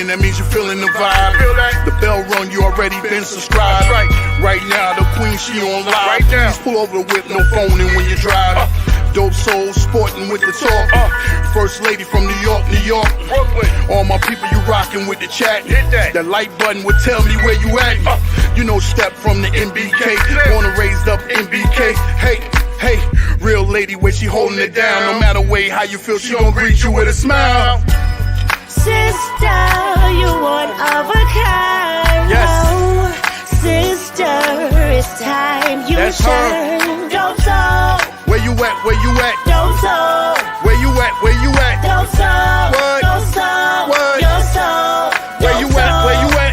in, that means you're feeling the vibe. The bell rung, you already been subscribed. Right now, the queen, she on live. Please pull over the whip, no phoning when you drive. Dope Soul sporting with the talk. First lady from New York, New York. All my people, you rocking with the chat. That like button would tell me where you at. You know, step from the MBK. Born and raised up MBK. Hey, real lady, where she holding it down. No matter way how you feel, she gon' greet you with a smile. Sister, you one of a kind. Yes. Oh, sister, it's time you shine. Dope Soul. Where you at? Where you at? Dope Soul. Where you at? Where you at? Dope Soul. What? Dope Soul. What? Your soul. Where you at? Where you at?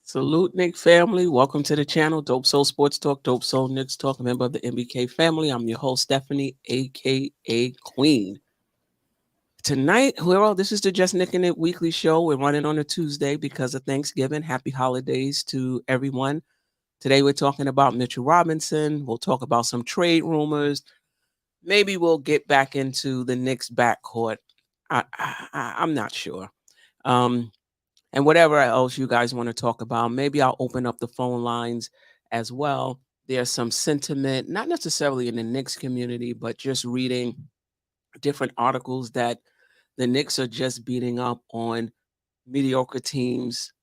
Salute, Knick family. Welcome to the channel, Dope Soul Sports Talk, Dope Soul Knicks Talk, a member of the MBK family. I'm your host, Stephanie, a.k.a. Queen. Tonight, well, this is the Just Nicking It weekly show. We're running on a Tuesday because of Thanksgiving. Happy holidays to everyone. Today, we're talking about Mitchell Robinson. We'll talk about some trade rumors. Maybe we'll get back into the Knicks backcourt. I'm not sure. And whatever else you guys want to talk about, maybe I'll open up the phone lines as well. There's some sentiment, not necessarily in the Knicks community, but just reading different articles that the Knicks are just beating up on mediocre teams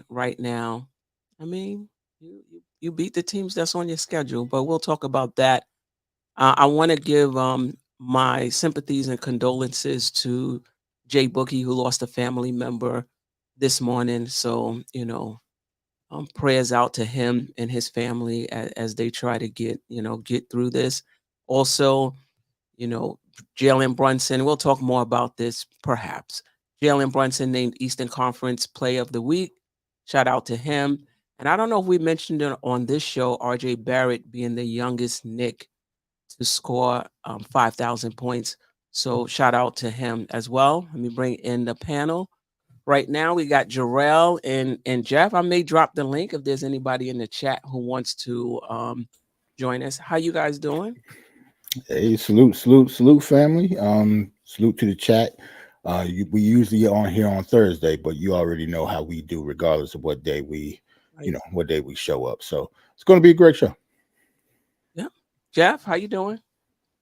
right now. I mean, you beat the teams that's on your schedule, but we'll talk about that. I want to give my sympathies and condolences to Jay Boogie, who lost a family member this morning. So, you know, prayers out to him and his family as they try to get through this. Also, you know, Jalen Brunson, we'll talk more about this perhaps. Jalen Brunson named Eastern Conference Player of the Week. Shout out to him. And I don't know if we mentioned it on this show, RJ Barrett being the youngest Knick to score 5,000 points. So shout out to him as well. Let me bring in the panel. Right now, we got Jerrell and Geoff. I may drop the link if there's anybody in the chat who wants to join us. How you guys doing? Hey, salute, family. Salute to the chat. We usually are on here on Thursday, but you already know how we do, regardless of what day we, what day we show up. So it's going to be a great show. Yeah, Geoff, how you doing?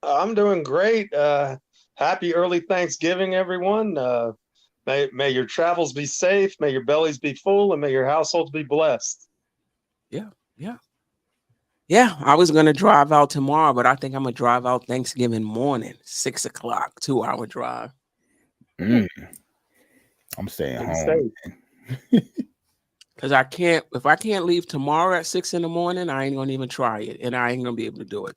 I'm doing great. Happy early Thanksgiving, everyone. May your travels be safe, may your bellies be full, and may your households be blessed. Yeah, I was going to drive out tomorrow, but I think I'm going to drive out Thanksgiving morning, 6 o'clock, 2-hour drive. I'm staying home. Because if I can't leave tomorrow at 6 in the morning, I ain't going to even try it, and I ain't going to be able to do it.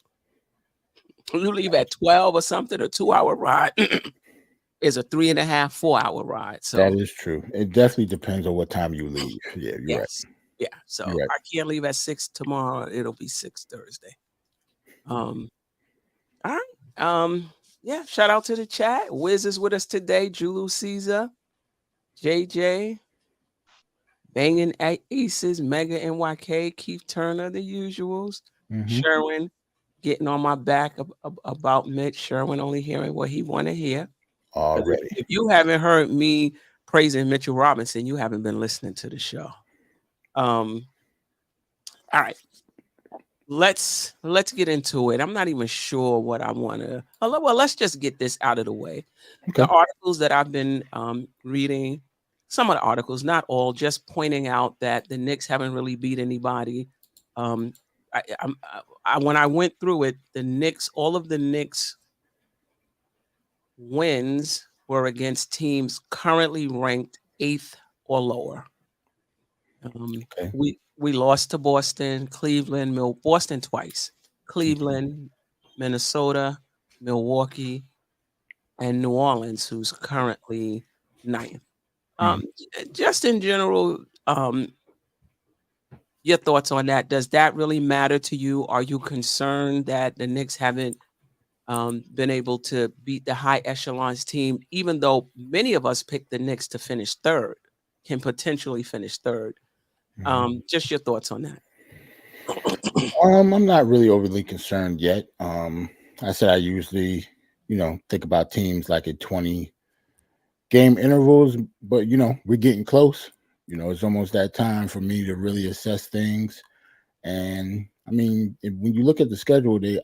You leave at 12 or something, a 2-hour ride is a 3.5, 4-hour ride. So that is true. It definitely depends on what time you leave. Yeah, you're right. Yeah, so if I can't leave at 6 tomorrow, it'll be 6 Thursday. All right. Yeah, shout out to the chat. Wiz is with us today. Julius Caesar, JJ, Banging Aces, Mega NYK, Keith Turner, the usuals. Sherwin getting on my back about Mitch. Sherwin only hearing what he want to hear. Already. If you haven't heard me praising Mitchell Robinson, you haven't been listening to the show. All right. Let's get into it. I'm not even sure what I want to. Well, let's just get this out of the way. Okay. The articles that I've been reading, some of the articles, not all, just pointing out that the Knicks haven't really beat anybody. When I went through it, all of the Knicks wins were against teams currently ranked 8th or lower. We lost to Boston, Cleveland, Boston twice, Cleveland, Minnesota, Milwaukee, and New Orleans, who's currently 9th. Just in general, your thoughts on that? Does that really matter to you? Are you concerned that the Knicks haven't been able to beat the high echelons team, even though many of us picked the Knicks to finish 3rd, can potentially finish 3rd? Just your thoughts on that. I'm not really overly concerned yet. I said I usually, think about teams like at 20 game intervals, but we're getting close. It's almost that time for me to really assess things. And I mean, when you look at the schedule, they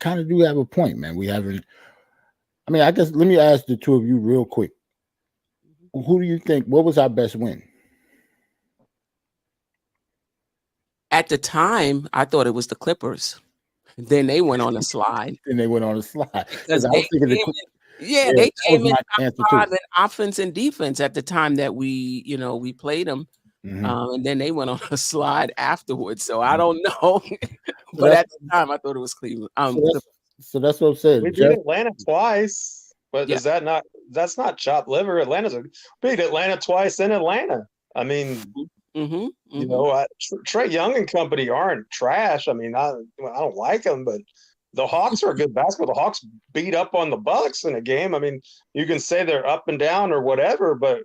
kind of do have a point, man. We haven't. I mean, I guess let me ask the two of you real quick. Who do you think? What was our best win? At the time, I thought it was the Clippers. Then they went on a slide And they went on a slide because I was thinking they that was came in my top answer five too. in offense and defense at the time that we played them. Mhm. And then they went on a slide afterwards. So I Mhm. don't know. So But that's at the time, I thought it was Cleveland. so that's what I'm saying. We beat Jeff, Atlanta twice, but Yeah. is that not? That's not chopped liver. Beat Atlanta twice in Atlanta. I mean, Trey Young and company aren't trash. I mean, I don't like them, but the Hawks are a good basketball. The Hawks beat up on the Bucks in a game. I mean, you can say they're up and down or whatever, but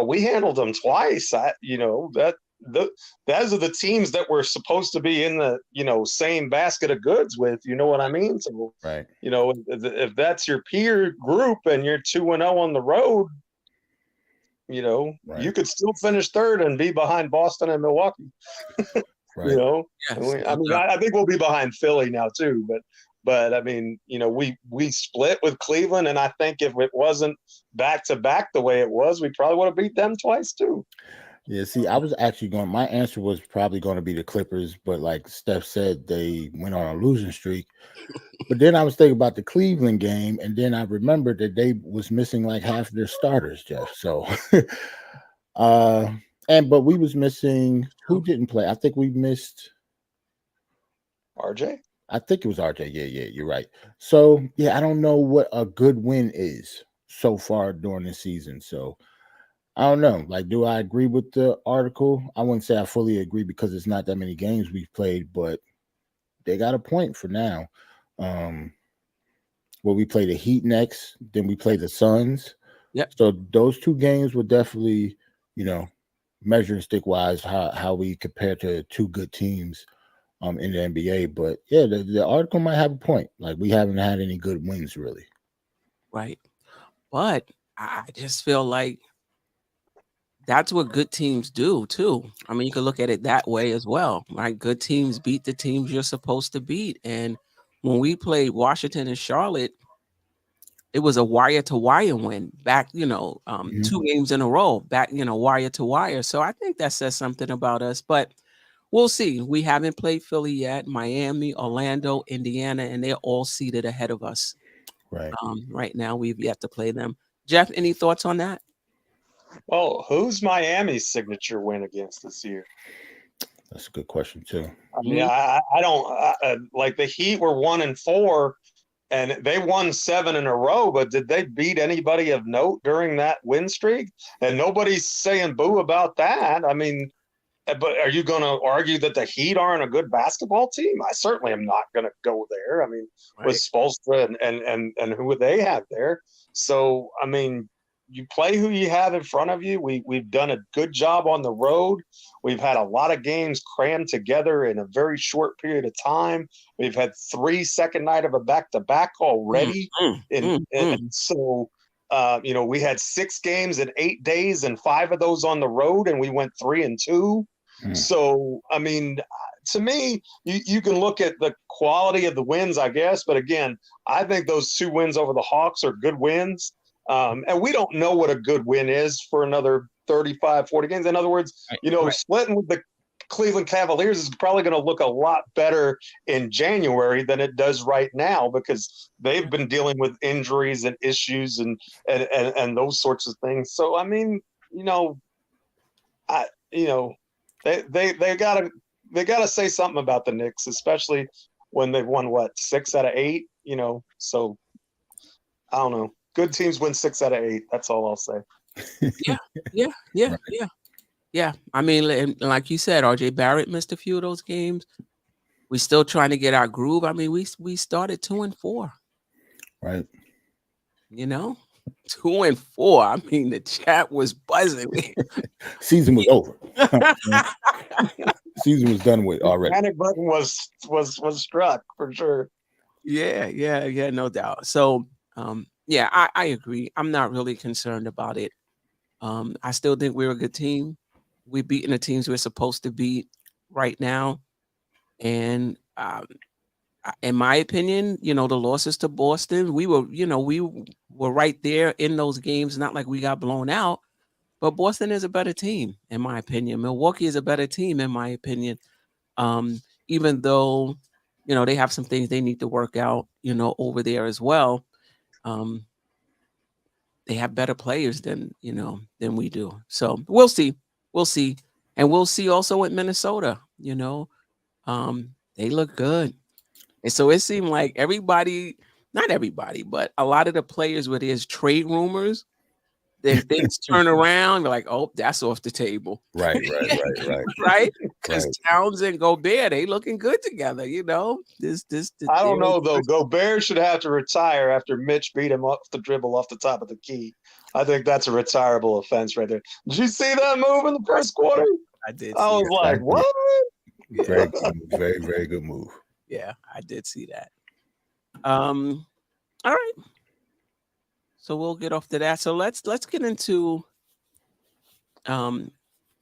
we handled them twice. Those are the teams that we're supposed to be in the same basket of goods with. You know what I mean? So right. if that's your peer group and you're 2-0 on the road, Right. you could still finish third and be behind Boston and Milwaukee. Right. Yes, I think we'll be behind Philly now too, but I mean, we split with Cleveland, and I think if it wasn't back to back the way it was, we probably would have beat them twice too. Yeah, see, I was actually my answer was probably going to be the Clippers, but like Steph said, they went on a losing streak. But then I was thinking about the Cleveland game, and then I remembered that they was missing like half their starters, Jeff. So, but we was missing, who didn't play? I think we missed RJ. I think it was RJ. Yeah, you're right. So, yeah, I don't know what a good win is so far during the season. So, I don't know. Like, do I agree with the article? I wouldn't say I fully agree because it's not that many games we've played, but they got a point for now. Well, we play the Heat next, then we play the Suns. Yep. So those two games were definitely, measuring stick wise how we compare to two good teams in the NBA. But yeah, the article might have a point. Like, we haven't had any good wins really. Right. But I just feel like that's what good teams do too. I mean, you can look at it that way as well, right? Good teams beat the teams you're supposed to beat. And when we played Washington and Charlotte, it was a wire to wire win back, 2 games in a row back, wire to wire. So I think that says something about us, but we'll see. We haven't played Philly yet, Miami, Orlando, Indiana, and they're all seated ahead of us. Right. Right now, we've yet to play them. Jeff, any thoughts on that? Well, who's Miami's signature win against this year? That's a good question too. I mean, I don't like the Heat were 1-4, and they won 7 in a row. But did they beat anybody of note during that win streak? And nobody's saying boo about that. I mean, but are you going to argue that the Heat aren't a good basketball team? I certainly am not going to go there. I mean, with Spoelstra and who would they have there? So, I mean, you play who you have in front of you. We've done a good job on the road. We've had a lot of games crammed together in a very short period of time. We've had 3 second night of a back-to-back already. And so, we had 6 games in 8 days and 5 of those on the road, and we went 3-2. So, I mean, to me, you can look at the quality of the wins, I guess. But again, I think those 2 wins over the Hawks are good wins. And we don't know what a good win is for another 35, 40 games. In other words, splitting with the Cleveland Cavaliers is probably going to look a lot better in January than it does right now because they've been dealing with injuries and issues and those sorts of things. So, I mean, they gotta say something about the Knicks, especially when they've won 6 out of 8. So I don't know. Good teams win 6 out of 8. That's all I'll say. Yeah. I mean, like you said, RJ Barrett missed a few of those games. We're still trying to get our groove. I mean, we started 2-4. Right. 2-4. I mean, the chat was buzzing. Season was over. season was done with already. Panic button was struck for sure. Yeah, no doubt. So, yeah, I agree. I'm not really concerned about it. I still think we're a good team. We're beating the teams we're supposed to beat right now. And in my opinion, the losses to Boston, we were right there in those games. Not like we got blown out, but Boston is a better team, in my opinion. Milwaukee is a better team, in my opinion. Even though, they have some things they need to work out, over there as well. They have better players than we do. So we'll see. And we'll see also with Minnesota, they look good. And so it seemed like not everybody, but a lot of the players where there's trade rumors, then things turn around, they're like, oh, that's off the table. Right. Right? Because Right. Towns and Gobert, they looking good together, I don't know though. Gobert should have to retire after Mitch beat him off the dribble off the top of the key. I think that's a retirable offense right there. Did you see that move in the first quarter? I did. I was like, what? Very good move. Very, very good move. Yeah, I did see that. All right. So we'll get off to that. So let's get into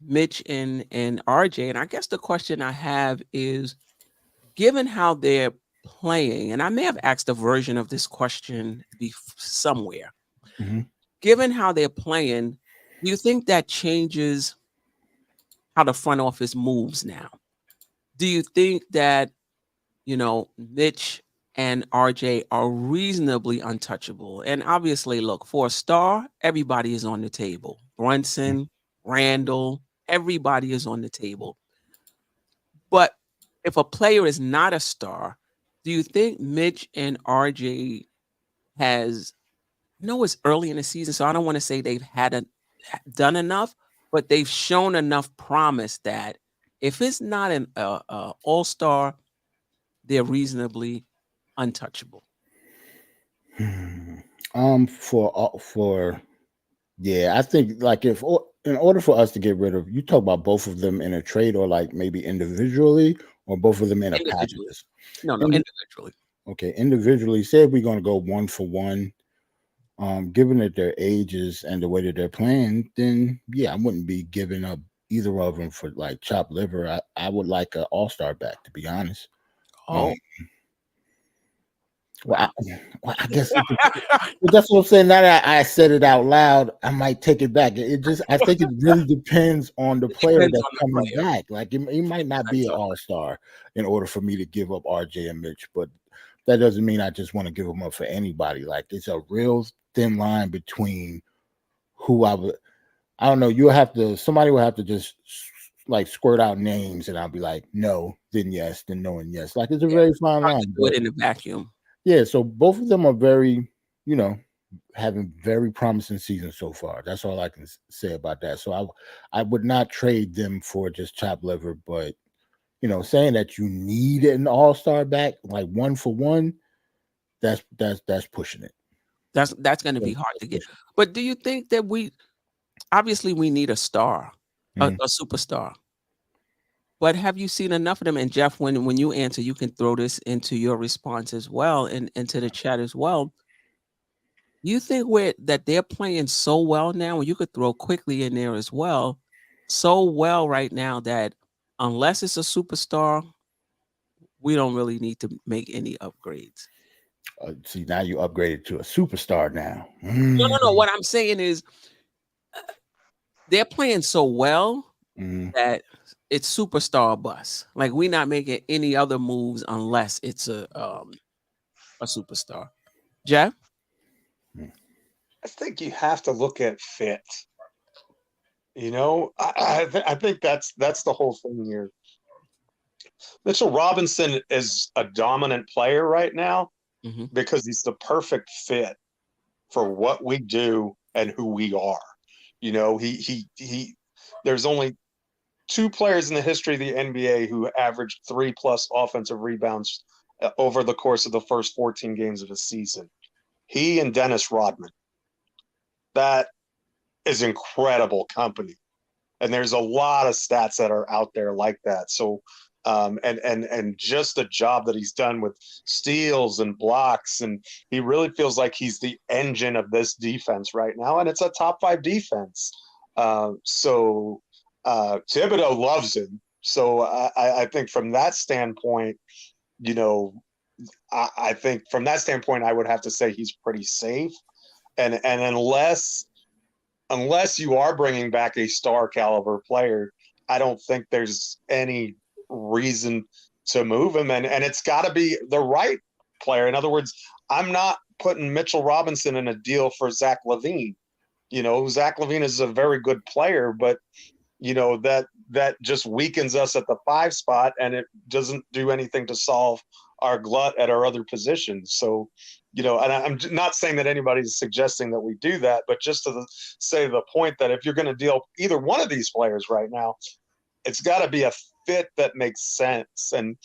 Mitch and RJ. And I guess the question I have is, given how they're playing, and I may have asked a version of this question somewhere. Mm-hmm. Given how they're playing, do you think that changes how the front office moves now? Do you think that, Mitch and RJ are reasonably untouchable? And obviously, look, for a star, everybody is on the table. Brunson, Randall, everybody is on the table. But if a player is not a star, do you think Mitch and RJ has, it's early in the season, so I don't want to say they've done enough, but they've shown enough promise that if it's not an all-star, they're reasonably untouchable. I think like in order for us to get rid of, you talk about both of them in a trade or like maybe individually or both of them in a package. No, individually. Okay, individually, say if we're going to go 1 for 1, given that their ages and the way that they're playing, then yeah, I wouldn't be giving up either of them for like chopped liver. I would like an all-star back, to be honest. Oh. Well, I guess that's what I'm saying. Now that I said it out loud, I might take it back. I think it really depends on the player that's coming back. Like he might not be an all-star in order for me to give up RJ and Mitch, but that doesn't mean I just want to give them up for anybody. Like it's a real thin line between who I don't know. Somebody will have to just like squirt out names, and I'll be like, no, then yes, then no, and yes. Like it's a very fine line. Do it in a vacuum. Yeah, so both of them are very, having very promising seasons so far. That's all I can say about that. So I would not trade them for just chopped liver, but saying that you need an all-star back, like 1 for 1, that's pushing it. That's going to be hard to get. But do you think that we need a star, a superstar? But have you seen enough of them? And Geoff, when you answer, you can throw this into your response as well and into the chat as well. You think that they're playing so well now, and you could throw quickly in there as well, so well right now that unless it's a superstar, we don't really need to make any upgrades. See, now you upgraded to a superstar now. No. What I'm saying is they're playing so well that it's superstar bust. Like we're not making any other moves unless it's a superstar. Geoff? I think you have to look at fit. I think that's the whole thing here. Mitchell Robinson is a dominant player right now because he's the perfect fit for what we do and who we are. There's only 2 players in the history of the NBA who averaged 3+ offensive rebounds over the course of the first 14 games of a season. He and Dennis Rodman. That is incredible company. And there's a lot of stats that are out there like that. So, and just the job that he's done with steals and blocks, and he really feels like he's the engine of this defense right now, and it's a top 5 defense. So Thibodeau loves him. So I think from that standpoint, you know, I think from that standpoint, I would have to say he's pretty safe. And unless you are bringing back a star caliber player, I don't think there's any reason to move him. And it's got to be the right player. In other words, I'm not putting Mitchell Robinson in a deal for Zach Lavine. You know, Zach Lavine is a very good player, but you know, that just weakens us at the 5 spot, and it doesn't do anything to solve our glut at our other positions. So, you know, and I'm not saying that anybody's suggesting that we do that, but just to say the point that if you're going to deal either one of these players right now, it's got to be a fit that makes sense. And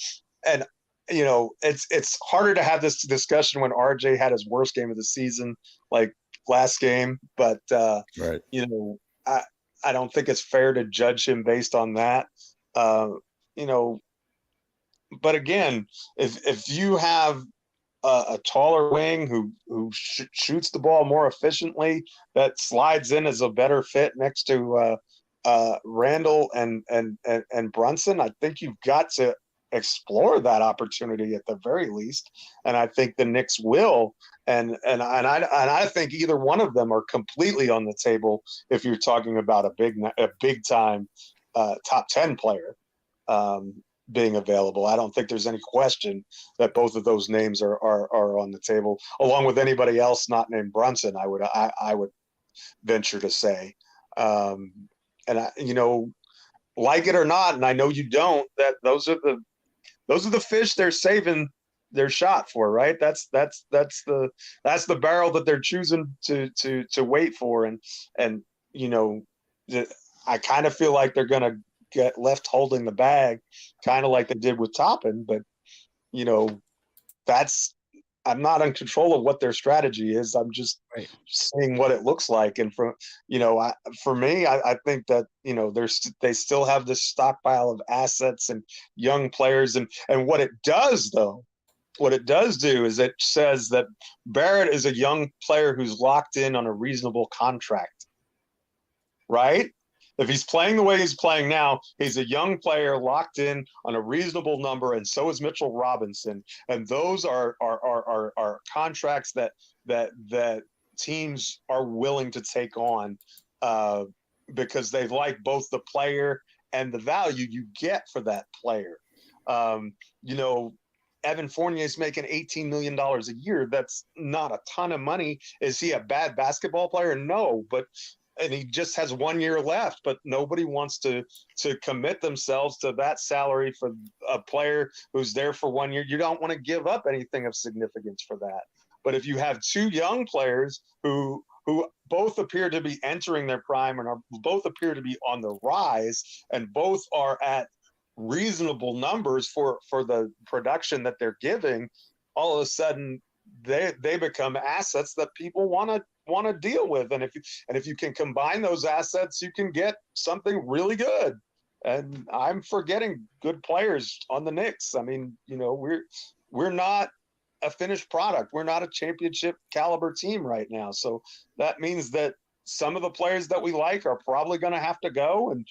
you know, it's harder to have this discussion when RJ had his worst game of the season, like last game. But right, you know, I don't think it's fair to judge him based on that. You know, but again, if you have a taller wing who shoots the ball more efficiently, that slides in as a better fit next to Randall and Brunson, I think you've got to explore that opportunity at the very least. And I think the Knicks will. And I think either one of them are completely on the table if you're talking about a big time top 10 player being available. I don't think there's any question that both of those names are on the table, along with anybody else not named Brunson. I would venture to say, and you know, like it or not, and I know you don't, that those are the fish they're saving their shot for, right? That's the barrel that they're choosing to wait for, and you know, I kind of feel like they're gonna get left holding the bag, kind of like they did with Toppin. But you know, I'm not in control of what their strategy is. I'm just seeing what it looks like. And for me, I think that, you know, they still have this stockpile of assets and young players. And what it does do is it says that Barrett is a young player who's locked in on a reasonable contract, right? If he's playing the way he's playing now, he's a young player locked in on a reasonable number, and so is Mitchell Robinson. And those are contracts that teams are willing to take on because they like both the player and the value you get for that player. You know, Evan Fournier is making $18 million a year. That's not a ton of money. Is he a bad basketball player? No, and he just has 1 year left, but nobody wants to commit themselves to that salary for a player who's there for 1 year. You don't want to give up anything of significance for that. But if you have two young players who both appear to be entering their prime and both appear to be on the rise, and both are at reasonable numbers for the production that they're giving, all of a sudden they become assets that people want to deal with. And if you can combine those assets, you can get something really good. And I'm forgetting good players on the Knicks. I mean, you know, we're not a finished product. We're not a championship caliber team right now. So that means that some of the players that we like are probably going to have to go, and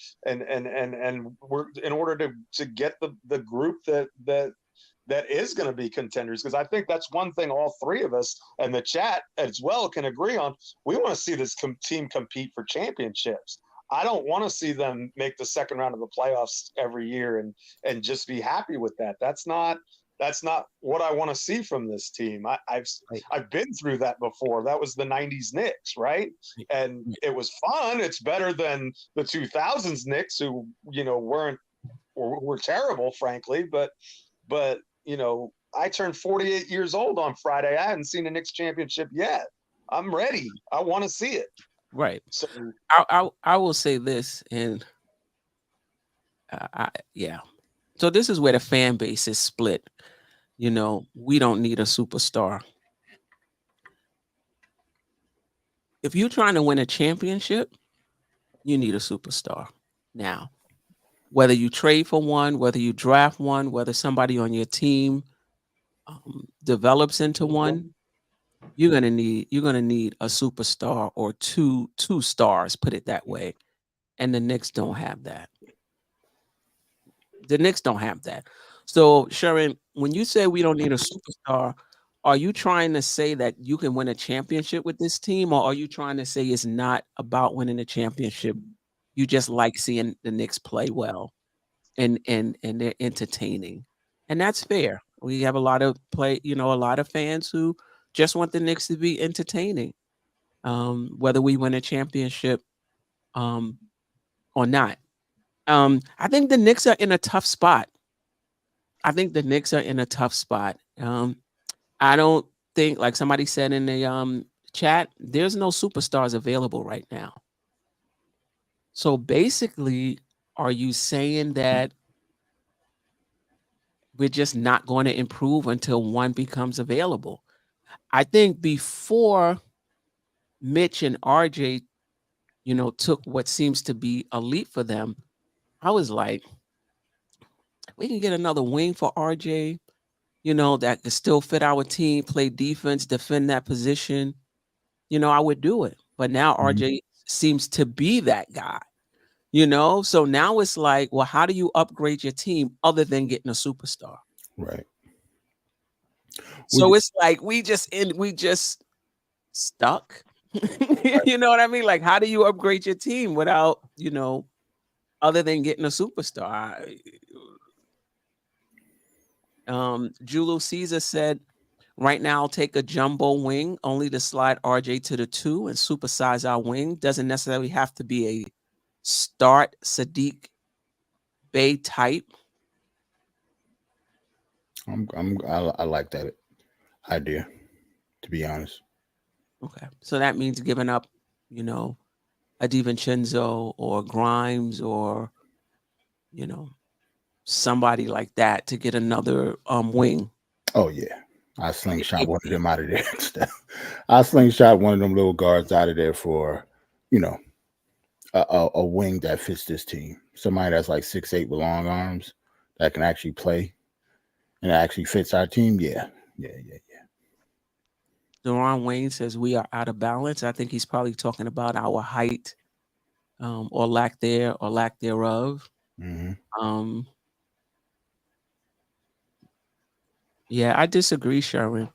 we're in order to get the group that is going to be contenders. Because I think that's one thing all three of us and the chat as well can agree on. We want to see this team compete for championships. I don't want to see them make the second round of the playoffs every year and just be happy with that. That's not what I want to see from this team. I've been through that before. That was the 90s Knicks, right? And it was fun. It's better than the 2000s Knicks, who, you know, were terrible, frankly. But you know, I turned 48 years old on Friday. I hadn't seen a Knicks championship yet. I'm ready. I want to see it. Right. So I will say this, and yeah. So this is where the fan base is split. You know, we don't need a superstar. If you're trying to win a championship, you need a superstar. now. Whether you trade for one, whether you draft one, whether somebody on your team develops into one, you're gonna need a superstar or two stars, put it that way. And the Knicks don't have that. The Knicks don't have that. So, Sharon, when you say we don't need a superstar, are you trying to say that you can win a championship with this team, or are you trying to say it's not about winning a championship? You just like seeing the Knicks play well and they're entertaining. And that's fair. We have a lot of a lot of fans who just want the Knicks to be entertaining. Whether we win a championship or not. I think the Knicks are in a tough spot. I think the Knicks are in a tough spot. I don't think, like somebody said in the chat, there's no superstars available right now. So basically, are you saying that we're just not going to improve until one becomes available? I think before Mitch and RJ, took what seems to be a leap for them, I was like, we can get another wing for RJ, that could still fit our team, play defense, defend that position. I would do it. But now RJ seems to be that guy, So now it's like, well, how do you upgrade your team other than getting a superstar? Right. So it's like we just stuck. You know what I mean? Like, how do you upgrade your team without, other than getting a superstar? Julius Caesar said, right now, I'll take a jumbo wing only to slide RJ to the 2 and supersize our wing. Doesn't necessarily have to be a start Sadiq Bey type. I like that idea, to be honest. Okay, so that means giving up, a DiVincenzo or Grimes or, somebody like that to get another wing. Oh yeah, I slingshot one of them out of there. I slingshot one of them little guards out of there for, a wing that fits this team. Somebody that's like 6'8" with long arms that can actually play and actually fits our team. Yeah. Deron Wayne says we are out of balance. I think he's probably talking about our height, or lack thereof. Yeah, I disagree, Sharon.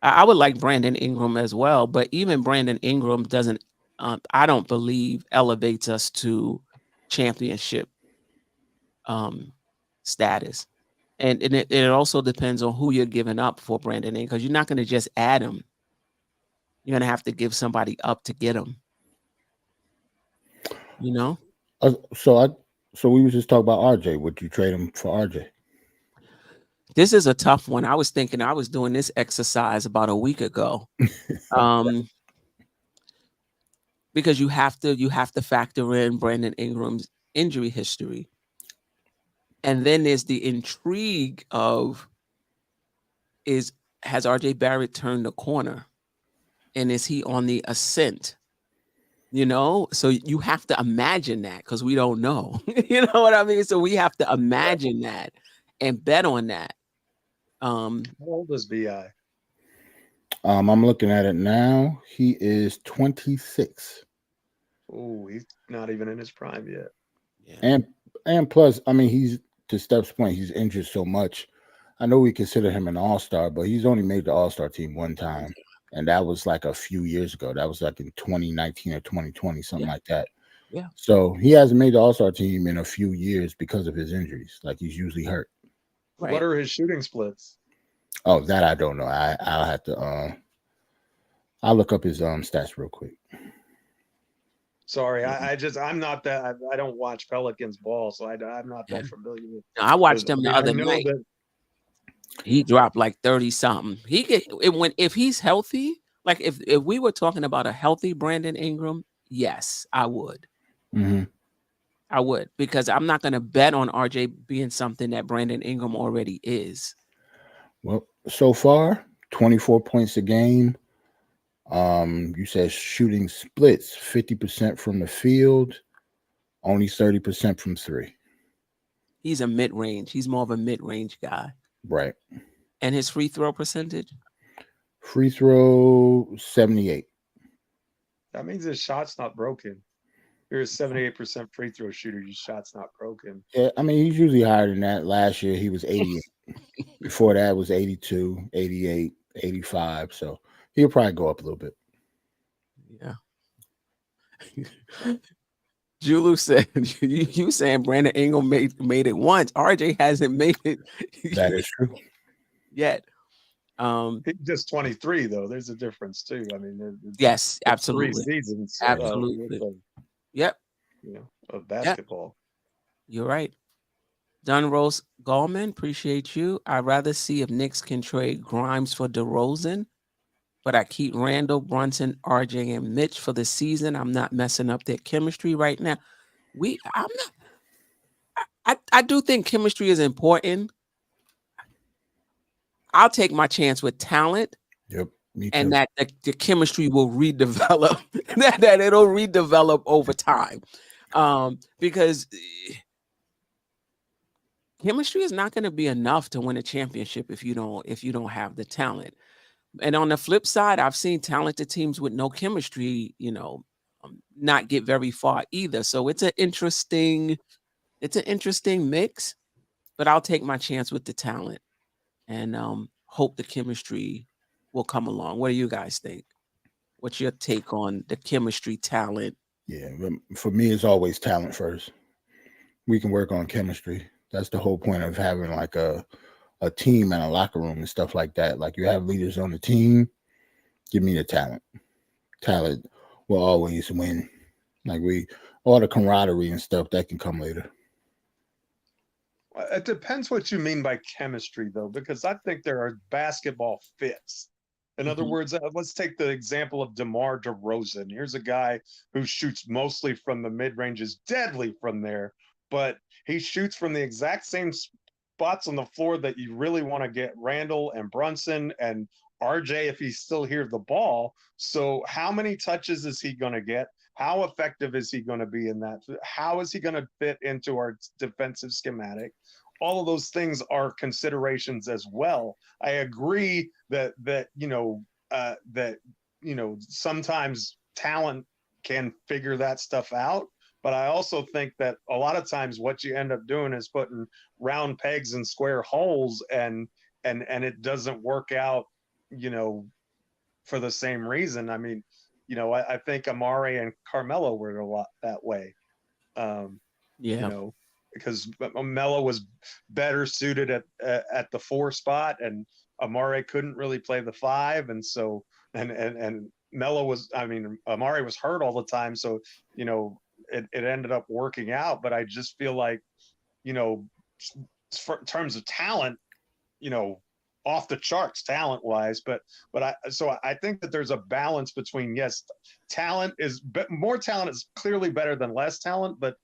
I would like Brandon Ingram as well, but even Brandon Ingram doesn't, I don't believe, elevates us to championship status. And it also depends on who you're giving up for Brandon Ingram, because you're not going to just add him. You're going to have to give somebody up to get him. So we was just talking about RJ. Would you trade him for RJ? This is a tough one. I was thinking I was doing this exercise about a week ago. Because you have to factor in Brandon Ingram's injury history. And then there's the intrigue of, has RJ Barrett turned the corner? And is he on the ascent? So you have to imagine that, because we don't know. You know what I mean? So we have to imagine that and bet on that. How old is BI? I'm looking at it now. He is 26. Oh, he's not even in his prime yet. Yeah. And plus, I mean, he's, to Steph's point, he's injured so much. I know we consider him an all-star, but he's only made the all-star team one time. And that was like a few years ago. That was like in 2019 or 2020, something like that. Yeah. So he hasn't made the all-star team in a few years because of his injuries. Like, he's usually hurt. Right. What are his shooting splits? Oh, that I don't know. I'll have to I'll look up his stats real quick. Sorry, I'm not that. I don't watch Pelicans ball, so I'm not that familiar with. No, I watched him the other night. He dropped like 30 something. If he's healthy, like if we were talking about a healthy Brandon Ingram, yes, I would. I would, because I'm not going to bet on RJ being something that Brandon Ingram already is. Well, so far, 24 points a game. You said shooting splits, 50% from the field, Only 30% from 3. He's a mid-range. He's more of a mid-range guy. Right. And his free throw percentage? Free throw 78. That means his shot's not broken. You're a 78% free throw shooter. Your shot's not broken. Yeah, I mean, he's usually higher than that. Last year, he was 88. Before that was 82, 88, 85. So he'll probably go up a little bit. Yeah. Julu said, you saying Brandon Ingram made it once. RJ hasn't made it That is true. yet. He's just 23, though. There's a difference, too. I mean, Yes, absolutely. 3 seasons. Absolutely. Yep. Of basketball. Yep. You're right. Dunrose Gallman, appreciate you. I'd rather see if Knicks can trade Grimes for DeRozan, but I keep Randall, Brunson, RJ, and Mitch for the season. I'm not messing up their chemistry right now. I do think chemistry is important. I'll take my chance with talent. Yep. Me too. And that the chemistry will redevelop, that it'll redevelop over time. Because chemistry is not going to be enough to win a championship if you don't have the talent. And on the flip side, I've seen talented teams with no chemistry, not get very far either. So it's an interesting mix, but I'll take my chance with the talent and hope the chemistry will come along. What do you guys think? What's your take on the chemistry, talent? Yeah, for me, it's always talent first. We can work on chemistry. That's the whole point of having like a team and a locker room and stuff like that. Like you have leaders on the team. Give me the talent. Talent will always win. Like all the camaraderie and stuff that can come later. It depends what you mean by chemistry, though, because I think there are basketball fits. In other words, let's take the example of DeMar DeRozan. Here's a guy who shoots mostly from the mid-range, is deadly from there, but he shoots from the exact same spots on the floor that you really want to get Randall and Brunson and RJ if he's still here the ball. So how many touches is he going to get? How effective is he going to be in that? How is he going to fit into our defensive schematic? All of those things are considerations as well. I agree that sometimes talent can figure that stuff out, but I also think that a lot of times what you end up doing is putting round pegs in square holes, and it doesn't work out, for the same reason. I mean, I think Amari and Carmelo were a lot that way. Because Melo was better suited at the 4 spot, and Amari couldn't really play the 5, and so and Melo was, Amari was hurt all the time, so it ended up working out. But I just feel like, in terms of talent, off the charts talent wise, but I think that there's a balance between, yes, more talent is clearly better than less talent, but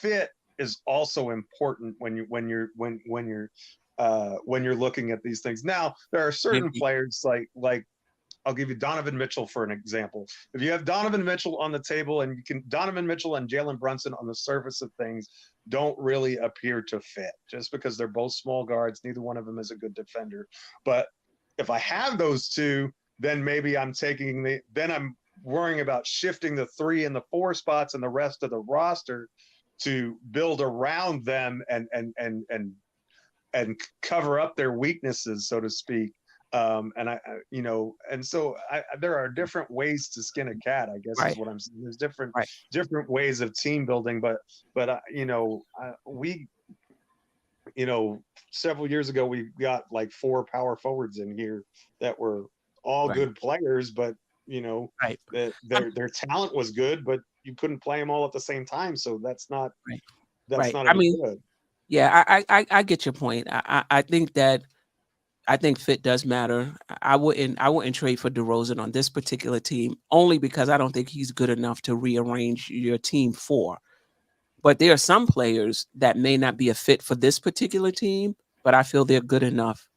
fit is also important when you're looking at these things. Now there are certain players like I'll give you Donovan Mitchell for an example. If you have Donovan Mitchell on the table, and Donovan Mitchell and Jalen Brunson on the surface of things don't really appear to fit, just because they're both small guards. Neither one of them is a good defender. But if I have those two, then maybe I'm worrying about shifting the 3 and the 4 spots and the rest of the roster to build around them and cover up their weaknesses, so to speak. There are different ways to skin a cat, I guess, is what I'm saying. There's different ways of team building, but several years ago, we got like 4 power forwards in here that were all good players, but their talent was good, but you couldn't play them all at the same time. So that's not good. Yeah, I get your point. I think fit does matter. I wouldn't trade for DeRozan on this particular team, only because I don't think he's good enough to rearrange your team for. But there are some players that may not be a fit for this particular team, but I feel they're good enough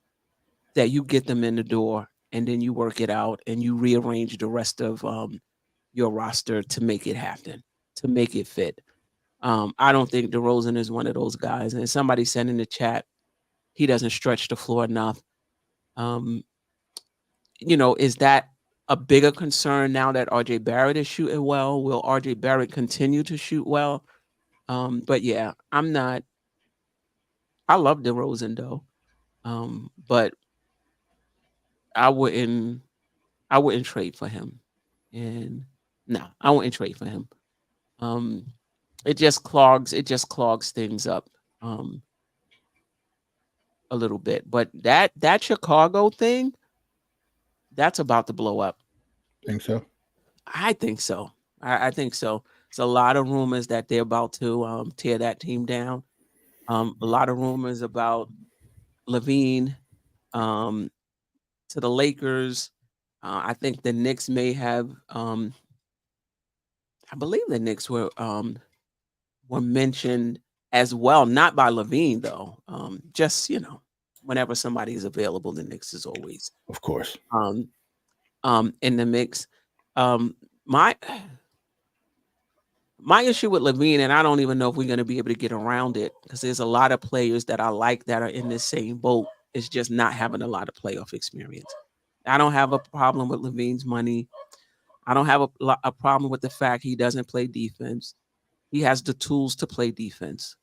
that you get them in the door and then you work it out and you rearrange the rest of your roster to make it happen, to make it fit. I don't think DeRozan is one of those guys. And somebody said in the chat, he doesn't stretch the floor enough. Is that a bigger concern now that RJ Barrett is shooting well? Will RJ Barrett continue to shoot well? But yeah, I'm not. I love DeRozan though, but I wouldn't trade for him. And no, I wouldn't trade for him. It just clogs things up a little bit. But that Chicago thing, that's about to blow up. Think so? I think so. I think so. There's a lot of rumors that they're about to tear that team down. A lot of rumors about Lavine to the Lakers. I think the Knicks may have. I believe the Knicks were mentioned as well, not by Lavine though. Just whenever somebody is available, the Knicks is always, of course, in the mix. My issue with Lavine, and I don't even know if we're going to be able to get around it, because there's a lot of players that I like that are in this same boat. It's just not having a lot of playoff experience. I don't have a problem with Lavine's money. I don't have a problem with the fact he doesn't play defense. He has the tools to play defense,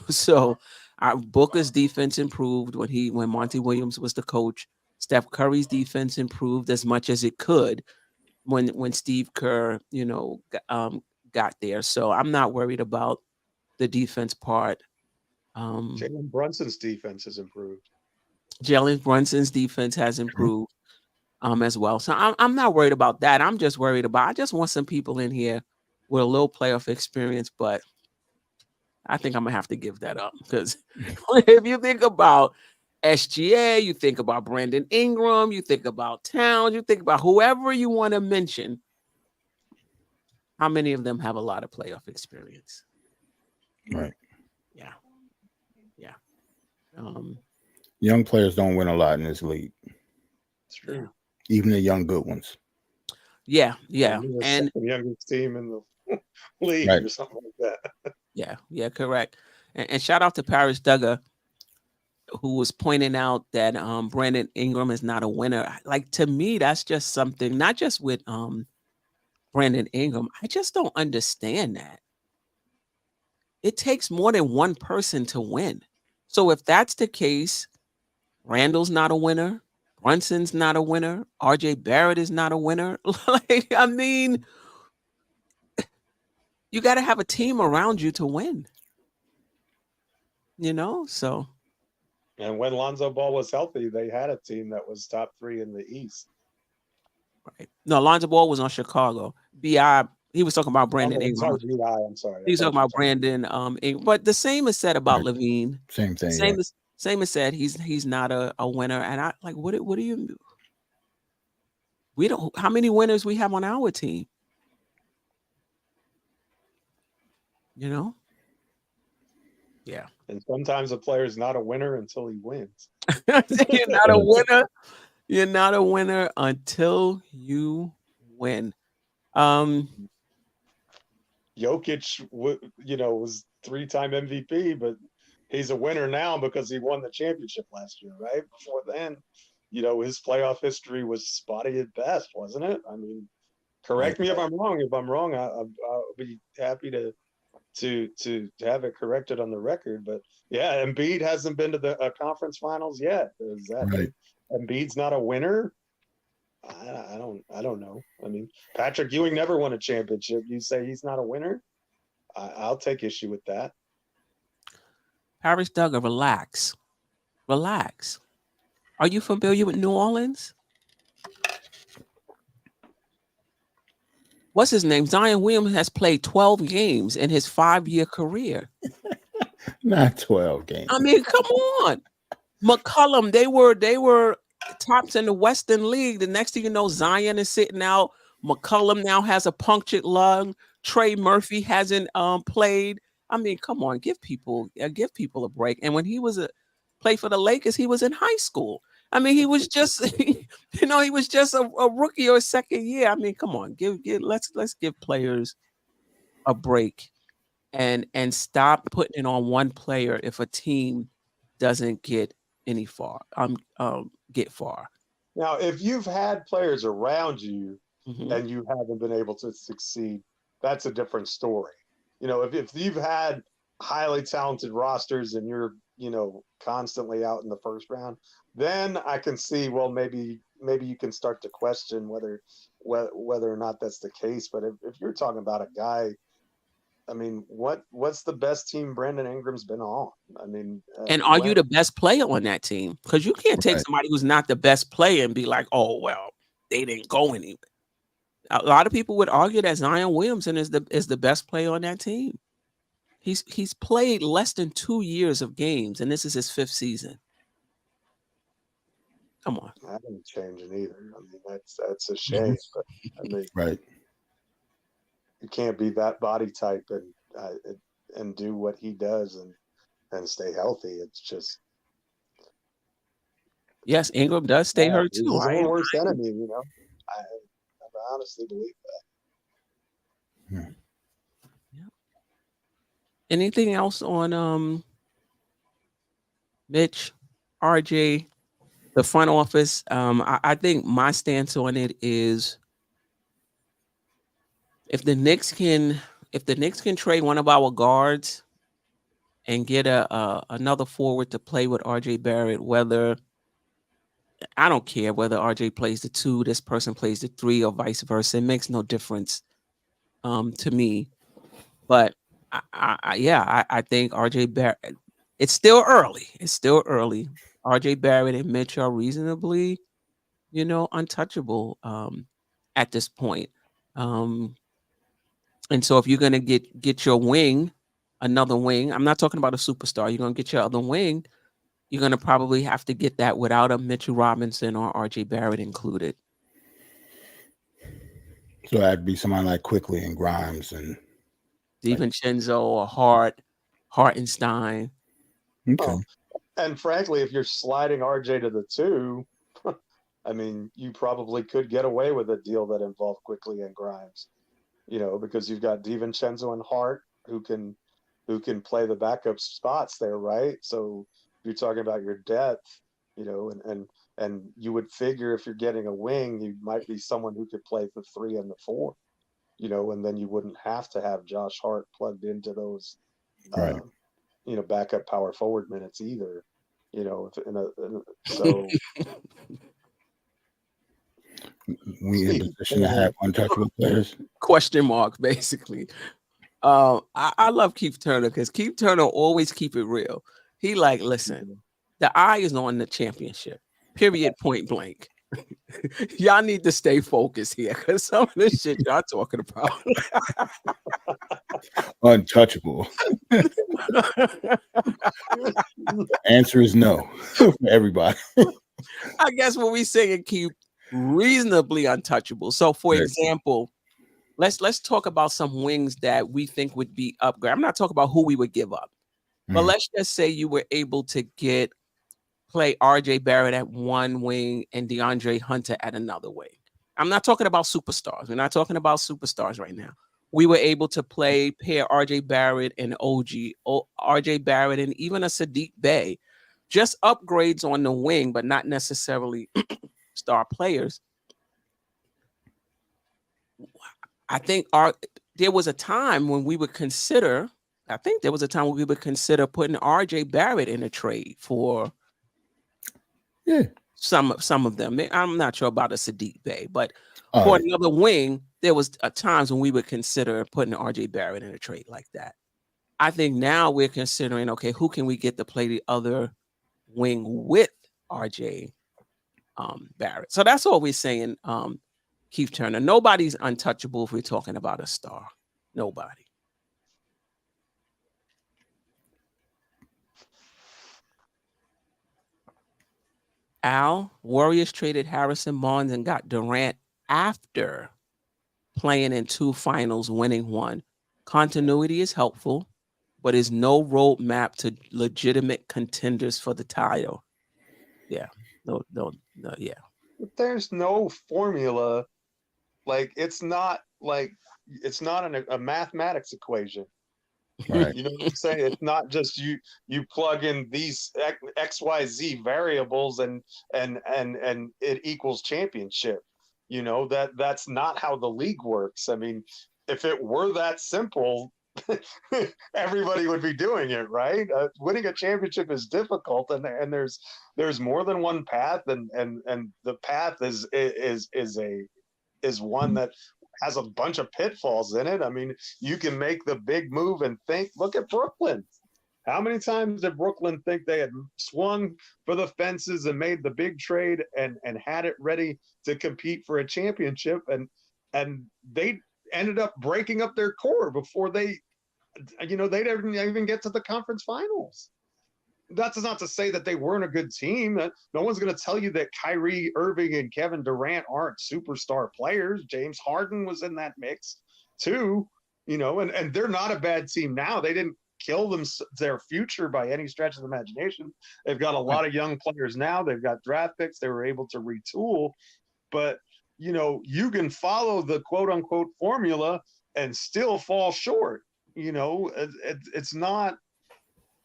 So Booker's defense improved when Monty Williams was the coach. Steph Curry's defense improved as much as it could when Steve Kerr, got there. So I'm not worried about the defense part. Jalen Brunson's defense has improved. Jalen Brunson's defense has improved as well. So I'm not worried about that. I'm just worried about, I just want some people in here with a little playoff experience, but I think I'm gonna have to give that up, because if you think about SGA, you think about Brandon Ingram, you think about Towns, you think about whoever you want to mention, how many of them have a lot of playoff experience? Right. Yeah. Young players don't win a lot in this league. It's true. Even the young good ones. Yeah. And the youngest team in the league, right, or something like that. Yeah, correct. And shout out to Paris Duggar, who was pointing out that Brandon Ingram is not a winner. Like, to me, that's just something, not just with Brandon Ingram. I just don't understand that. It takes more than one person to win. So if that's the case, Randall's not a winner, Brunson's not a winner, RJ Barrett is not a winner. Like, I mean, you got to have a team around you to win. So. And when Lonzo Ball was healthy, they had a team that was top 3 in the East. Right. No, Lonzo Ball was on Chicago. B.I., he was talking about Brandon Ingram. I'm sorry. He was talking about Brandon Ingram. But the same is said about Lavine. Same thing. Same is said. He's not a winner. And I like, what do you? We don't. How many winners we have on our team? Yeah. And sometimes a player is not a winner until he wins. You're not a winner. You're not a winner until you win. Jokic, was 3-time MVP, but he's a winner now because he won the championship last year, right? Before then, his playoff history was spotty at best, wasn't it? I mean, correct me if I'm wrong. If I'm wrong, I'll be happy to have it corrected on the record. But yeah, Embiid hasn't been to the conference finals yet. Is that right? Embiid's not a winner? I don't know. I mean, Patrick Ewing never won a championship. You say he's not a winner? I'll take issue with that. Paris Duggar, relax. Are you familiar with New Orleans? What's his name? Zion Williams has played 12 games in his 5-year career. Not 12 games. I mean, come on. McCollum, they were tops in the Western League. The next thing you know, Zion is sitting out. McCollum now has a punctured lung. Trey Murphy hasn't played. I mean, come on, give people a break. And when he played for the Lakers, he was in high school. I mean, he was just, he was just a rookie or a second year. I mean, come on, let's give players a break. and stop putting it on one player if a team doesn't get get far. Now, if you've had players around you Mhm. and you haven't been able to succeed, that's a different story. If you've had highly talented rosters and you're, constantly out in the first round, then I can see, well, maybe you can start to question whether or not that's the case. But if you're talking about a guy, I mean, what's the best team Brandon Ingram's been on? I mean, And are you the best player on that team? Because you can't take Right. somebody who's not the best player and be like, oh, well, they didn't go anywhere. A lot of people would argue that Zion Williamson is the best player on that team. He's played less than 2 years of games, and this is his 5th season. Come on. That ain't changing either. I mean, that's a shame. But I mean, Right. you can't be that body type and do what he does and stay healthy. It's just Yes, Ingram does stay hurt he's too. his I own worst enemy. I honestly believe that. Anything else on Mitch, RJ, the front office? I think my stance on it is if the Knicks can trade one of our guards and get another forward to play with RJ Barrett, I don't care whether RJ plays the 2, this person plays the 3, or vice versa. It makes no difference to me. But I think RJ Barrett. It's still early. RJ Barrett and Mitch are reasonably, untouchable at this point. And so if you're gonna get your wing, another wing, I'm not talking about a superstar. You're gonna get your other wing. You're gonna probably have to get that without a Mitchell Robinson or RJ Barrett included. So that'd be somebody like Quickly and Grimes and DiVincenzo or Hartenstein. okay. Oh, and frankly, if you're sliding RJ to the 2, I mean, you probably could get away with a deal that involved Quickly and Grimes, because you've got DiVincenzo and Hart who can play the backup spots there, right? So you're talking about your depth, and you would figure if you're getting a wing, you might be someone who could play the 3 and the 4, and then you wouldn't have to have Josh Hart plugged into those, Right. Backup power forward minutes either, so We in position to have untouchable players. Question mark, basically. I love Keith Turner because Keith Turner always keep it real. He like, listen, the eye is on the championship. Period. Point blank. Y'all need to stay focused here because some of this shit y'all talking about. Untouchable. The answer is no for everybody. I guess when we say it, keep reasonably untouchable. So, for example, let's talk about some wings that we think would be upgrade. I'm not talking about who we would give up, but let's just say you were able to play RJ Barrett at one wing and DeAndre Hunter at another wing. I'm not talking about superstars. We're not talking about superstars right now. We were able to pair RJ Barrett and RJ Barrett and even a Sadiq Bey. Just upgrades on the wing, but not necessarily star players. I think there was a time when we would consider putting RJ Barrett in a trade for some of them. I'm not sure about a Sadiq Bey, but for another wing, there was times when we would consider putting RJ Barrett in a trade like that. I think now we're considering, okay, who can we get to play the other wing with RJ Barrett? So that's all we're saying. Keith Turner. Nobody's untouchable if we're talking about a star. Nobody. Al, Warriors traded Harrison Barnes and got Durant after playing in 2 finals, winning 1. Continuity is helpful, but is no roadmap to legitimate contenders for the title. Yeah. No, yeah. There's no formula. Like, it's not a mathematics equation. Right. You know what I'm saying? It's not just you plug in these XYZ variables and it equals championship. You know, that's not how the league works. I mean, if it were that simple, everybody would be doing it, right? Winning a championship is difficult, and there's more than one path, and the path is one that has a bunch of pitfalls in it. I mean, you can make the big move and think, look at Brooklyn. How many times did Brooklyn think they had swung for the fences and made the big trade and had it ready to compete for a championship, and they ended up breaking up their core before they didn't even get to the conference finals. That's not to say that they weren't a good team. No one's going to tell you that Kyrie Irving and Kevin Durant aren't superstar players. James Harden was in that mix too, and they're not a bad team now. They didn't kill their future by any stretch of the imagination. They've got a lot of young players now. They've got draft picks. They were able to retool, but you can follow the quote unquote formula and still fall short. It's not,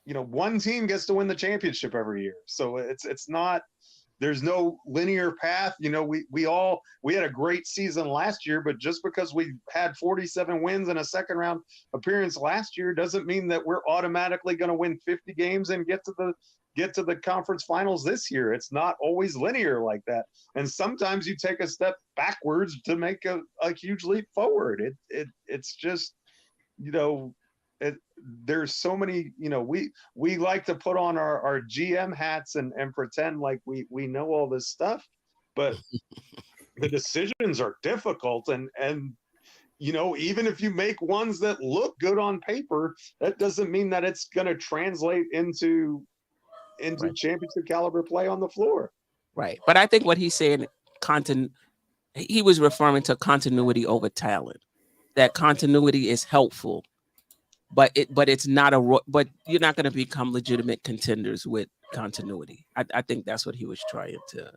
one team gets to win the championship every year. So it's not, there's no linear path. We had a great season last year, but just because we had 47 wins in a second round appearance last year doesn't mean that we're automatically going to win 50 games and get to the conference finals this year. It's not always linear like that. And sometimes you take a step backwards to make a huge leap forward. It's just, there's so many, we like to put on our GM hats and pretend like we know all this stuff, but the decisions are difficult. And even if you make ones that look good on paper, that doesn't mean that it's going to translate into Right. championship caliber play on the floor. Right. But I think what he's saying, he was referring to continuity over talent. That continuity is helpful, but it's not but you're not going to become legitimate contenders with continuity. I think that's what he was trying to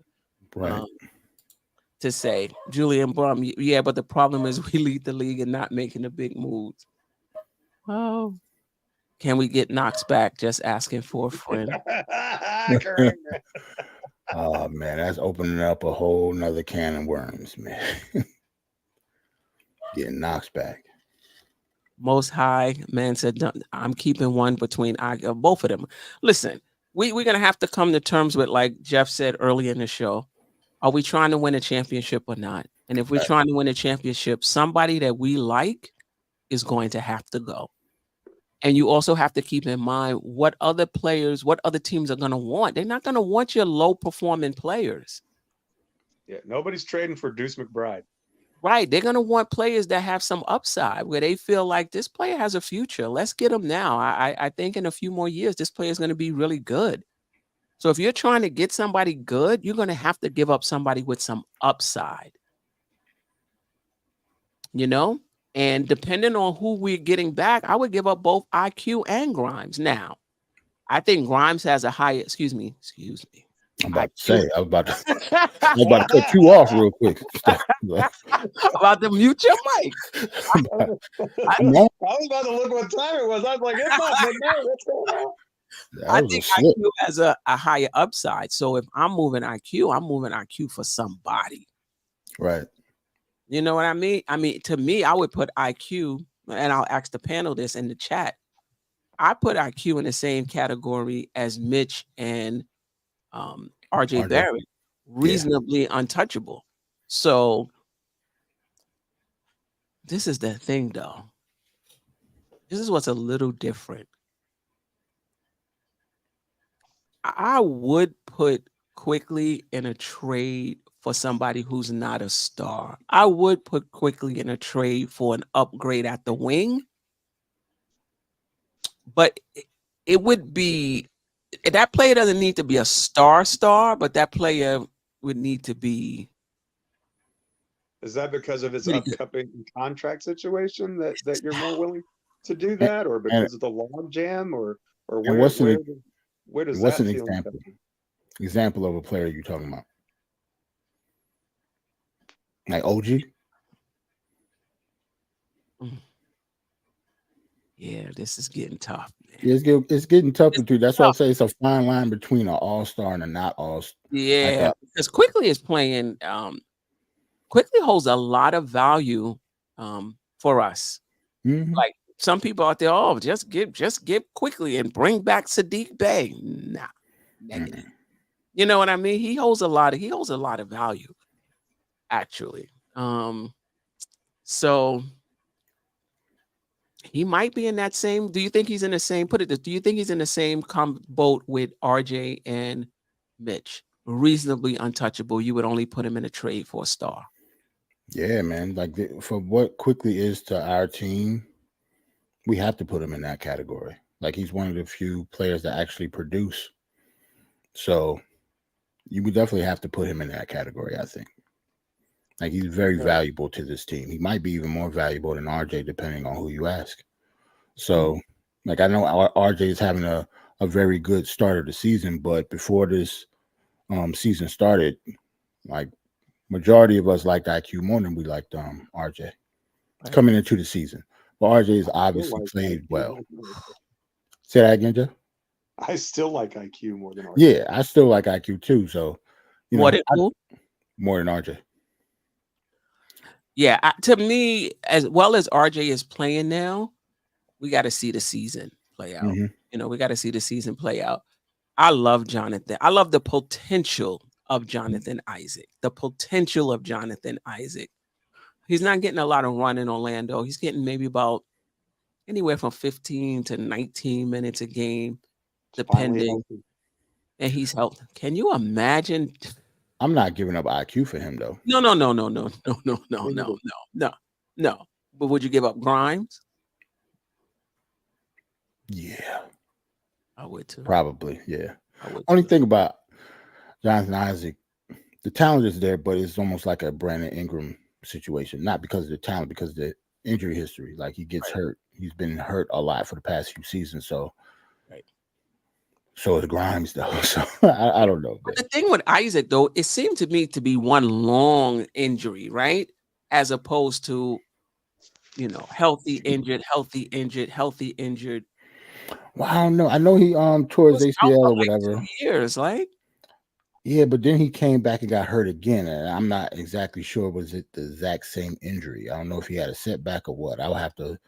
say. Julian Brum, yeah, but the problem is we lead the league in not making the big moves. Oh, can we get Knox back? Just asking for a friend. Oh man, that's opening up a whole nother can of worms, man. Getting Knox back. Most High man said, I'm keeping one between both of them. Listen, we're going to have to come to terms with, like Geoff said earlier in the show, are we trying to win a championship or not? And if we're trying to win a championship, somebody that we like is going to have to go. And you also have to keep in mind what other teams are going to want. They're not going to want your low performing players. Yeah, nobody's trading for Deuce McBride. Right. They're going to want players that have some upside where they feel like this player has a future. Let's get him now. I think in a few more years, this player is going to be really good. So if you're trying to get somebody good, you're going to have to give up somebody with some upside. And depending on who we're getting back, I would give up both IQ and Grimes. Now, I think Grimes has a higher, excuse me. I'm about to say, I was about to cut you off real quick. About to mute your mic. I was about to look what time it was. I was like, it's not midnight. What's going on? I think IQ has a higher upside. So if I'm moving IQ, I'm moving IQ for somebody. Right. You know what I mean? I mean, to me, I would put IQ, and I'll ask the panel this in the chat. I put IQ in the same category as Mitch and RJ Barrett, reasonably untouchable. So this is the thing, though. This is what's a little different. I would put Quickly in a trade for somebody who's not a star. I would put Quickly in a trade for an upgrade at the wing. But it would be, that player doesn't need to be a star, but that player would need to be. Is that because of his upcoming contract situation that you're more willing to do that, or because of the log jam, or where does what's that an example of a player you're talking about? Like OG? Yeah, this is getting tough, man. Yeah, it's getting tougher too. That's why I tough. say it's a fine line between an all-star and a not all. Yeah, because Quickly is playing. Quickly holds a lot of value for us. Mhm. Like some people out there, oh, just get Quickly and bring back Sadiq Bey. Nah, negative. You know what I mean? He holds a lot of value, actually. So he might be in that same. Do you think he's in the same? Put it this. Do you think he's in the same boat with RJ and Mitch? Reasonably untouchable. You would only put him in a trade for a star. Yeah, man. Like for what Quickly is to our team, we have to put him in that category. Like he's one of the few players that actually produce. So you would definitely have to put him in that category, I think. Like he's very valuable to this team. He might be even more valuable than RJ, depending on who you ask. So, like I know RJ is having a very good start of the season, but before this season started, like majority of us liked IQ more than we liked RJ coming into the season. But RJ has obviously played well. Say that again, Jeff. I still like IQ more than RJ. Yeah, I still like IQ too. So, you know, more than RJ. Yeah, to me, as well as RJ is playing now, we got to see the season play out. Mm-hmm. You know, we got to see the season play out. I love Jonathan. I love the potential of Jonathan Isaac. The potential of Jonathan Isaac. He's not getting a lot of run in Orlando. He's getting maybe about anywhere from 15 to 19 minutes a game, depending. And he's healthy. Can you imagine? I'm not giving up IQ for him though. No. But would you give up Grimes? Yeah, I would too. Probably, yeah. I would Only too. thing about Jonathan Isaac, the talent is there, but it's almost like a Brandon Ingram situation. Not because of the talent, because of the injury history. Like he gets hurt. He's been hurt a lot for the past few seasons. So, so is Grimes though. So I don't know. But the thing with Isaac though, it seemed to me to be one long injury, right? As opposed to, you know, healthy, injured. Well, I don't know. I know he tore his ACL or whatever. 2 years, like. Yeah, but then he came back and got hurt again, and I'm not exactly sure was it the exact same injury. I don't know if he had a setback or what. I'll have to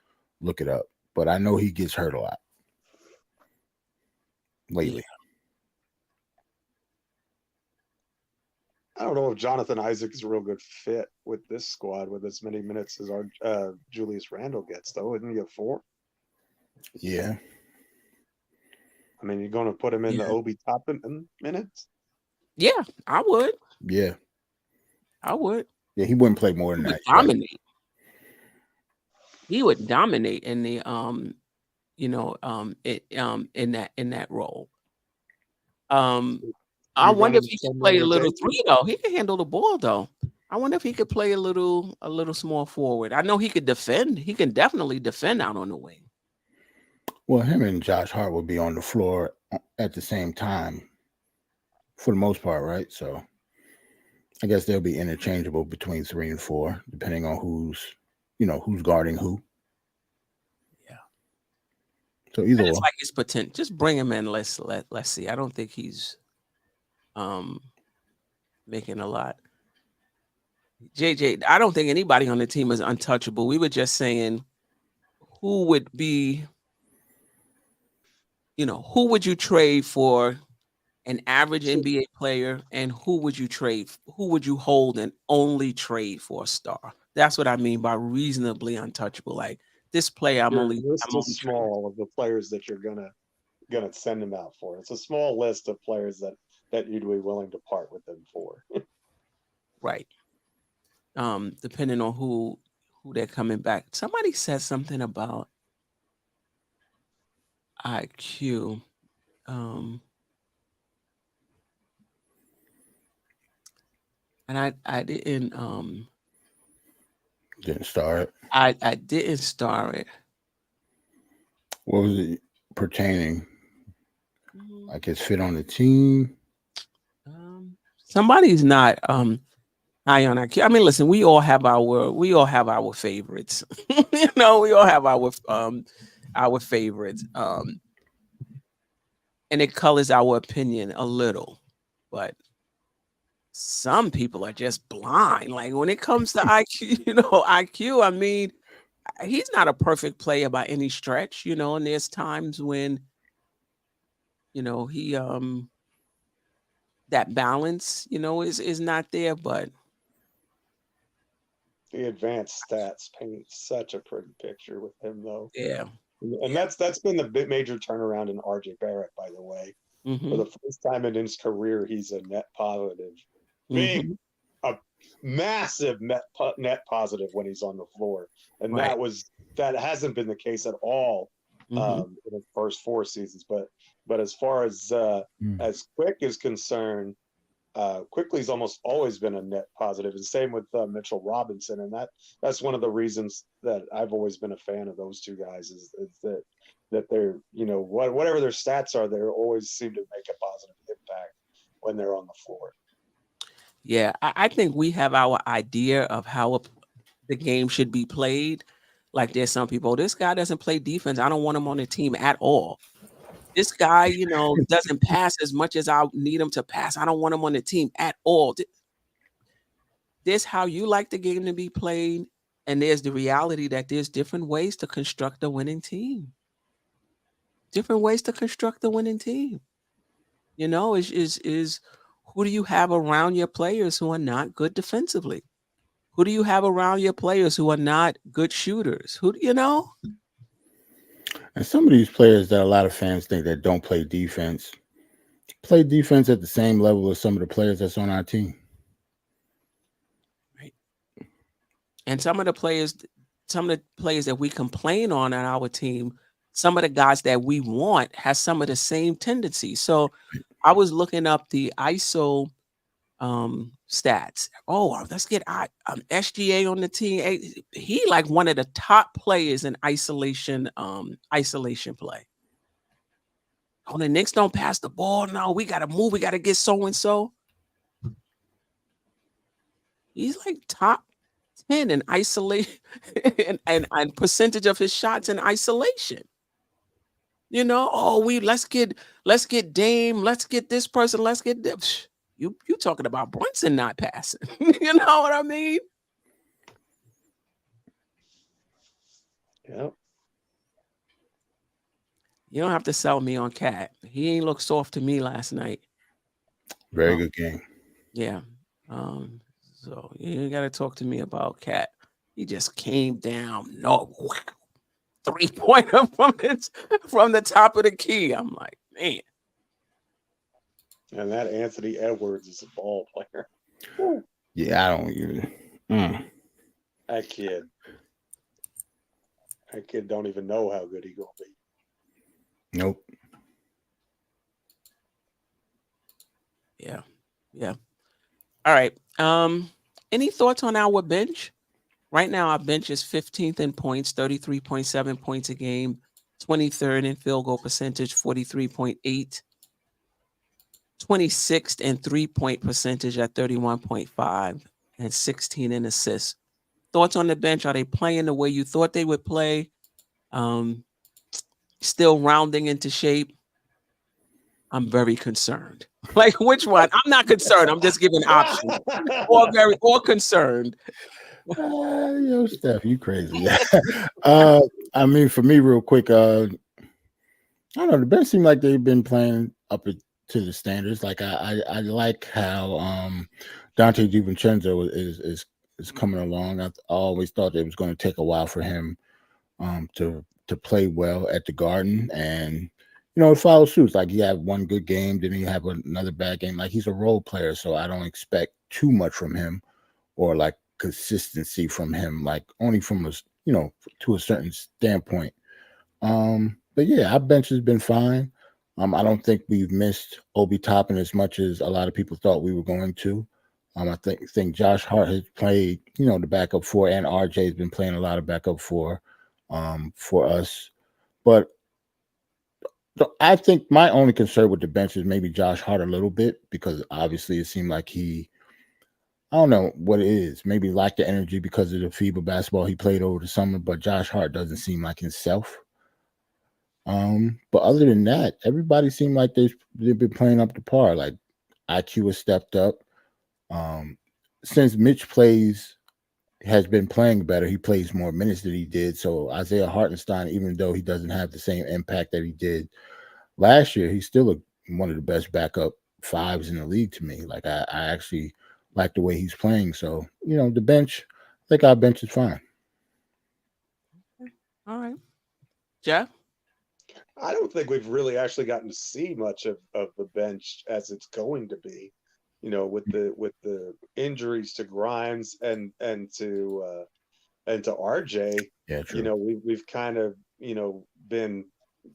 look it up. But I know he gets hurt a lot lately. I don't know if Jonathan Isaac is a real good fit with this squad with as many minutes as our Julius Randle gets, though. Isn't he a 4? Yeah. I mean, you're going to put him in the Obi Toppin minutes? Yeah, I would. Yeah. I would. Yeah, he wouldn't play more than that. Dominate. He would dominate in the in that role. I wonder if he could play a little 3 though. He can handle the ball though. I wonder if he could play a little small forward. I know he could defend. He can definitely defend out on the wing. Well, him and Josh Hart will be on the floor at the same time for the most part, right? So I guess they'll be interchangeable between 3 and 4, depending on who's guarding who. Yeah. So either it's like his potential. Just bring him in. Let's see. I don't think he's making a lot. JJ, I don't think anybody on the team is untouchable. We were just saying who would be, who would you trade for an average NBA player, and who would you hold and only trade for a star? That's what I mean by reasonably untouchable. Like this player, I'm only small of the players that you're gonna send him out for. It's a small list of players that you'd be willing to part with them for. Right. Depending on who they're coming back. Somebody said something about IQ. And I didn't star it. I didn't star it. What was it pertaining? Like his fit on the team? Somebody's not high on IQ. I mean, listen, we all have our favorites. We all have our our favorites. And it colors our opinion a little, but some people are just blind. Like when it comes to IQ, IQ, I mean, he's not a perfect player by any stretch, and there's times when, he that balance, is not there, but the advanced stats paint such a pretty picture with him, though. yeah. And that's been the major turnaround in RJ Barrett, by the way. For the first time in his career, he's a net positive, being a massive net positive when he's on the floor, and Right. that hasn't been the case at all in the first 4 seasons. But as far as Quick is concerned, Quickly's almost always been a net positive, and same with Mitchell Robinson, and that's one of the reasons that I've always been a fan of those two guys is that they're whatever their stats are, they always seem to make a positive impact when they're on the floor. Yeah, I think we have our idea of how the game should be played. Like there's some people, this guy doesn't play defense. I don't want him on the team at all. This guy, doesn't pass as much as I need him to pass. I don't want him on the team at all. This how you like the game to be played. And there's the reality that there's different ways to construct a winning team. Different ways to construct a winning team. Is who do you have around your players who are not good defensively? Who do you have around your players who are not good shooters? And some of these players that a lot of fans think that don't play defense at the same level as some of the players that's on our team. Right. And some of the players that we complain on our team, some of the guys that we want has some of the same tendencies. So I was looking up the ISO stats. Oh, let's get SGA on the team. He like one of the top players in isolation play. Oh, the Knicks don't pass the ball. No, we got to move. We got to get so-and-so. He's like top 10 in isolation and percentage of his shots in isolation. Let's get Dame, let's get this person, let's get this. You talking about Brunson not passing. You know what I mean? Yep. You don't have to sell me on Cat. He ain't look soft to me last night. Very good game. Yeah. So you ain't got to talk to me about Cat. He just came down. No, 3-pointer from the top of the key. I'm like, man. And that Anthony Edwards is a ball player. Yeah, I don't even. That kid don't even know how good he gonna be. Nope. Yeah. All right. Any thoughts on our bench? Right now, our bench is 15th in points, 33.7 points a game, 23rd in field goal percentage, 43.8, 26th in 3-point percentage at 31.5, and 16 in assists. Thoughts on the bench? Are they playing the way you thought they would play? Still rounding into shape? I'm very concerned. Like which one? I'm not concerned. I'm just giving options. Or concerned. Steph, you crazy. I mean, for me, real quick, I don't know. The bench seem like they've been playing up to the standards. Like I like how Dante DiVincenzo is coming along. I always thought it was going to take a while for him to play well at the Garden, and it follows suit. Like he had one good game, then he have another bad game. Like he's a role player, so I don't expect too much from him, or like consistency from him, like only from to a certain standpoint. But yeah, our bench has been fine. I don't think we've missed Obi Toppin as much as a lot of people thought we were going to. I think Josh Hart has played, the backup four, and RJ has been playing a lot of backup for us. But I think my only concern with the bench is maybe Josh Hart a little bit, because obviously it seemed like I don't know what it is. Maybe lack the energy because of the FIBA basketball he played over the summer, but Josh Hart doesn't seem like himself. But other than that, everybody seemed like they've been playing up to par. Like IQ has stepped up. Since Mitch has been playing better, he plays more minutes than he did. So Isaiah Hartenstein, even though he doesn't have the same impact that he did last year, he's still one of the best backup fives in the league to me. Like I actually like the way he's playing. So, the bench, I think our bench is fine. All right. Jeff? I don't think we've really actually gotten to see much of the bench as it's going to be, with the injuries to Grimes and to RJ. Yeah, true. We've kind of, been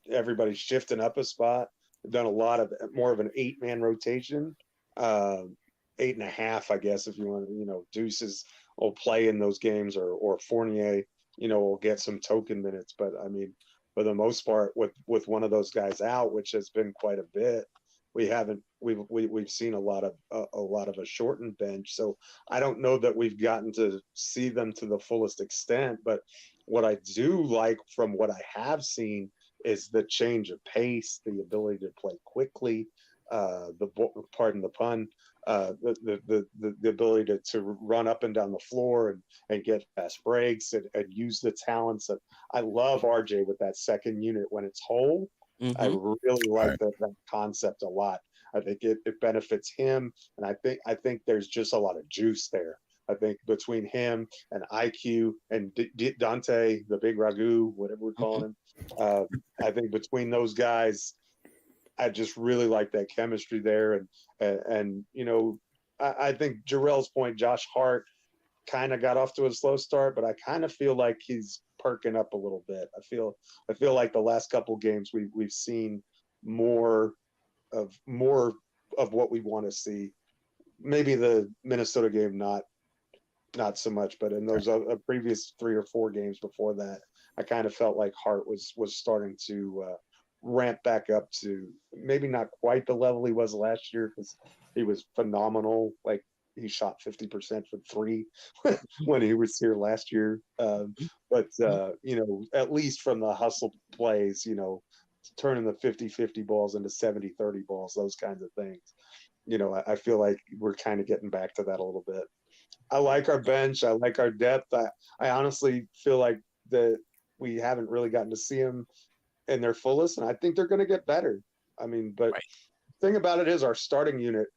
everybody shifting up a spot. We've done a lot of more of an 8-man rotation, 8.5, I guess, if you want. Deuces will play in those games, or Fournier, will get some token minutes. But I mean, for the most part, with one of those guys out, which has been quite a bit, we've seen a lot of a shortened bench. So I don't know that we've gotten to see them to the fullest extent. But what I do like from what I have seen is the change of pace, the ability to play quickly, pardon the pun, the ability to run up and down the floor and get fast breaks and use the talents that I love RJ with that second unit when it's whole. I really like that concept a lot. I think it benefits him, and I think there's just a lot of juice there. I think between him and IQ and Dante, the big Ragu, whatever we're calling him, I think between those guys, I just really like that chemistry there. And I think Jerrell's point, Josh Hart kind of got off to a slow start, but I kind of feel like he's perking up a little bit. I feel like the last couple games we've seen more of what we want to see. Maybe the Minnesota game not so much, but in those previous 3 or 4 games before that, I kind of felt like Hart was starting to ramp back up to maybe not quite the level he was last year, because he was phenomenal. Like he shot 50% from 3 when he was here last year. But at least from the hustle plays, turning the 50-50 balls into 70-30 balls, those kinds of things. I feel like we're kind of getting back to that a little bit. I like our bench. I like our depth. I honestly feel like that we haven't really gotten to see them in their fullest, and I think they're going to get better. I mean, but the thing about it is our starting unit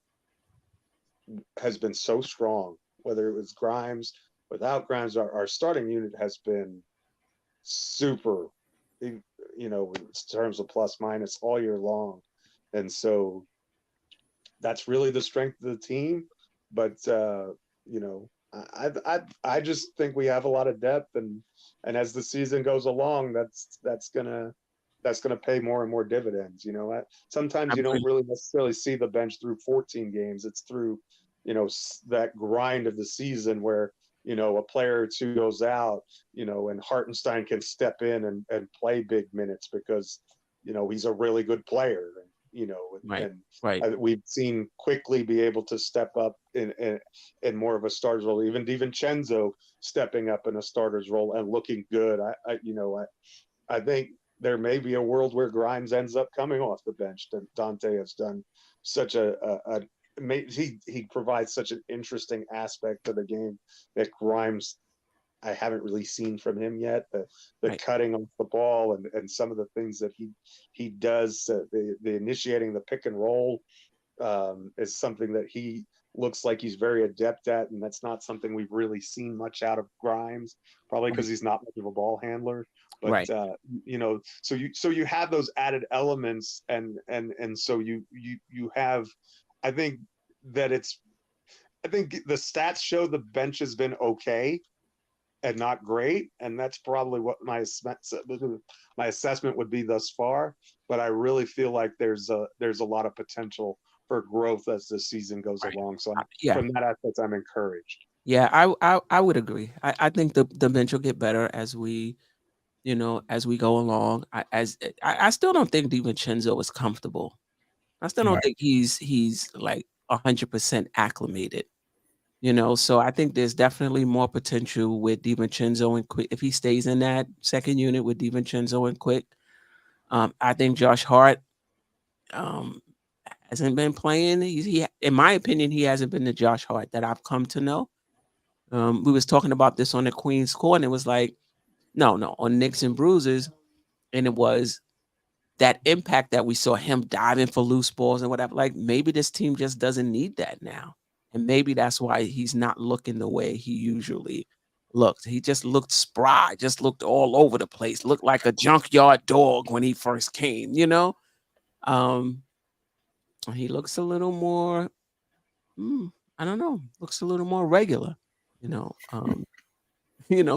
has been so strong, whether it was Grimes, without Grimes, our starting unit has been super, in terms of plus minus all year long. And so that's really the strength of the team. But, I just think we have a lot of depth, and as the season goes along, that's gonna pay more and more dividends. Sometimes you don't really necessarily see the bench through 14 games. It's through, that grind of the season where, a player or two goes out, and Hartenstein can step in and play big minutes because, he's a really good player. We've seen quickly be able to step up in more of a starter's role. Even DiVincenzo stepping up in a starter's role and looking good. I think there may be a world where Grimes ends up coming off the bench. That Dante has done such he provides such an interesting aspect to the game that Grimes, I haven't really seen from him yet. The cutting off the ball and some of the things that he does, the initiating the pick and roll is something that he looks like he's very adept at, and that's not something we've really seen much out of Grimes, probably because he's not much of a ball handler. But so you have those added elements, and so you have, I think the stats show the bench has been okay and not great, and that's probably what my assessment would be thus far. But I really feel like there's a lot of potential for growth as the season goes along. So from that aspect, I'm encouraged. Yeah, I would agree. I think the bench will get better as we go along. I still don't think DiVincenzo is comfortable. I still don't think he's like 100% acclimated. So I think there's definitely more potential with DiVincenzo and Quick if he stays in that second unit with DiVincenzo and Quick. I think Josh Hart hasn't been playing. He, in my opinion, he hasn't been the Josh Hart that I've come to know. We was talking about this on the Queen's Court, and it was like, no, on Knicks and Bruises, and it was that impact that we saw him diving for loose balls and whatever. Like maybe this team just doesn't need that now, and maybe that's why he's not looking the way he usually looked. He just looked spry, just looked all over the place, looked like a junkyard dog when he first came. He looks a little more. I don't know. Looks a little more regular.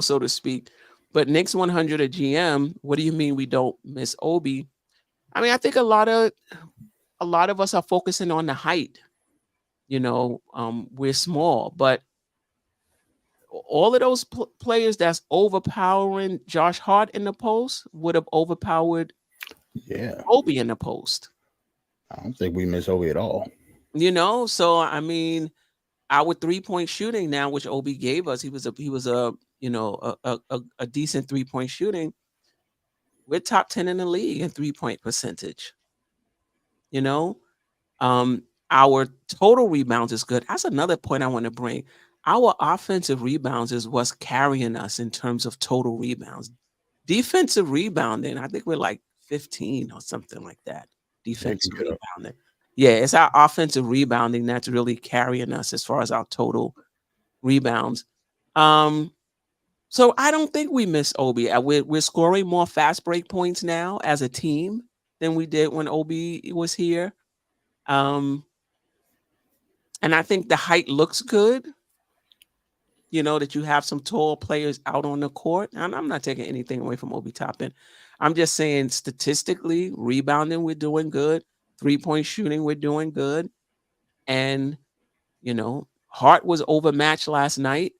So to speak. But Knicks 100 at GM, what do you mean we don't miss Obi? I mean, I think a lot of us are focusing on the height. We're small, but all of those players that's overpowering Josh Hart in the post would have overpowered Obi in the post. I don't think we miss Obi at all. So I mean, our 3-point shooting now, which Obi gave us, he was a decent 3-point shooting. We're top 10 in the league in 3-point percentage. Our total rebounds is good. That's another point I want to bring. Our offensive rebounds is what's carrying us in terms of total rebounds. Defensive rebounding, I think we're like 15 or something like that. Defensive rebounding. Yeah, it's our offensive rebounding that's really carrying us as far as our total rebounds. So I don't think we miss Obi. We're scoring more fast break points now as a team than we did when Obi was here. And I think the height looks good. That you have some tall players out on the court. And I'm not taking anything away from Obi Toppin. I'm just saying statistically, rebounding, we're doing good. 3-point shooting, we're doing good. And, Hart was overmatched last night,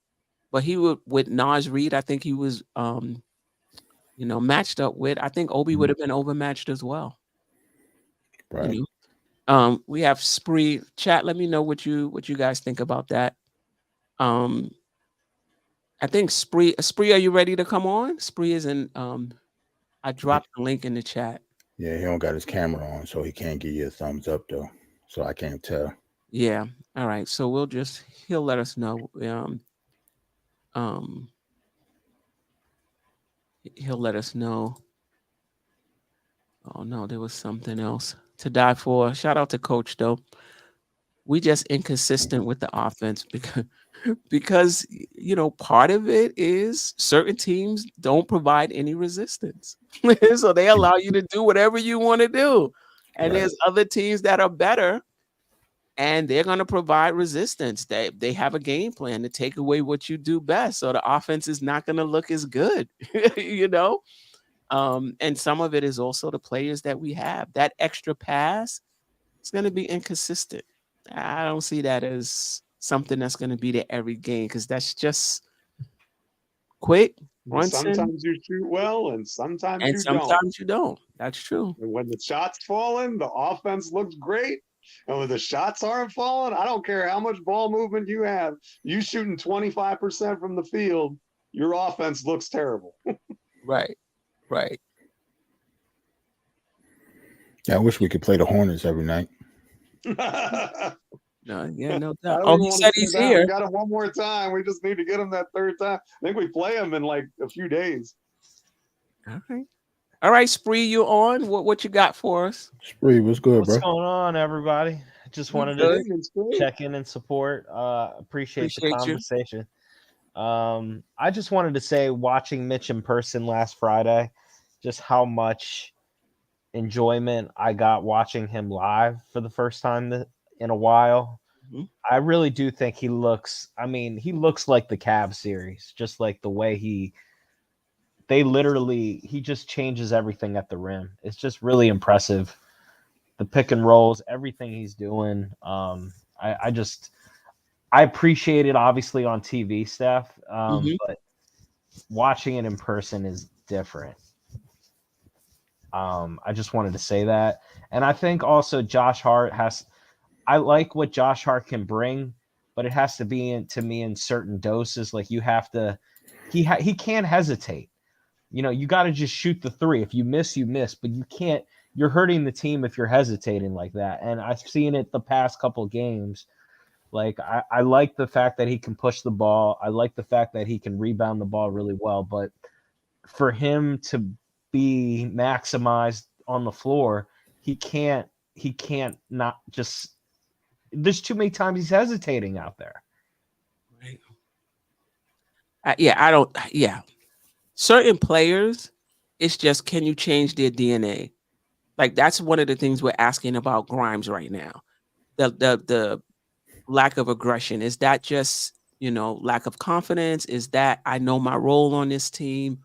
but he would with Naz Reid, I think he was, matched up with. I think Obi would have been overmatched as well. Right. We have Spree. Chat, let me know what you guys think about that. I think Spree, are you ready to come on? Spree is in, I dropped the link in the chat. Yeah, he don't got his camera on, so he can't give you a thumbs up though. So I can't tell. Yeah. All right. So he'll let us know. He'll let us know. Oh no, there was something else to die for. Shout out to Coach though. We just inconsistent with the offense because part of it is certain teams don't provide any resistance. So they allow you to do whatever you want to do. And there's other teams that are better and they're going to provide resistance. They have a game plan to take away what you do best. So the offense is not going to look as good, and some of it is also the players that we have. That extra pass is going to be inconsistent. I don't see that as something that's going to be there every game because that's just quick. Sometimes you shoot well, and sometimes you don't. That's true. And when the shot's falling, the offense looks great. And when the shots aren't falling, I don't care how much ball movement you have. You shooting 25% from the field, your offense looks terrible. Right. Yeah, I wish we could play the Hornets every night. No doubt. Oh, he said he's here. We got him one more time. We just need to get him that third time. I think we play him in like a few days. All right, Spree, you on? What you got for us? Spree, what's good, What's going on, everybody? Just wanted to check in and support. Appreciate the conversation. I just wanted to say, watching Mitch in person last Friday, just how much enjoyment I got watching him live for the first time in a while. Mm-hmm. I really do think he looks like the Cavs series, just like the way he just changes everything at the rim. It's just really impressive. The pick and rolls, everything he's doing. I appreciate it obviously on TV stuff, but watching it in person is different. I just wanted to say that. And I think also Josh Hart I like what Josh Hart can bring, but it has to me in certain doses. Like you have to, he can't hesitate. You know, you got to just shoot the three. If you miss, you miss, but you can't. You're hurting the team if you're hesitating like that. And I've seen it the past couple games. Like, I like the fact that he can push the ball. I like the fact that he can rebound the ball really well. But for him to be maximized on the floor, he can't not just – there's too many times he's hesitating out there. Right. Certain players, it's just, can you change their DNA? Like, that's one of the things we're asking about Grimes right now. The lack of aggression, is that just, you know, lack of confidence? Is that I know my role on this team,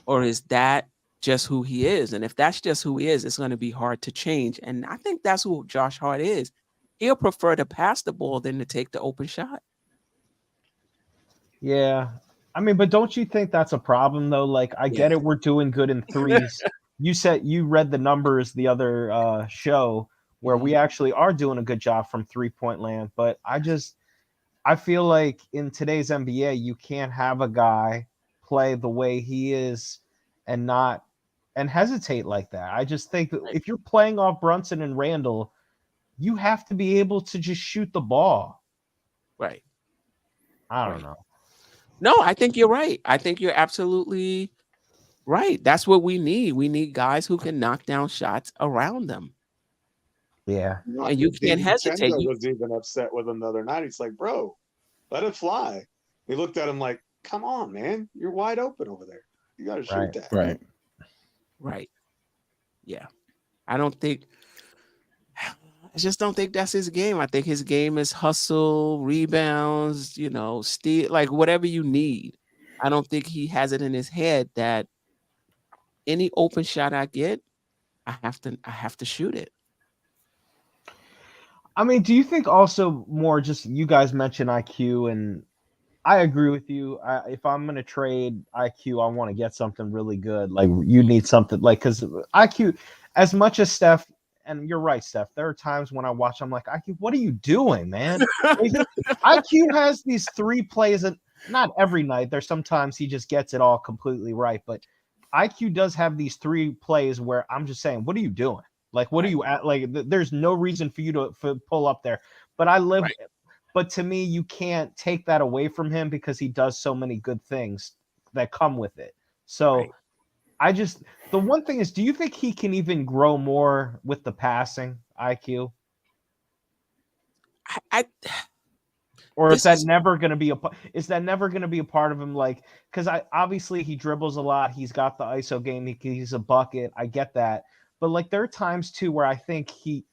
or is that just who he is? And if that's just who he is, it's going to be hard to change. And I think that's who Josh Hart is. He'll prefer to pass the ball than to take the open shot. Yeah. I mean, but don't you think that's a problem though? Like, I get it, we're doing good in threes. You read the numbers the other show where we actually are doing a good job from 3-point land, but I feel like in today's NBA, you can't have a guy play the way he is and hesitate like that. I just think that if you're playing off Brunson and Randall, you have to be able to just shoot the ball. Right. I don't know. No, I think you're right. I think you're absolutely right. That's what we need. We need guys who can knock down shots around them. Yeah. And you can't hesitate. He was even upset with him the other night. He's like, bro, let it fly. He looked at him like, come on, man. You're wide open over there. You got to shoot that. Right. Yeah. I just don't think that's his game. I think his game is hustle, rebounds, you know, steal, like whatever you need. I don't think he has it in his head that any open shot I get, I have to shoot it. I mean, do you think also more just, you guys mentioned IQ, and I agree with you. If I'm going to trade IQ, I want to get something really good. Like, you need something like, because IQ, as much as Steph, and you're right, Steph, there are times when I watch, I'm like, IQ, what are you doing, man? IQ has these 3 plays, and not every night. There's sometimes he just gets it all completely right, but IQ does have these 3 plays where I'm just saying, what are you doing? Like, what are you at? Like, there's no reason for you to pull up there. But but to me, you can't take that away from him because he does so many good things that come with it. So the one thing is, do you think he can even grow more with the passing IQ? Or is that never going to be a part of him? Like, because obviously he dribbles a lot. He's got the ISO game. He's a bucket. I get that. But like, there are times too where I think he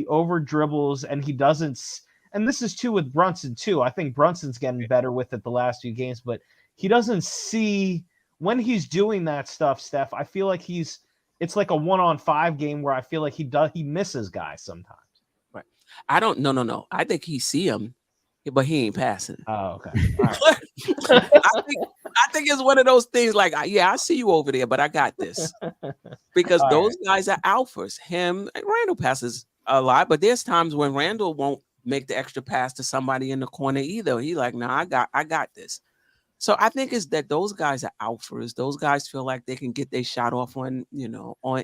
over dribbles and he doesn't. And this is too with Brunson too. I think Brunson's getting better with it the last few games, but he doesn't see when he's doing that stuff, Steph. I feel like it's like a 1-on-5 game where I feel like he misses guys sometimes. Right. I don't. No. I think he see him, but he ain't passing. Oh, okay. All right. I think it's one of those things like, I see you over there, but I got this. Because those guys are alphas. Him and Randall passes a lot, but there's times when Randall won't make the extra pass to somebody in the corner either. He like, nah, I got this. So I think it's that those guys are alphas. Those guys feel like they can get their shot off on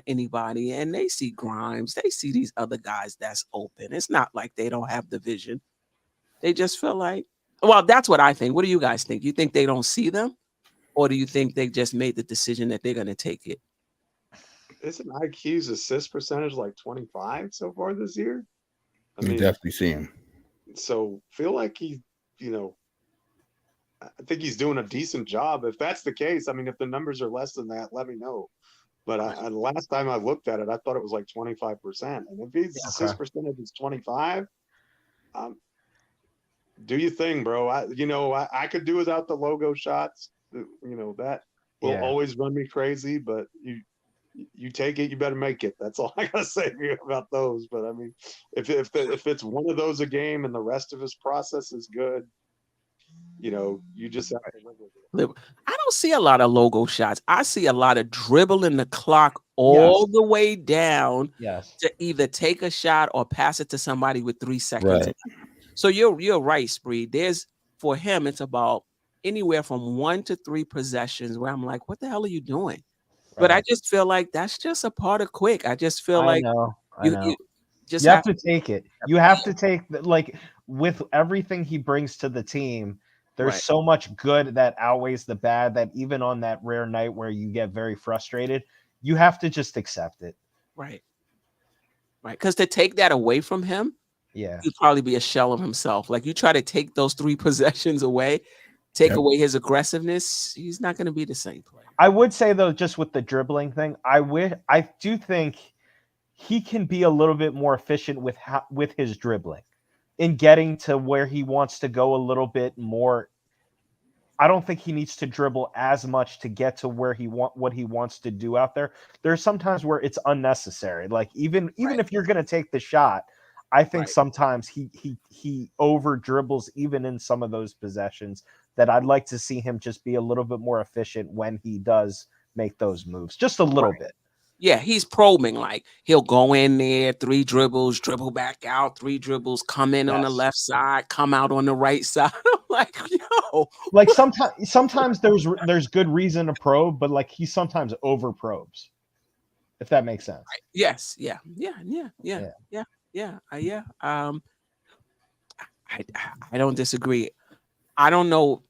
anybody, and they see Grimes. They see these other guys that's open. It's not like they don't have the vision. They just feel like, well, that's what I think. What do you guys think? You think they don't see them? Or do you think they just made the decision that they're going to take it? Isn't IQ's assist percentage like 25 so far this year? I mean, definitely see him. So feel like I think he's doing a decent job. If that's the case, I mean, if the numbers are less than that, let me know. But last time I looked at it, I thought it was like 25%. And if his assist percentage is 25, do your thing, bro. I could do without the logo shots. That will always run me crazy, but you take it, you better make it. That's all I gotta say to you about those. But I mean, if it's one of those a game and the rest of his process is good, you just have to live with it. I don't see a lot of logo shots. I see a lot of dribbling the clock all the way down to either take a shot or pass it to somebody with 3 seconds. Right. So you're right, Spree. For him, it's about anywhere from 1 to 3 possessions where I'm like, what the hell are you doing? But I just feel like that's just a part of Quick. I just feel like you just have to take it. You have to take like with everything he brings to the team. There's so much good that outweighs the bad that even on that rare night where you get very frustrated, you have to just accept it. Right. Because to take that away from him, he'd probably be a shell of himself. Like you try to take those 3 possessions away, take away his aggressiveness, he's not going to be the same player. I would say though, just with the dribbling thing, I do think he can be a little bit more efficient with his dribbling in getting to where he wants to go a little bit more. I don't think he needs to dribble as much to get to where what he wants to do out there. There's sometimes where it's unnecessary. Like even if you're going to take the shot, I think sometimes he over dribbles even in some of those possessions that I'd like to see him just be a little bit more efficient when he does make those moves, just a little bit. Yeah, he's probing. Like he'll go in there, 3 dribbles, dribble back out, 3 dribbles, come in on the left side, come out on the right side. I'm like, yo, like sometimes there's good reason to probe, but like he sometimes over probes, if that makes sense. Yes, yeah. I don't disagree. I don't know.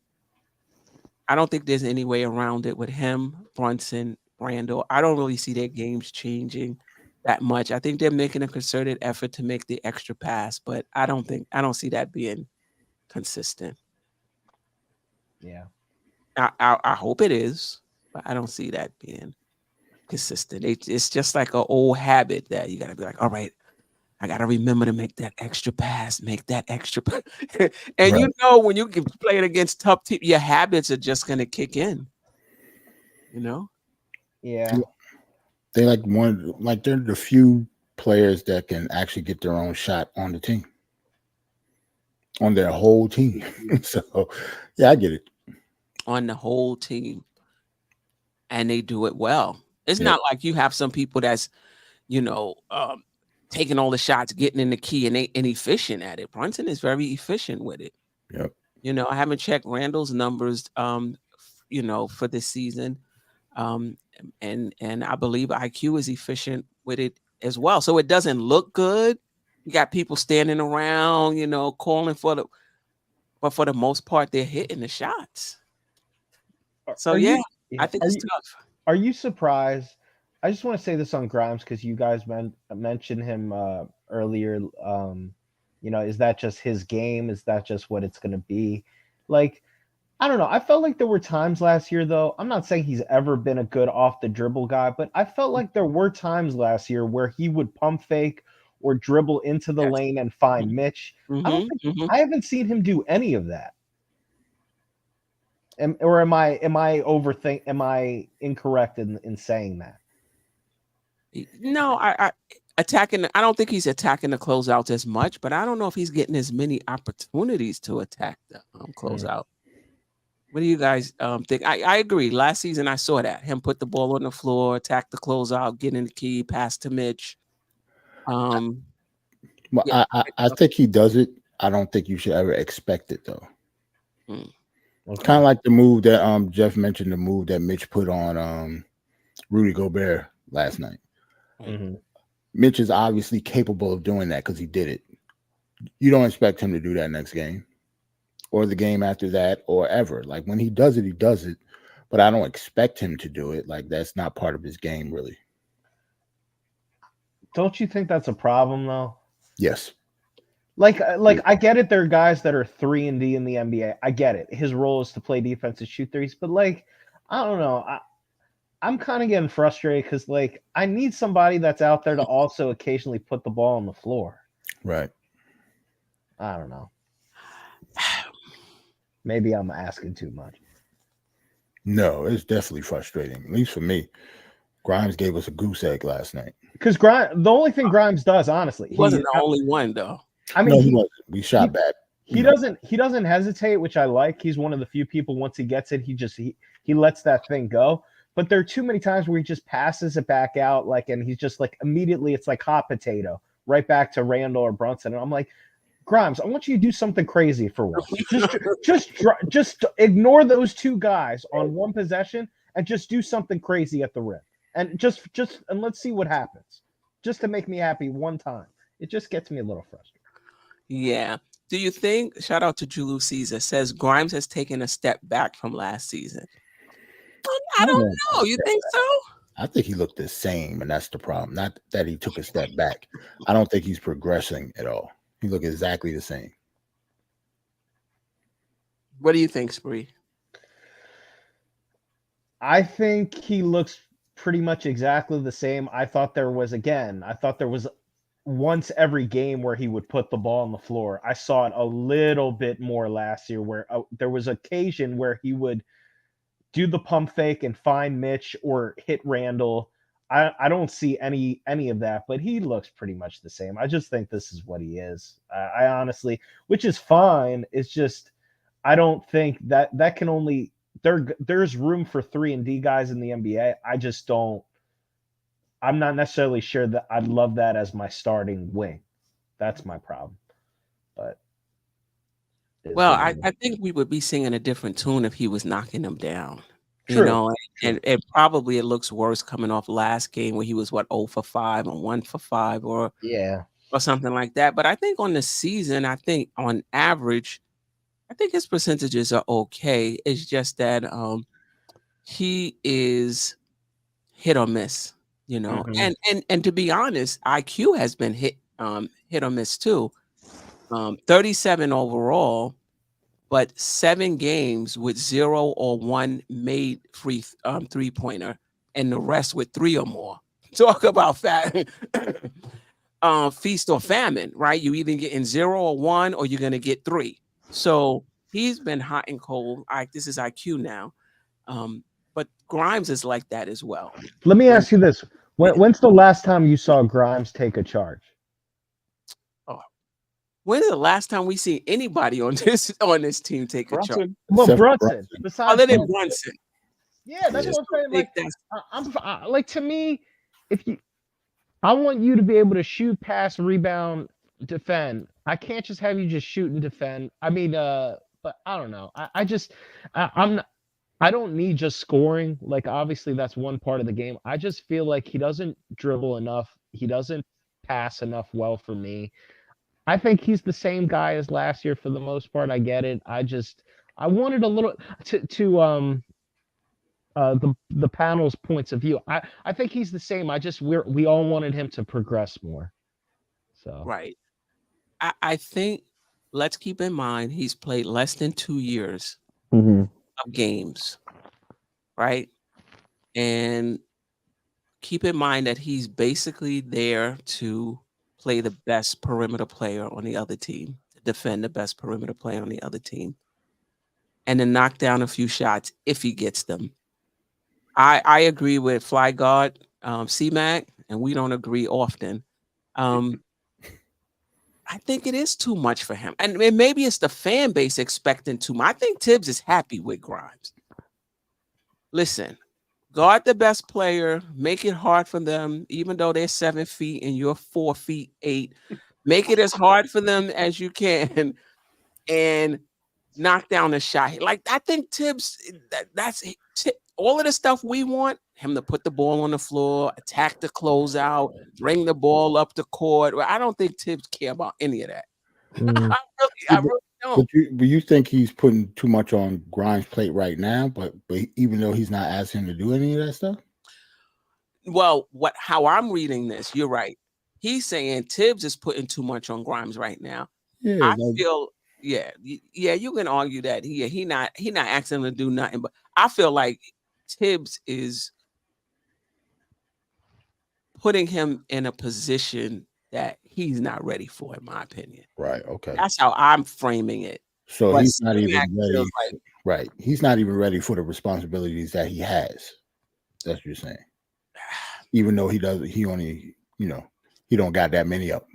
I don't think there's any way around it with him, Brunson, Randall. I don't really see their games changing that much. I think they're making a concerted effort to make the extra pass, but I don't see that being consistent. Yeah. I hope it is, but I don't see that being consistent. It's just like an old habit that you got to be like, all right, I got to remember to make that extra pass, make that extra pass. And you know, when you can play it against tough teams, your habits are just going to kick in, you know? Yeah. They're they're the few players that can actually get their own shot on the team, on their whole team. So, yeah, I get it. On the whole team. And they do it well. It's not like you have some people that's, taking all the shots, getting in the key, and efficient at it. Brunson is very efficient with it. Yep. I haven't checked Randall's numbers, for this season. And I believe IQ is efficient with it as well. So it doesn't look good. You got people standing around, calling but for the most part, they're hitting the shots. So I think it's tough. Are you surprised? I just want to say this on Grimes because you guys mentioned him earlier. Is that just his game? Is that just what it's going to be? Like, I don't know. I felt like there were times last year, though. I'm not saying he's ever been a good off the dribble guy, but I felt like there were times last year where he would pump fake or dribble into the lane and find Mitch. I haven't seen him do any of that. Am I incorrect in saying that? No, I don't think he's attacking the closeouts as much, but I don't know if he's getting as many opportunities to attack the closeout. What do you guys think? I agree. Last season I saw that him put the ball on the floor, attack the closeout, get in the key, pass to Mitch. I think he does it. I don't think you should ever expect it though. It's kind of like the move that Geoff mentioned, the move that Mitch put on Rudy Gobert last night. Mitch is obviously capable of doing that because he did it. You don't expect him to do that next game or the game after that or ever. Like when he does it, but I don't expect him to do it. Like that's not part of his game, really. Don't you think that's a problem though? Yes. Like I get it. There are guys that are 3-and-D in the NBA. I get it. His role is to play defense and shoot threes. But like, I don't know. I'm kind of getting frustrated because like I need somebody that's out there to also occasionally put the ball on the floor. Right. I don't know. Maybe I'm asking too much. No, it's definitely frustrating. At least for me. Grimes gave us a goose egg last night. Because the only thing Grimes does, honestly, he wasn't the only one though. I mean, no, he wasn't. We shot bad. He doesn't hesitate, which I like. He's one of the few people. Once he gets it, he lets that thing go. But there are too many times where he just passes it back out, and he's just like immediately it's like hot potato right back to Randall or Brunson, and I'm like, Grimes, I want you to do something crazy for once. Just ignore those two guys on one possession and just do something crazy at the rim. And just and let's see what happens. Just to make me happy one time. It just gets me a little frustrated. Yeah. Do you think, shout out to Julius Caesar, says Grimes has taken a step back from last season? I don't know. You think so? I think he looked the same, and that's the problem. Not that he took a step back. I don't think he's progressing at all. He looked exactly the same. What do you think, Spree? I think he looks pretty much exactly the same. I thought there was once every game where he would put the ball on the floor. I saw it a little bit more last year where there was occasion where he would do the pump fake and find Mitch or hit Randall. I don't see any of that, but he looks pretty much the same. I just think this is what he is. I honestly, which is fine. It's just I don't think that can only there's room for 3-and-D guys in the NBA. I just don't. I'm not necessarily sure that I'd love that as my starting wing. That's my problem. But well, I think we would be singing a different tune if he was knocking them down. True. You know, and probably it looks worse coming off last game where he was 0 for 5 or 1 for 5 or something like that. But I think on the season, I think on average, I think his percentages are okay. It's just that he is hit or miss, you know. And to be honest, IQ has been hit or miss too. 37 overall, but 7 games with 0 or 1 made free 3-pointer, and the rest with 3 or more. Talk about feast or famine, right? You either getting 0 or 1, or you're gonna get 3. So he's been hot and cold. This is IQ now, but Grimes is like that as well. Let me ask you this: when's the last time you saw Grimes take a charge? When is the last time we see anybody on this team take a charge? Well, Brunson. Besides other than Brunson. Yeah, that's what I'm saying. Like, like to me, I want you to be able to shoot, pass, rebound, defend. I can't just have you just shoot and defend. I mean, but I don't know. I don't need just scoring. Like, obviously, that's one part of the game. I just feel like he doesn't dribble enough. He doesn't pass enough well for me. I think he's the same guy as last year for the most part. I get it. I wanted a little to the panel's points of view. I think he's the same. We all wanted him to progress more. So right. I think let's keep in mind he's played less than 2 years of games, right? And keep in mind that he's basically there to play the best perimeter player on the other team, to defend the best perimeter player on the other team, and then knock down a few shots if he gets them. I agree with Fly Guard, C-Mac, and we don't agree often. I think it is too much for him. And maybe it's the fan base expecting too much. I think Tibbs is happy with Grimes. Listen, guard the best player, make it hard for them, even though they're 7 feet and you're 4 feet 8. Make it as hard for them as you can and knock down a shot. Like, I think Tibbs, that's all of the stuff we want him to put the ball on the floor, attack the closeout, bring the ball up the court. Well, I don't think Tibbs care about any of that. I really don't. But you think he's putting too much on Grimes' plate right now, but even though he's not asking him to do any of that stuff? Well, how I'm reading this, you're right. He's saying Tibbs is putting too much on Grimes right now. Yeah, I feel, you can argue that he not asking him to do nothing, but I feel like Tibbs is putting him in a position that he's not ready for, in my opinion. Right. Okay. That's how I'm framing it. So he's not even ready. Right. He's not even ready for the responsibilities that he has. That's what you're saying. Even though he only, he don't got that many of them.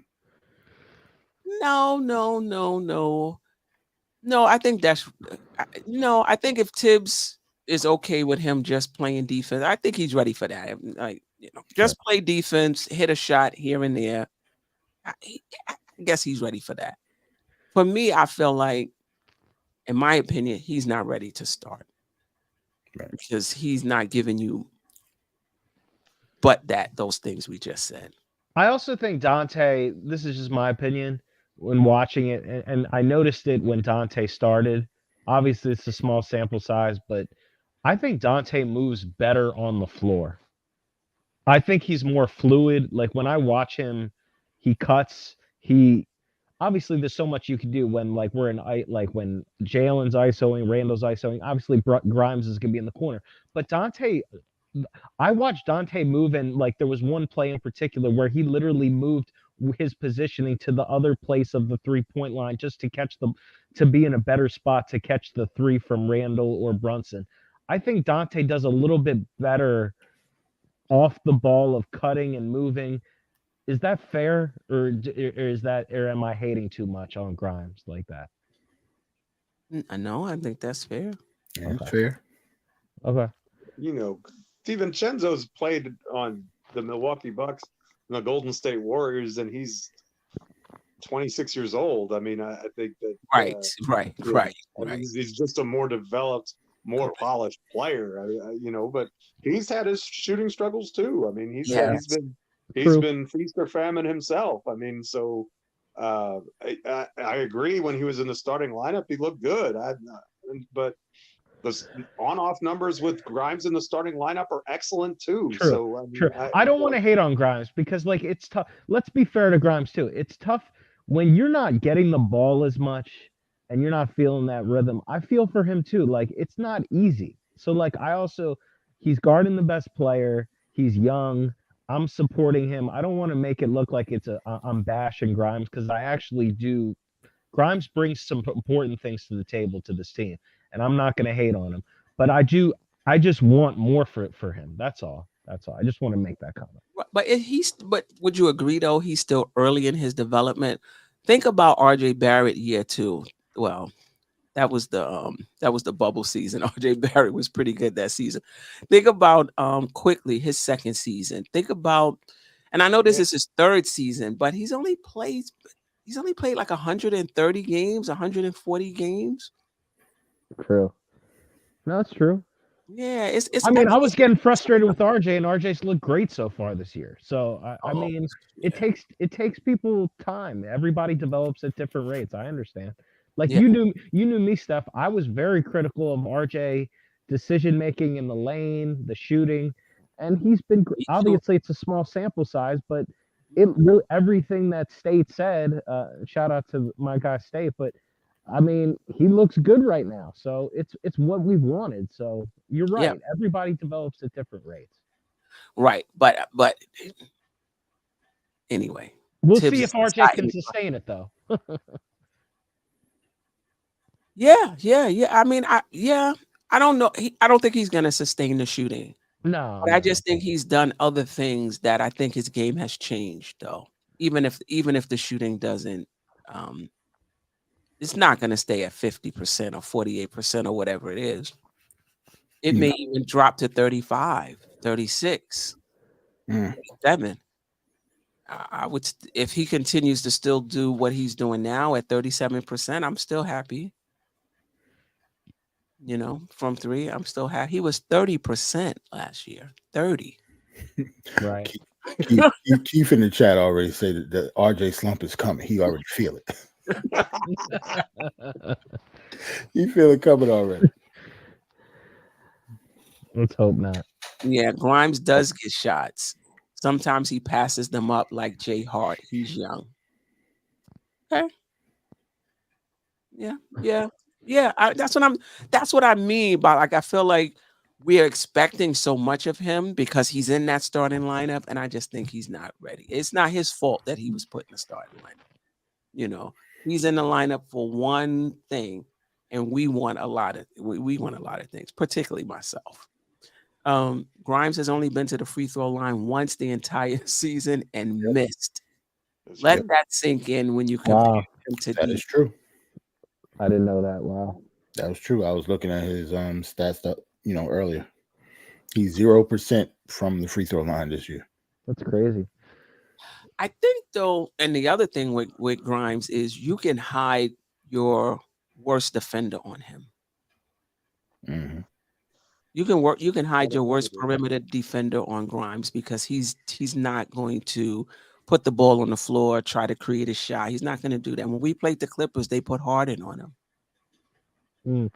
No. I think that's, I think if Tibbs is okay with him just playing defense, I think he's ready for that. Like, just play defense, hit a shot here and there. I guess he's ready for that. For me, I feel like, in my opinion, he's not ready to start. Right. Because he's not giving you but those things we just said. I also think Dante, this is just my opinion when watching it, and I noticed it when Dante started. Obviously, it's a small sample size, but I think Dante moves better on the floor. I think he's more fluid. Like when I watch him, he cuts. Obviously there's so much you can do when we're in when Jalen's isoing, Randall's isoing. Obviously Grimes is gonna be in the corner, but Dante. I watched Dante move, and there was one play in particular where he literally moved his positioning to the other place of the 3-point line just to be in a better spot to catch the three from Randall or Brunson. I think Dante does a little bit better off the ball of cutting and moving. Is that fair, or am I hating too much on Grimes like that? No, I think that's fair. Yeah, okay. Fair. Okay. DiVincenzo's played on the Milwaukee Bucks and the Golden State Warriors, and he's 26 years old. I mean, I think that right. He's just a more developed, more polished player. But he's had his shooting struggles too. I mean, he's been feast or famine himself. I mean, so I agree. When he was in the starting lineup, he looked good. But the on-off numbers with Grimes in the starting lineup are excellent too. True. So True. I don't want to hate on Grimes because it's tough. Let's be fair to Grimes too. It's tough when you're not getting the ball as much and you're not feeling that rhythm. I feel for him too. It's not easy. So he's guarding the best player. He's young. I'm supporting him. I don't want to make it look like I'm bashing Grimes, because I actually do. Grimes brings some important things to the table to this team, and I'm not going to hate on him. But I just want more for him. That's all. I just want to make that comment. But would you agree though he's still early in his development? Think about RJ Barrett year 2. Well, that was the bubble season. RJ Barrett was pretty good that season. Think about quickly his second season. Think about, and I know this is his third season, but he's only played like 130 games, 140 games. True. No, it's true. Yeah, it's. I mean, I was getting frustrated with RJ, and RJ's looked great so far this year. So I mean, it takes people time. Everybody develops at different rates. I understand. You knew me, Steph. I was very critical of RJ decision making in the lane, the shooting, and he's been. Obviously, it's a small sample size, but it really everything that State said. Shout out to my guy State, but. I mean, he looks good right now, so it's what we've wanted. So you're right. Yeah. Everybody develops at different rates. Right, but anyway, we'll see if RJ can sustain it, though. Yeah. I mean, I don't know. I don't think he's gonna sustain the shooting. No, but I just think he's done other things that I think his game has changed, though. Even if the shooting doesn't. It's not going to stay at 50% or 48% or whatever it is. It may even drop to 35, 36, 37. I would, if he continues to still do what he's doing now at 37%, I'm still happy. From 3, I'm still happy. He was 30% last year. 30. Right. Keith in the chat already said that the RJ slump is coming. He already feel it. You feel it coming already. Let's hope not. Yeah, Grimes does get shots. Sometimes he passes them up like Jay Hart. He's young. Okay. Yeah. That's what I mean by I feel like we're expecting so much of him because he's in that starting lineup, and I just think he's not ready. It's not his fault that he was put in the starting lineup. He's in the lineup for one thing, and we want a lot of things, particularly myself. Grimes has only been to the free throw line once the entire season and missed. Let that sink in when you compare him to that is true. I didn't know that. Wow. That was true. I was looking at his stats earlier. He's 0% from the free throw line this year. That's crazy. I think though, and the other thing with Grimes is you can hide your worst defender on him. Mm-hmm. You can hide your worst perimeter defender on Grimes because he's not going to put the ball on the floor, try to create a shot. He's not going to do that. When we played the Clippers, they put Harden on him.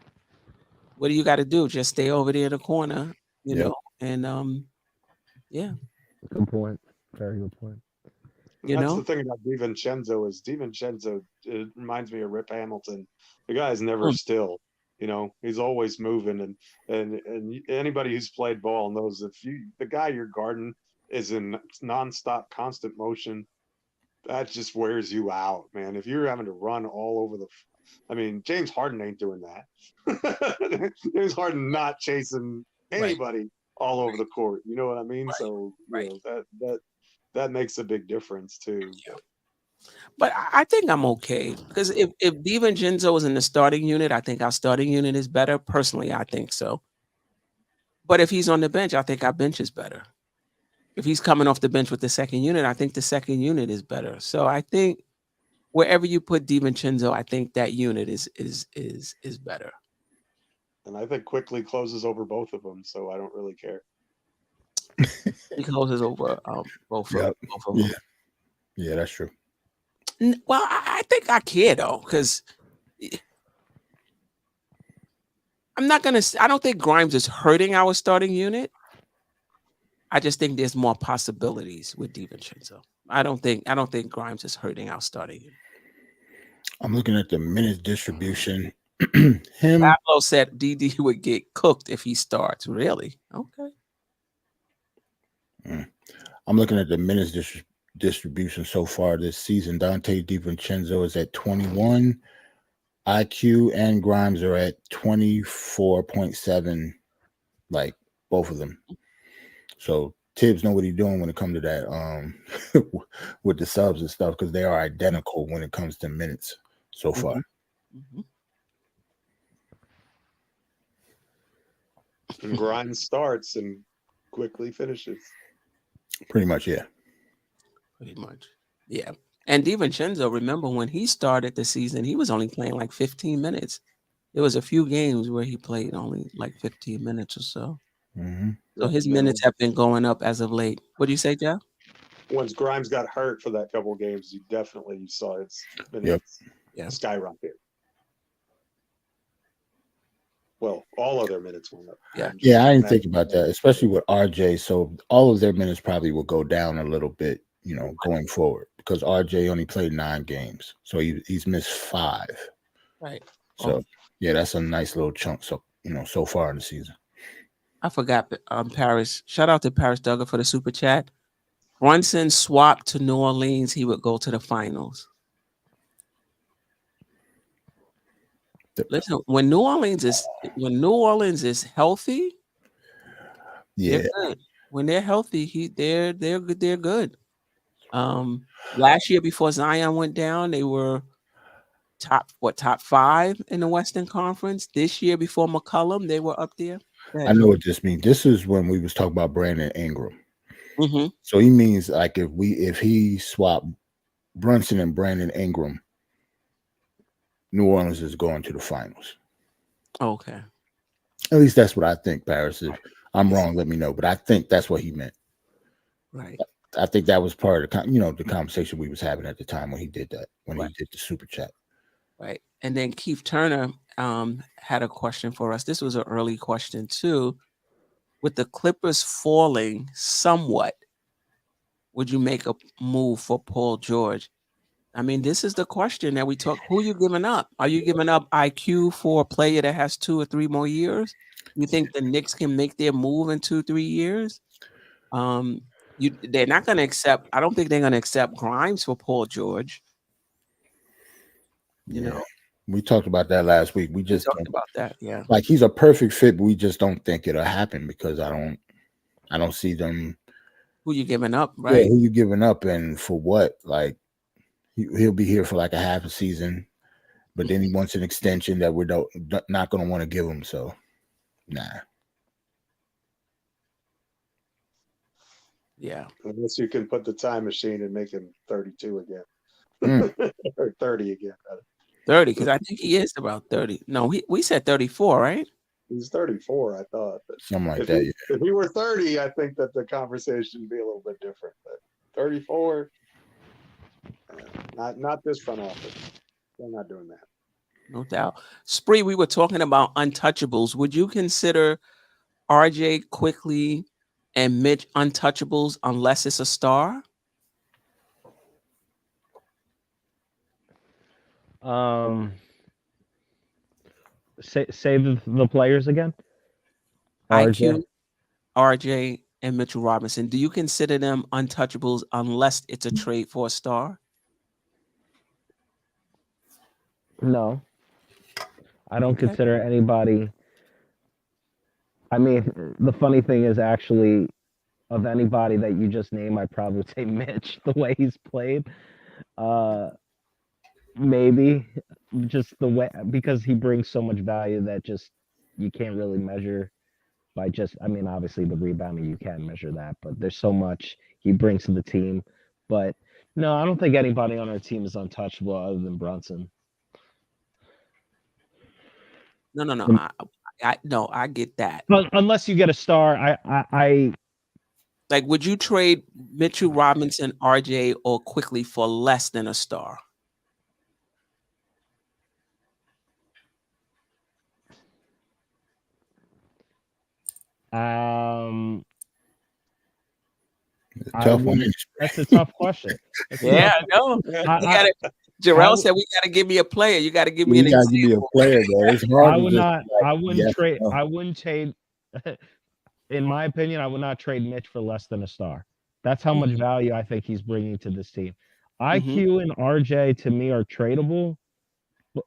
What do you got to do? Just stay over there in the corner, you know, and yeah. Good point. Very good point. That's the thing about DiVincenzo is DiVincenzo, it reminds me of Rip Hamilton. The guy's never still. You know, he's always moving, and anybody who's played ball knows if the guy you're guarding is in nonstop, constant motion, that just wears you out, man. If you're having to run all over I mean, James Harden ain't doing that. James Harden not chasing anybody all over the court. You know what I mean? So you know, that makes a big difference too. Yeah. But I think I'm okay because if DiVincenzo is in the starting unit, I think our starting unit is better. Personally, I think so. But if he's on the bench, I think our bench is better. If he's coming off the bench with the second unit, I think the second unit is better. So I think wherever you put DiVincenzo, I think that unit is better. And I think Quickly closes over both of them, so I don't really care. He closes over both of them. Yeah, that's true. Well, I think I care though, because I don't think Grimes is hurting our starting unit. I just think there's more possibilities with DiVincenzo. I don't think Grimes is hurting our starting unit. I'm looking at the minutes distribution. Pablo said DD would get cooked if he starts. Really? Okay. I'm looking at the minutes distribution so far this season. Dante DiVincenzo is at 21. IQ and Grimes are at 24.7, like both of them. So Tibbs know what he's doing when it comes to that with the subs and stuff, because they are identical when it comes to minutes so far. And Grimes starts and Quickly finishes. Pretty much, yeah. Pretty much. Yeah. And DiVincenzo, remember when he started the season, he was only playing like 15 minutes. There was a few games where he played only like 15 minutes or so. So his minutes have been going up as of late. What do you say, Geoff? Once Grimes got hurt for that couple of games, you saw it's been skyrocket. Well, all of their minutes went up. Yeah, I didn't think about that, especially with RJ. So all of their minutes probably will go down a little bit, you know, going forward, because RJ only played 9 games, so he's missed 5. Right. So yeah, that's a nice little chunk. So so far in the season. I forgot Paris. Shout out to Paris Duggar for the super chat. Brunson swapped to New Orleans, he would go to the finals. Listen, when New Orleans is healthy, they're good. When they're healthy, they're good. They're good. Last year before Zion went down, they were top 5 in the Western Conference. This year before McCollum, they were up there. I know what this means. This is when we was talking about Brandon Ingram. So he means like if he swapped Brunson and Brandon Ingram, New Orleans is going to the finals. Okay. At least that's what I think, Paris. If I'm wrong, let me know. But I think that's what he meant. Right. I think that was part of the conversation we was having at the time when he did that, when he did the super chat. Right. And then Keith Turner had a question for us. This was an early question too. With the Clippers falling somewhat, would you make a move for Paul George? I mean, this is the question that we talk. Who are you giving up? Are you giving up IQ for a player that has 2 or 3 more years? You think the Knicks can make their move in 2-3 years? They're not going to accept. I don't think they're going to accept Grimes for Paul George. You know, we talked about that last week. We just talked about that. Yeah, like he's a perfect fit, but we just don't think it'll happen because I don't see them. Who you giving up? Right? Yeah, who you giving up, and for what? Like he'll be here for like a half a season, but then he wants an extension that we're not going to want to give him. So, nah. Yeah. Unless you can put the time machine and make him 32 again. Or 30 again. 30, because I think he is about 30. No, we said 34, right? He's 34, I thought. But something like that. If he were 30, I think that the conversation would be a little bit different. But 34, not this front office. They're not doing that. No doubt. Spree, we were talking about untouchables. Would you consider RJ Quickly and Mitch untouchables unless it's a star? Say the players again. IQ, RJ, and Mitchell Robinson. Do you consider them untouchables unless it's a trade for a star? No, I don't consider anybody. I mean, the funny thing is, actually, of anybody that you just named, I'd probably say Mitch, the way he's played. Maybe just the way, because he brings so much value that just you can't really measure by just, I mean, obviously the rebounding, you can measure that, but there's so much he brings to the team. But no, I don't think anybody on our team is untouchable other than Brunson. No. I get that. But unless you get a star, I like, would you trade Mitchell Robinson, RJ, or Quickly for less than a star? Tough one. That's a tough question. Yeah, I know. Jerrell said we got to give me a player. You got to give me an example. Give me a player, bro. It's hard. I wouldn't trade. I wouldn't trade. In my opinion, I would not trade Mitch for less than a star. That's how much value I think he's bringing to this team. IQ and RJ to me are tradable,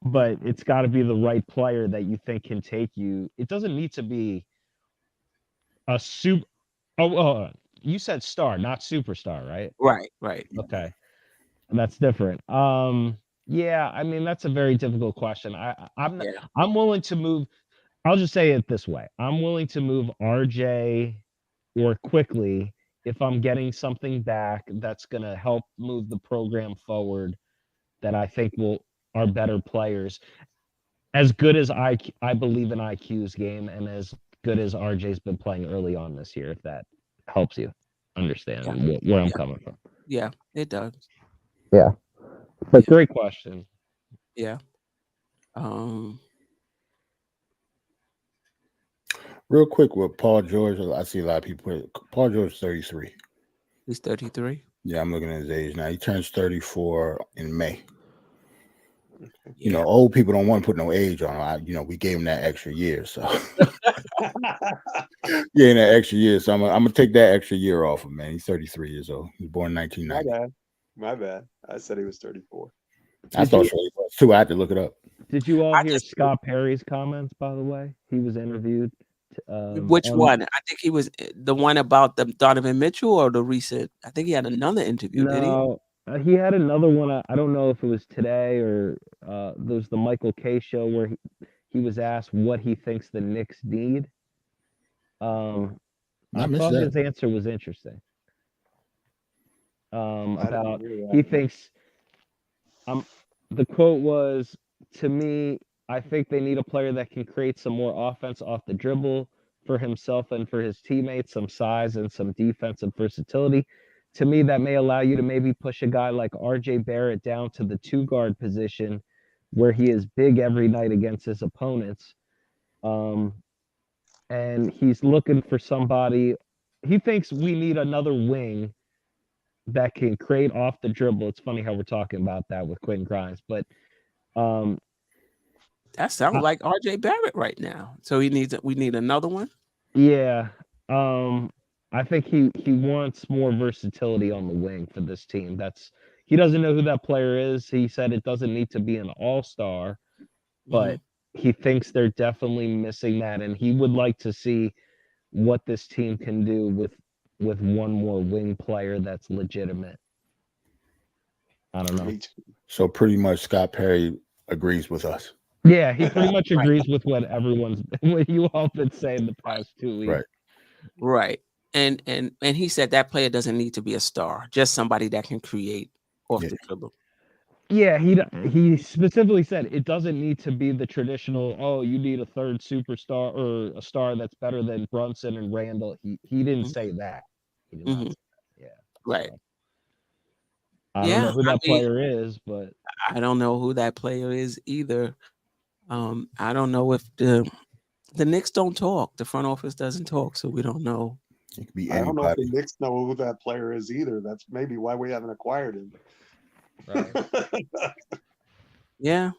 but it's got to be the right player that you think can take you. It doesn't need to be a super. You said star, not superstar, right? Right. Okay. That's different. Yeah, I mean, that's a very difficult question. I'm willing to move. I'll just say it this way. I'm willing to move RJ or Quickly if I'm getting something back that's going to help move the program forward that I think are better players. As good as I believe in IQ's game and as good as RJ's been playing early on this year, if that helps you understand where I'm coming from. Yeah, it does. Yeah. But great question. Yeah. Real quick with Paul George, I see a lot of people put Paul George 33. He's 33. Yeah, I'm looking at his age now. He turns 34 in May. You know, old people don't want to put no age on him. We gave him that extra year, so yeah, that extra year. So I'm gonna take that extra year off of him, man. He's 33 years old. He was born in 1990. My bad. I said he was 34. I thought so. He was too. I had to look it up. Did you all hear Scott Perry's comments? By the way, he was interviewed. Which one? I think he was the one about the Donovan Mitchell or the recent. I think he had another interview. No, did he? He had another one. I don't know if it was today or there was the Michael K show where he was asked what he thinks the Knicks need. I thought his answer was interesting. About he thinks. The quote was, to me, I think they need a player that can create some more offense off the dribble for himself and for his teammates, some size and some defensive versatility. To me, that may allow you to maybe push a guy like RJ Barrett down to the 2-guard position where he is big every night against his opponents. And he's looking for somebody. He thinks we need another wing that can create off the dribble. It's funny how we're talking about that with Quentin Grimes, but that sounds like RJ Barrett right now. So we need another one. Yeah. I think he wants more versatility on the wing for this team. He doesn't know who that player is. He said it doesn't need to be an all-star, but he thinks they're definitely missing that, and he would like to see what this team can do with one more wing player that's legitimate. I don't know. So pretty much Scott Perry agrees with us. Yeah, he pretty much agrees with what you all been saying the past 2 weeks. Right. And he said that player doesn't need to be a star, just somebody that can create off the dribble. Yeah, he specifically said it doesn't need to be the traditional, oh, you need a third superstar or a star that's better than Brunson and Randall. He didn't say that. He did not say that. Yeah. Right. So, I don't know who that player is, but I don't know who that player is either. I don't know if the Knicks don't talk. The front office doesn't talk, so we don't know. It could be I don't know if the anybody. Knicks know who that player is either. That's maybe why we haven't acquired him. right. Yeah.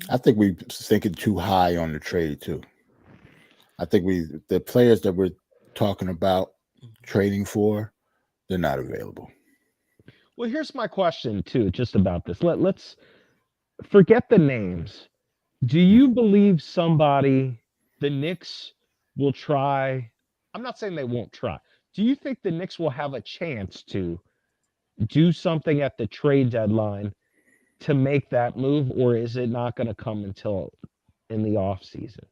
I think we're thinking too high on the trade too. I think the players that we're talking about trading for, they're not available. Well, here's my question too, just about this. Let's forget the names. Do you believe the Knicks will try? I'm not saying they won't try. Do you think the Knicks will have a chance to do something at the trade deadline to make that move, or is it not going to come until in the off season?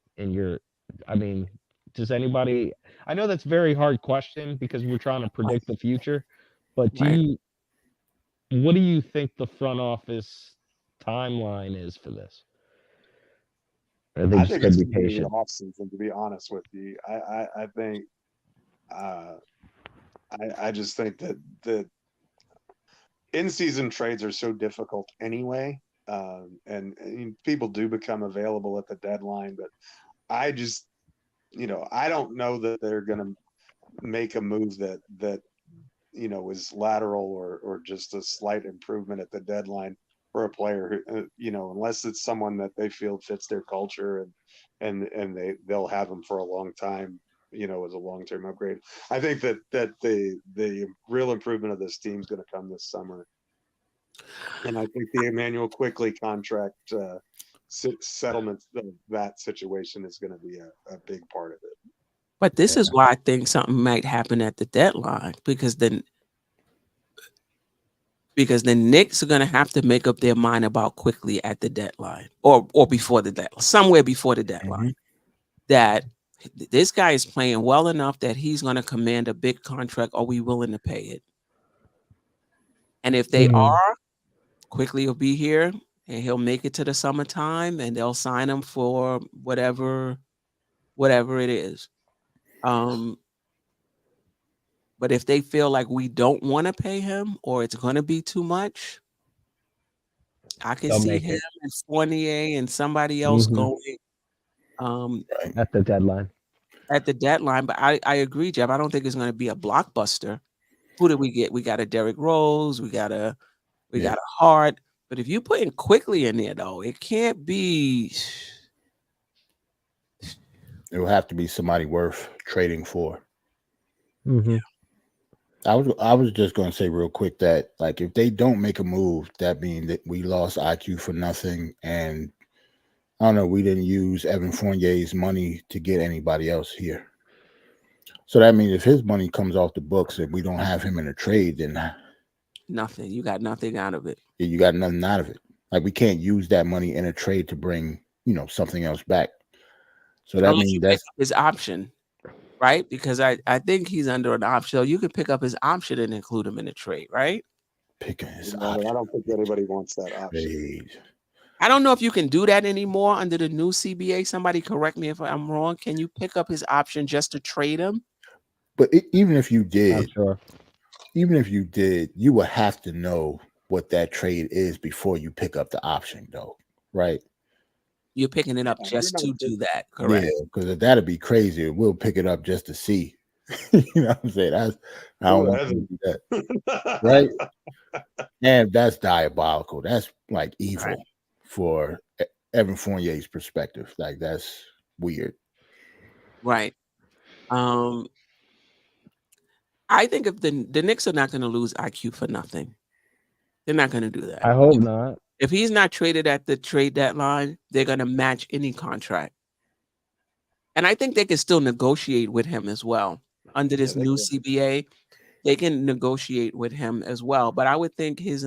Does anybody? I know that's a very hard question because we're trying to predict the future, but what do you think the front office timeline is for this? Are they just going to be patient? Off season, to be honest with you, I think, I just think that the in-season trades are so difficult anyway, and people do become available at the deadline. But I just, I don't know that they're going to make a move that is lateral or just a slight improvement at the deadline for a player who, unless it's someone that they feel fits their culture and they'll have them for a long time, as a long-term upgrade. I think that the real improvement of this team is going to come this summer. And I think the Emmanuel Quickly contract settlement of that situation is going to be a big part of it. But this is why I think something might happen at the deadline, because the Knicks are going to have to make up their mind about Quickly at the deadline or before the deadline, somewhere before the deadline, that this guy is playing well enough that he's going to command a big contract. Are we willing to pay it? And if they are, Quickly will be here and he'll make it to the summertime and they'll sign him for whatever it is. But if they feel like we don't want to pay him or it's going to be too much, I can see him and Fournier and somebody else going at the deadline. But I agree, Geoff. I don't think it's going to be a blockbuster. Who did we get? We got a Derrick Rose. We got a Hart. But if you put in Quickly in there, though, it can't be. It will have to be somebody worth trading for. I was just going to say real quick that, like, if they don't make a move, that means that we lost IQ for nothing. And I don't know, we didn't use Evan Fournier's money to get anybody else here. So that means if his money comes off the books and we don't have him in a trade, then nothing. You got nothing out of it. Yeah, you got nothing out of it. Like, we can't use that money in a trade to bring, something else back. So that means that's his option. Right? Because I think he's under an option. So you can pick up his option and include him in the trade, right? Picking his option. I don't think anybody wants that option. I don't know if you can do that anymore under the new CBA. Somebody correct me if I'm wrong. Can you pick up his option just to trade him? But even if you did, you would have to know what that trade is before you pick up the option, though, right? You're picking it up just to do that, correct? Yeah, because that'd be crazy. We'll pick it up just to see. You know what I'm saying? I don't want to do that, right? And that's diabolical. That's like evil for Evan Fournier's perspective. Like, that's weird, right? I think if the Knicks are not going to lose IQ for nothing, they're not going to do that. I hope not. If he's not traded at the trade deadline, they're going to match any contract. And I think they can still negotiate with him as well. Under this new CBA, they can negotiate with him as well. But I would think his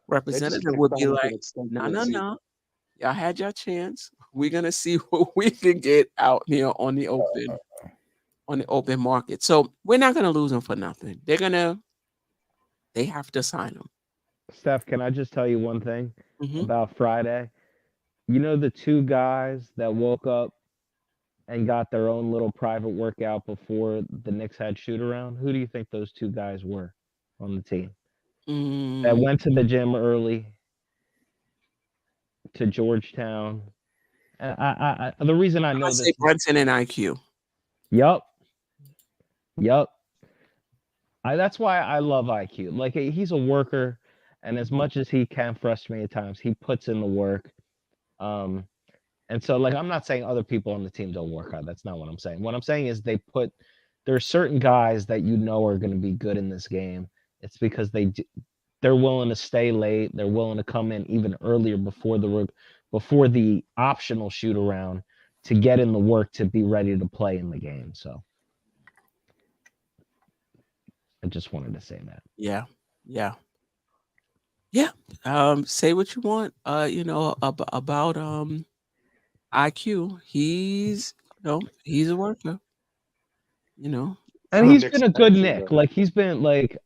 representative would be like, no. Y'all had your chance. We're going to see what we can get out here on the open market. So we're not going to lose him for nothing. They have to sign him. Steph, can I just tell you one thing about Friday? You know the two guys that woke up and got their own little private workout before the Knicks had shoot around? Who do you think those two guys were on the team? That went to the gym early to Georgetown. And the reason I know I this say Brunson and IQ. Yup. That's why I love IQ. Like he's a worker, and as much as he can frustrate me at times, he puts in the work. And so like I'm not saying other people on the team don't work hard. That's not what I'm saying. What I'm saying is there are certain guys that you know are going to be good in this game. It's because they're willing to stay late. They're willing to come in even earlier before the optional shoot around to get in the work to be ready to play in the game. So I just wanted to say that. Yeah. Say what you want. About IQ. He's he's a worker. And he's been a good Knick. Like he's been like,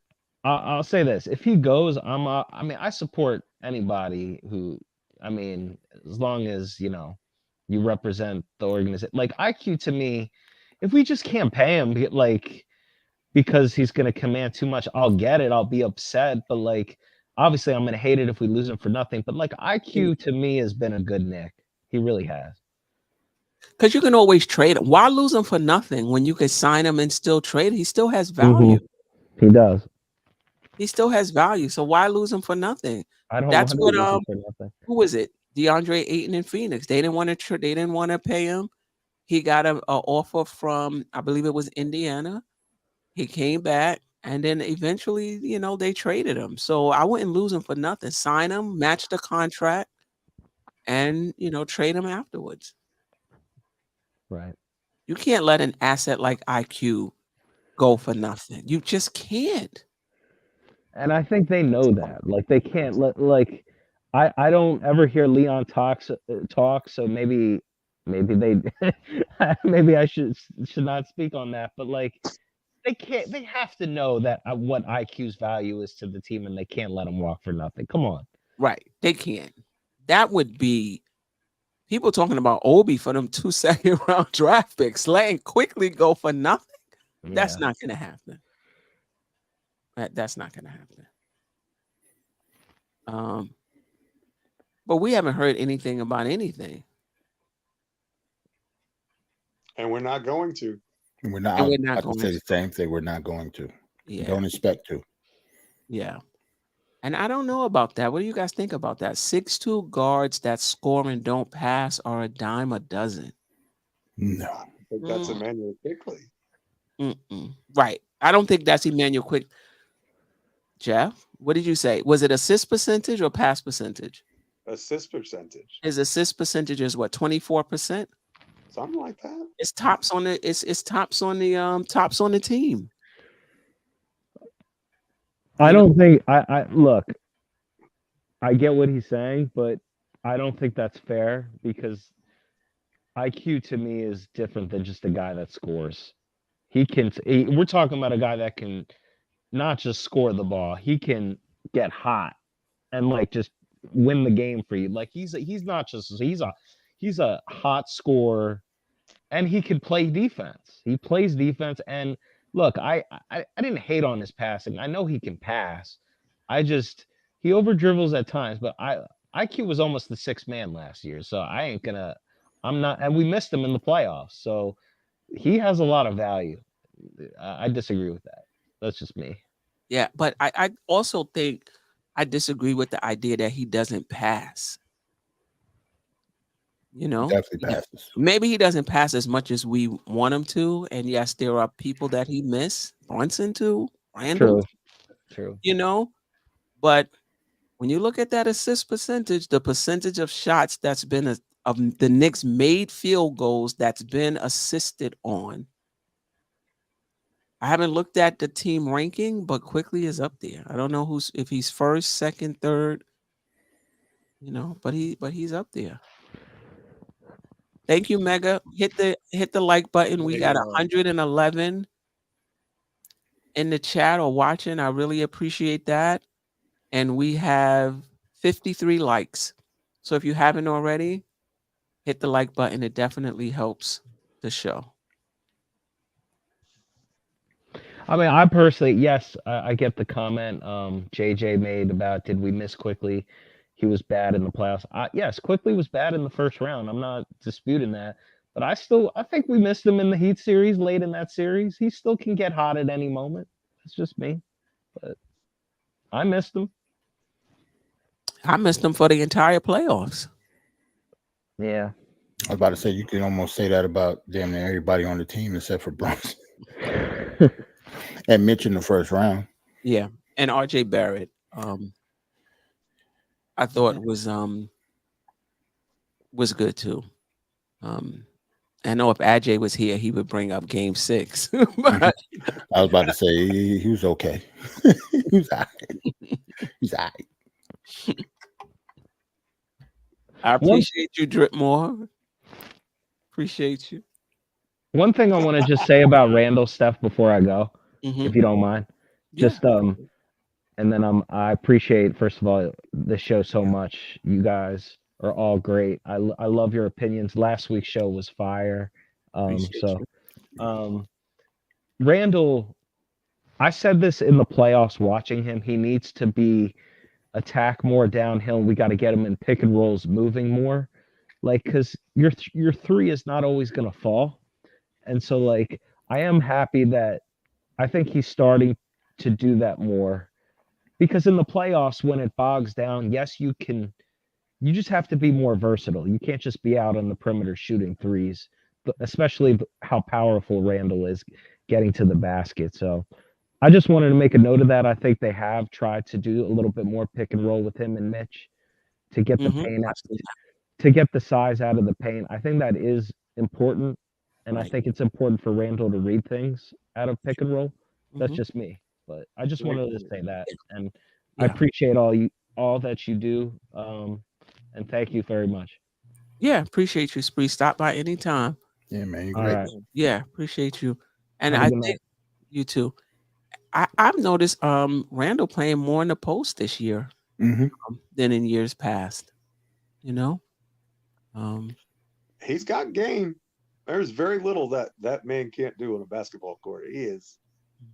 I'll say this: if he goes, I support anybody who, as long as you represent the organization. Like IQ to me, if we just can't pay him, like because he's going to command too much, I'll get it. I'll be upset, but like obviously I'm going to hate it if we lose him for nothing. But like IQ to me has been a good Knick. He really has. Because you can always trade him. Why lose him for nothing when you could sign him and still trade? He still has value. He does. He still has value. So why lose him for nothing? I don't. That's what. For nothing. Who was it? DeAndre Ayton in Phoenix. They didn't want to. They didn't want to pay him. He got an offer from, I believe it was Indiana. He came back, and then eventually, they traded him. So I wouldn't lose him for nothing. Sign him, match the contract, and trade him afterwards. Right. You can't let an asset like IQ go for nothing. You just can't. And I think they know that. Like they can't let I don't ever hear Leon talk. So maybe they maybe I should not speak on that. But like they can't. They have to know that what IQ's value is to the team, and they can't let him walk for nothing. Come on. Right. They can't. That would be. People talking about Obi for them 2 second-round draft picks, letting quickly go for nothing. Yeah. That's not going to happen. That's not going to happen. But we haven't heard anything about anything, and we're not going to. We're not. I can say the same thing. We're not going to. Yeah. Don't expect to. Yeah. And I don't know about that. What do you guys think about that? 6'2" guards that score and don't pass are a dime a dozen. No. I think that's Emmanuel Quickley. Right. I don't think that's Emmanuel Quick. Geoff, what did you say? Was it assist percentage or pass percentage? Assist percentage. His assist percentage is what, 24%? Something like that. It's tops on the tops on the team. I don't think I look. I get what he's saying, but I don't think that's fair because IQ to me is different than just a guy that scores. We're talking about a guy that can not just score the ball. He can get hot and like just win the game for you. Like he's a hot scorer, and he can play defense. He plays defense. And look, I didn't hate on his passing. I know he can pass. He over dribbles at times, but IQ was almost the sixth man last year. So and we missed him in the playoffs. So he has a lot of value. I disagree with that. That's just me. Yeah, but I also think I disagree with the idea that he doesn't pass. Definitely passes. Maybe he doesn't pass as much as we want him to. And yes, there are people that he missed. Brunson too. Randall. True. But when you look at that assist percentage, the percentage of shots that's been of the Knicks made field goals that's been assisted on. I haven't looked at the team ranking, but Quickley is up there. I don't know if he's first, second, third. But he's up there. Thank you, Mega. Hit the like button. We got 111 in the chat or watching. I really appreciate that. and we have 53 likes. So if you haven't already, hit the like button. It definitely helps the show. I mean, I personally, yes, I get the comment JJ made about did we miss Quickly? He was bad in the playoffs. Yes, Quickly was bad in the first round. I'm not disputing that. But I think we missed him in the Heat series, late in that series. He still can get hot at any moment. It's just me. But I missed him. I missed him for the entire playoffs. Yeah. I was about to say, you can almost say that about damn near everybody on the team except for Brunson. And Mitch in the first round. Yeah. And RJ Barrett. I thought was good too. I know if AJ was here, he would bring up Game 6. But I was about to say he was okay. He was all right. He's all right. I appreciate you, Drip Moore. Appreciate you. One thing I want to just say about Randall, Steph, before I go, if you don't mind. Just and then I appreciate, first of all, the show so much. You guys are all great. I love your opinions. Last week's show was fire. Randall, I said this in the playoffs watching him. He needs to be attack more downhill. We got to get him in pick and rolls, moving more. Like, because your three is not always going to fall. And so, like, I am happy that I think he's starting to do that more. Because in the playoffs, when it bogs down, yes, you just have to be more versatile. You can't just be out on the perimeter shooting threes, especially how powerful Randall is getting to the basket. So I just wanted to make a note of that. I think they have tried to do a little bit more pick and roll with him and Mitch to get the paint out, to get the size out of the paint. I think that is important. And I think it's important for Randall to read things out of pick and roll. That's just me. But I just wanted to say that, and I appreciate all that you do, and thank you very much. Yeah, appreciate you, Spree. Stop by anytime. Yeah, man. You're all great. right. Yeah, appreciate you, and Have a I good think night. you too. I've noticed Randall playing more in the post this year than in years past. You know, he's got game. There's very little that man can't do on a basketball court. He is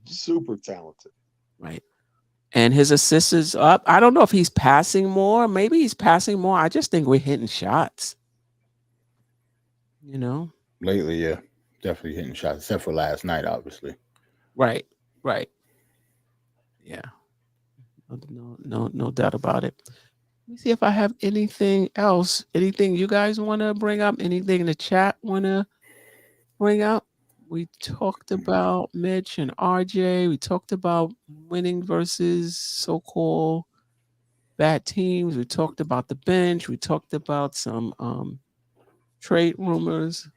super talented. Right. And his assists is up. I don't know if he's passing more. Maybe he's passing more. I just think we're hitting shots. You know? Lately, yeah. Definitely hitting shots, except for last night, obviously. Right. Yeah. No doubt about it. Let me see if I have anything else. Anything you guys want to bring up? Anything in the chat want to bring up? We talked about Mitch and RJ. We talked about winning versus so-called bad teams. We talked about the bench. We talked about some trade rumors.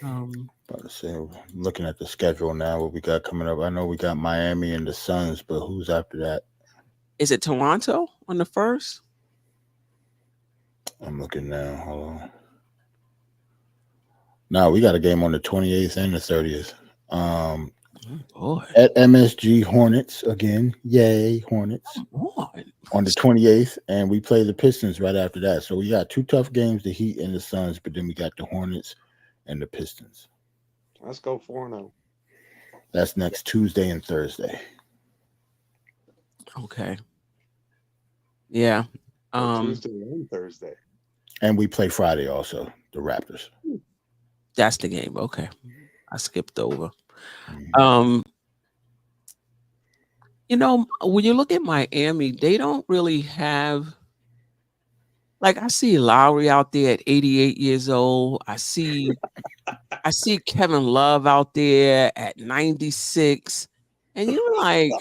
About to say, looking at the schedule now, what we got coming up. I know we got Miami and the Suns, but who's after that? Is it Toronto on the first? I'm looking now. Hold on. No, we got a game on the 28th and the 30th. At MSG Hornets again. Yay, Hornets. On the 28th, and we play the Pistons right after that. So we got two tough games, the Heat and the Suns, but then we got the Hornets and the Pistons. Let's go 4-0. That's next Tuesday and Thursday. Okay. Yeah. Tuesday and Thursday. And we play Friday also, the Raptors. That's the game. Okay. I skipped over. You know, when you look at Miami, they don't really have, like, I see Lowry out there at 88 years old. I see Kevin Love out there at 96. And you're like,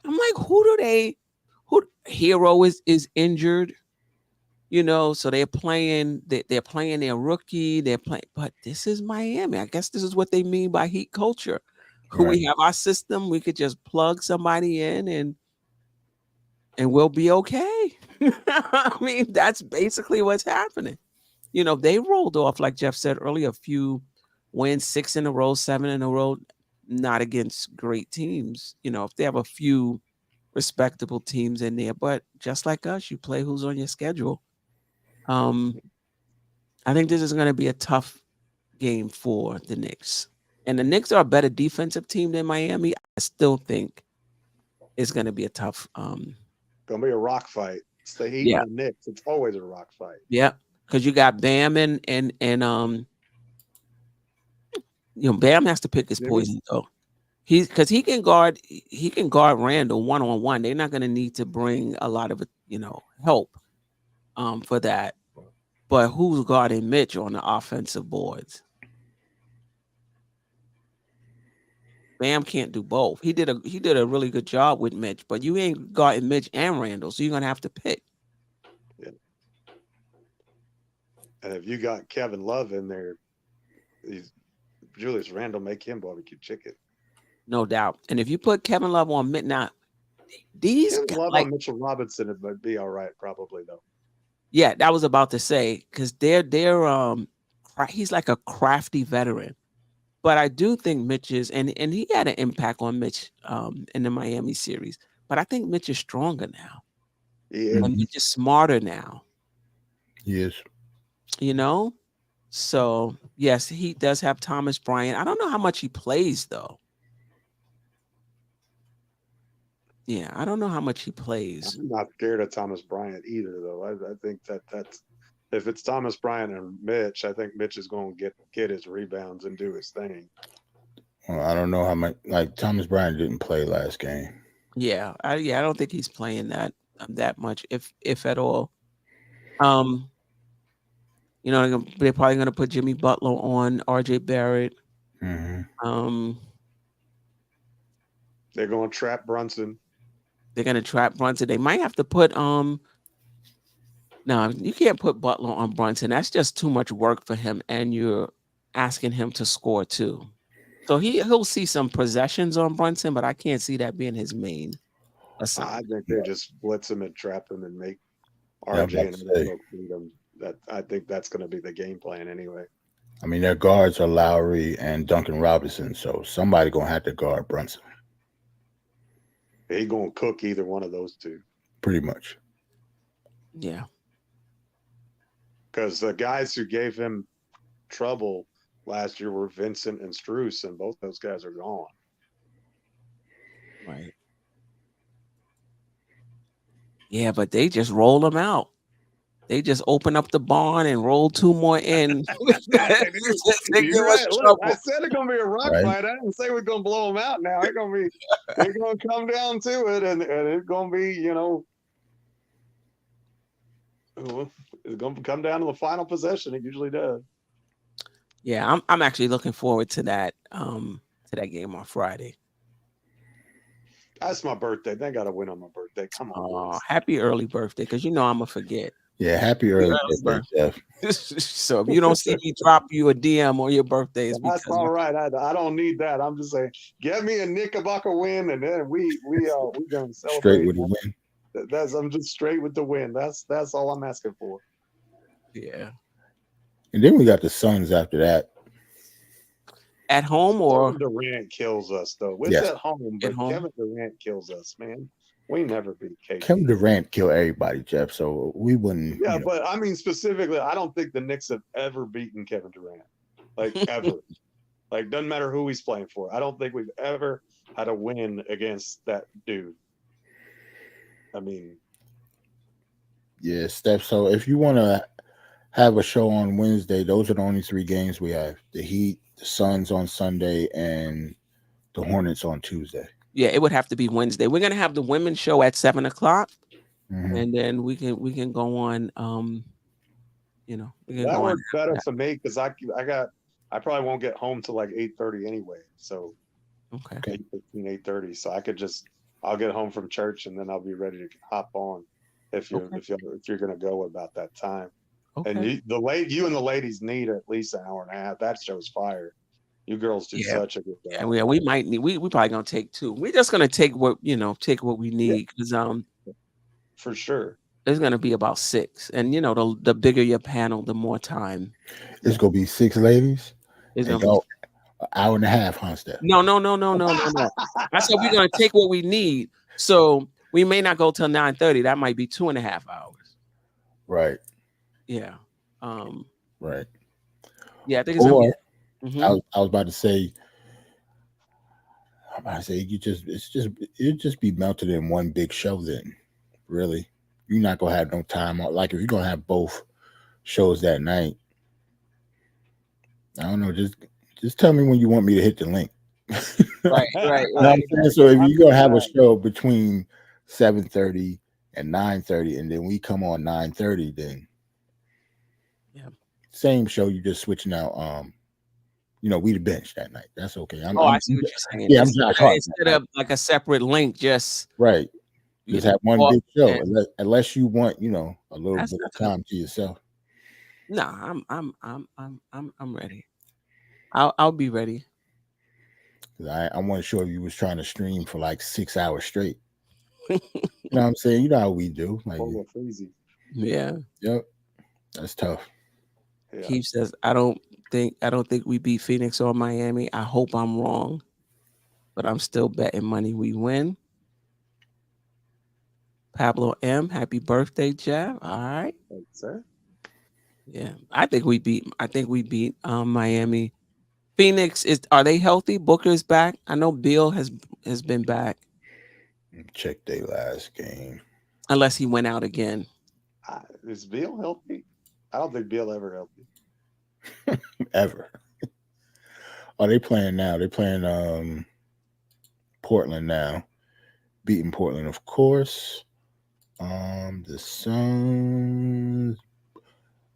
I'm like, who Hero is injured, you know, so they're playing their rookie, but this is Miami. I guess this is what they mean by heat culture. Right. We have our system, we could just plug somebody in and we'll be okay. I mean, that's basically what's happening. You know, they rolled off, like Geoff said earlier, a few wins, 6 in a row, 7 in a row, not against great teams. You know, if they have a few respectable teams in there, but just like us, you play who's on your schedule. I think this is going to be a tough game for the Knicks. And the Knicks are a better defensive team than Miami. I still think it's going to be a tough. Gonna be a rock fight. It's the Heat and the Knicks. It's always a rock fight. Yeah, because you got Bam and Bam has to pick his poison though. Because he can guard Randall one-on-one. They're not going to need to bring a lot of help for that. But who's guarding Mitch on the offensive boards? Bam can't do both. He did a really good job with Mitch, but you ain't guarding Mitch and Randall, so you're gonna have to pick. Yeah. And if you got Kevin Love in there, Julius Randle make him barbecue chicken. No doubt. And if you put Kevin Love on Mitch, now these Kevin Love on Mitchell Robinson, it would be all right, probably though. Yeah, that was about to say because they're he's like a crafty veteran. But I do think Mitch is, and he had an impact on Mitch in the Miami series. But I think Mitch is stronger now. Yeah. And Mitch is smarter now. He is. So, yes, he does have Thomas Bryant. I don't know how much he plays, though. Yeah, I don't know how much he plays. I'm not scared of Thomas Bryant either, though. I think that's if it's Thomas Bryant and Mitch, I think Mitch is going to get his rebounds and do his thing. Well, I don't know how much. Like Thomas Bryant didn't play last game. Yeah, I don't think he's playing that much, if at all. They're probably going to put Jimmy Butler on RJ Barrett. Mm-hmm. They're going to trap Brunson. They're going to trap Brunson. They might have to put No, you can't put Butler on Brunson. That's just too much work for him, and you're asking him to score too. So he'll see some possessions on Brunson, but I can't see that being his main assignment. I think they just blitz him and trap him and make RJ and beat him. I think that's going to be the game plan anyway. I mean, their guards are Lowry and Duncan Robinson, so somebody gonna have to guard Brunson. He gonna cook either one of those two. Pretty much. Yeah. Because the guys who gave him trouble last year were Vincent and Strus, and both those guys are gone. Right. Yeah, but they just roll them out. They just open up the barn and roll two more in. Look, I said it's gonna be a rock fight. I didn't say we're gonna blow them out now. It's gonna come down to it, and it's gonna be, it's gonna come down to the final possession. It usually does. Yeah, I'm actually looking forward to that game on Friday. That's my birthday. They gotta win on my birthday. Come on. Oh, happy early birthday, because I'm gonna forget. Yeah, happy early birthday, Geoff. So if you don't see me drop you a DM on your birthday, that's all right. I don't need that. I'm just saying, get me a Knickerbocker win, and then we gonna celebrate. Straight with the win. I'm just straight with the win. That's all I'm asking for. Yeah. And then we got the Suns after that. At home or Kevin Durant kills us though. It's at home, but Kevin Durant kills us, man. We never beat KD. Kevin Durant killed everybody, Geoff. So we wouldn't. Yeah, but I mean specifically, I don't think the Knicks have ever beaten Kevin Durant, like ever. Like doesn't matter who he's playing for. I don't think we've ever had a win against that dude. I mean, yeah, Steph. So if you want to have a show on Wednesday, those are the only 3 games we have: the Heat, the Suns on Sunday, and the Hornets on Tuesday. Yeah, it would have to be Wednesday. We're gonna have the women's show at 7:00, and then we can go on. That works better for me because I probably won't get home till like 8:30 anyway. So okay, 8:30. So I'll get home from church and then I'll be ready to hop on if you're gonna go about that time. Okay. And you and the ladies need at least an hour and a half. That show's fire. You girls do such a good job. Yeah, we might need. We probably gonna take 2. We're just gonna take what we need because for sure there's gonna be about 6, and the bigger your panel, the more time. It's gonna be 6 ladies. It's gonna be an hour and a half, huh, Steph? No. I said we're gonna take what we need. So We may not go till 9:30. That might be 2.5 hours. Right. Yeah. Right. Yeah, I think it's gonna be. I was about to say. It'd just be melted in one big show. Then, really, you're not gonna have no time. Like if you're gonna have both shows that night, I don't know. Just tell me when you want me to hit the link. Right. So if you're gonna have a show between 7:30 and 9:30, and then we come on 9:30, then same show. You just switching out. We the bench that night. That's okay. I see what you're saying. Yeah, instead of like a separate link, just right. Just have one big show, unless you want, a little bit of time to yourself. No, I'm ready. I'll be ready. I wasn't sure if you was trying to stream for like 6 hours straight. You know what I'm saying? You know how we do. Like, easy. Yeah. Yep. That's tough. Yeah. Keith says, I don't think we beat Phoenix or Miami. I hope I'm wrong, but I'm still betting money we win. Pablo M, happy birthday, Geoff. All right. Thanks, sir. Yeah. I think we beat Miami. Phoenix are they healthy? Booker's back. I know Beal has been back. Check their last game. Unless he went out again. Is Beal healthy? I don't think Beal ever healthy. Ever. Oh, they playing now. They're playing Portland now. Beating Portland, of course. The Suns.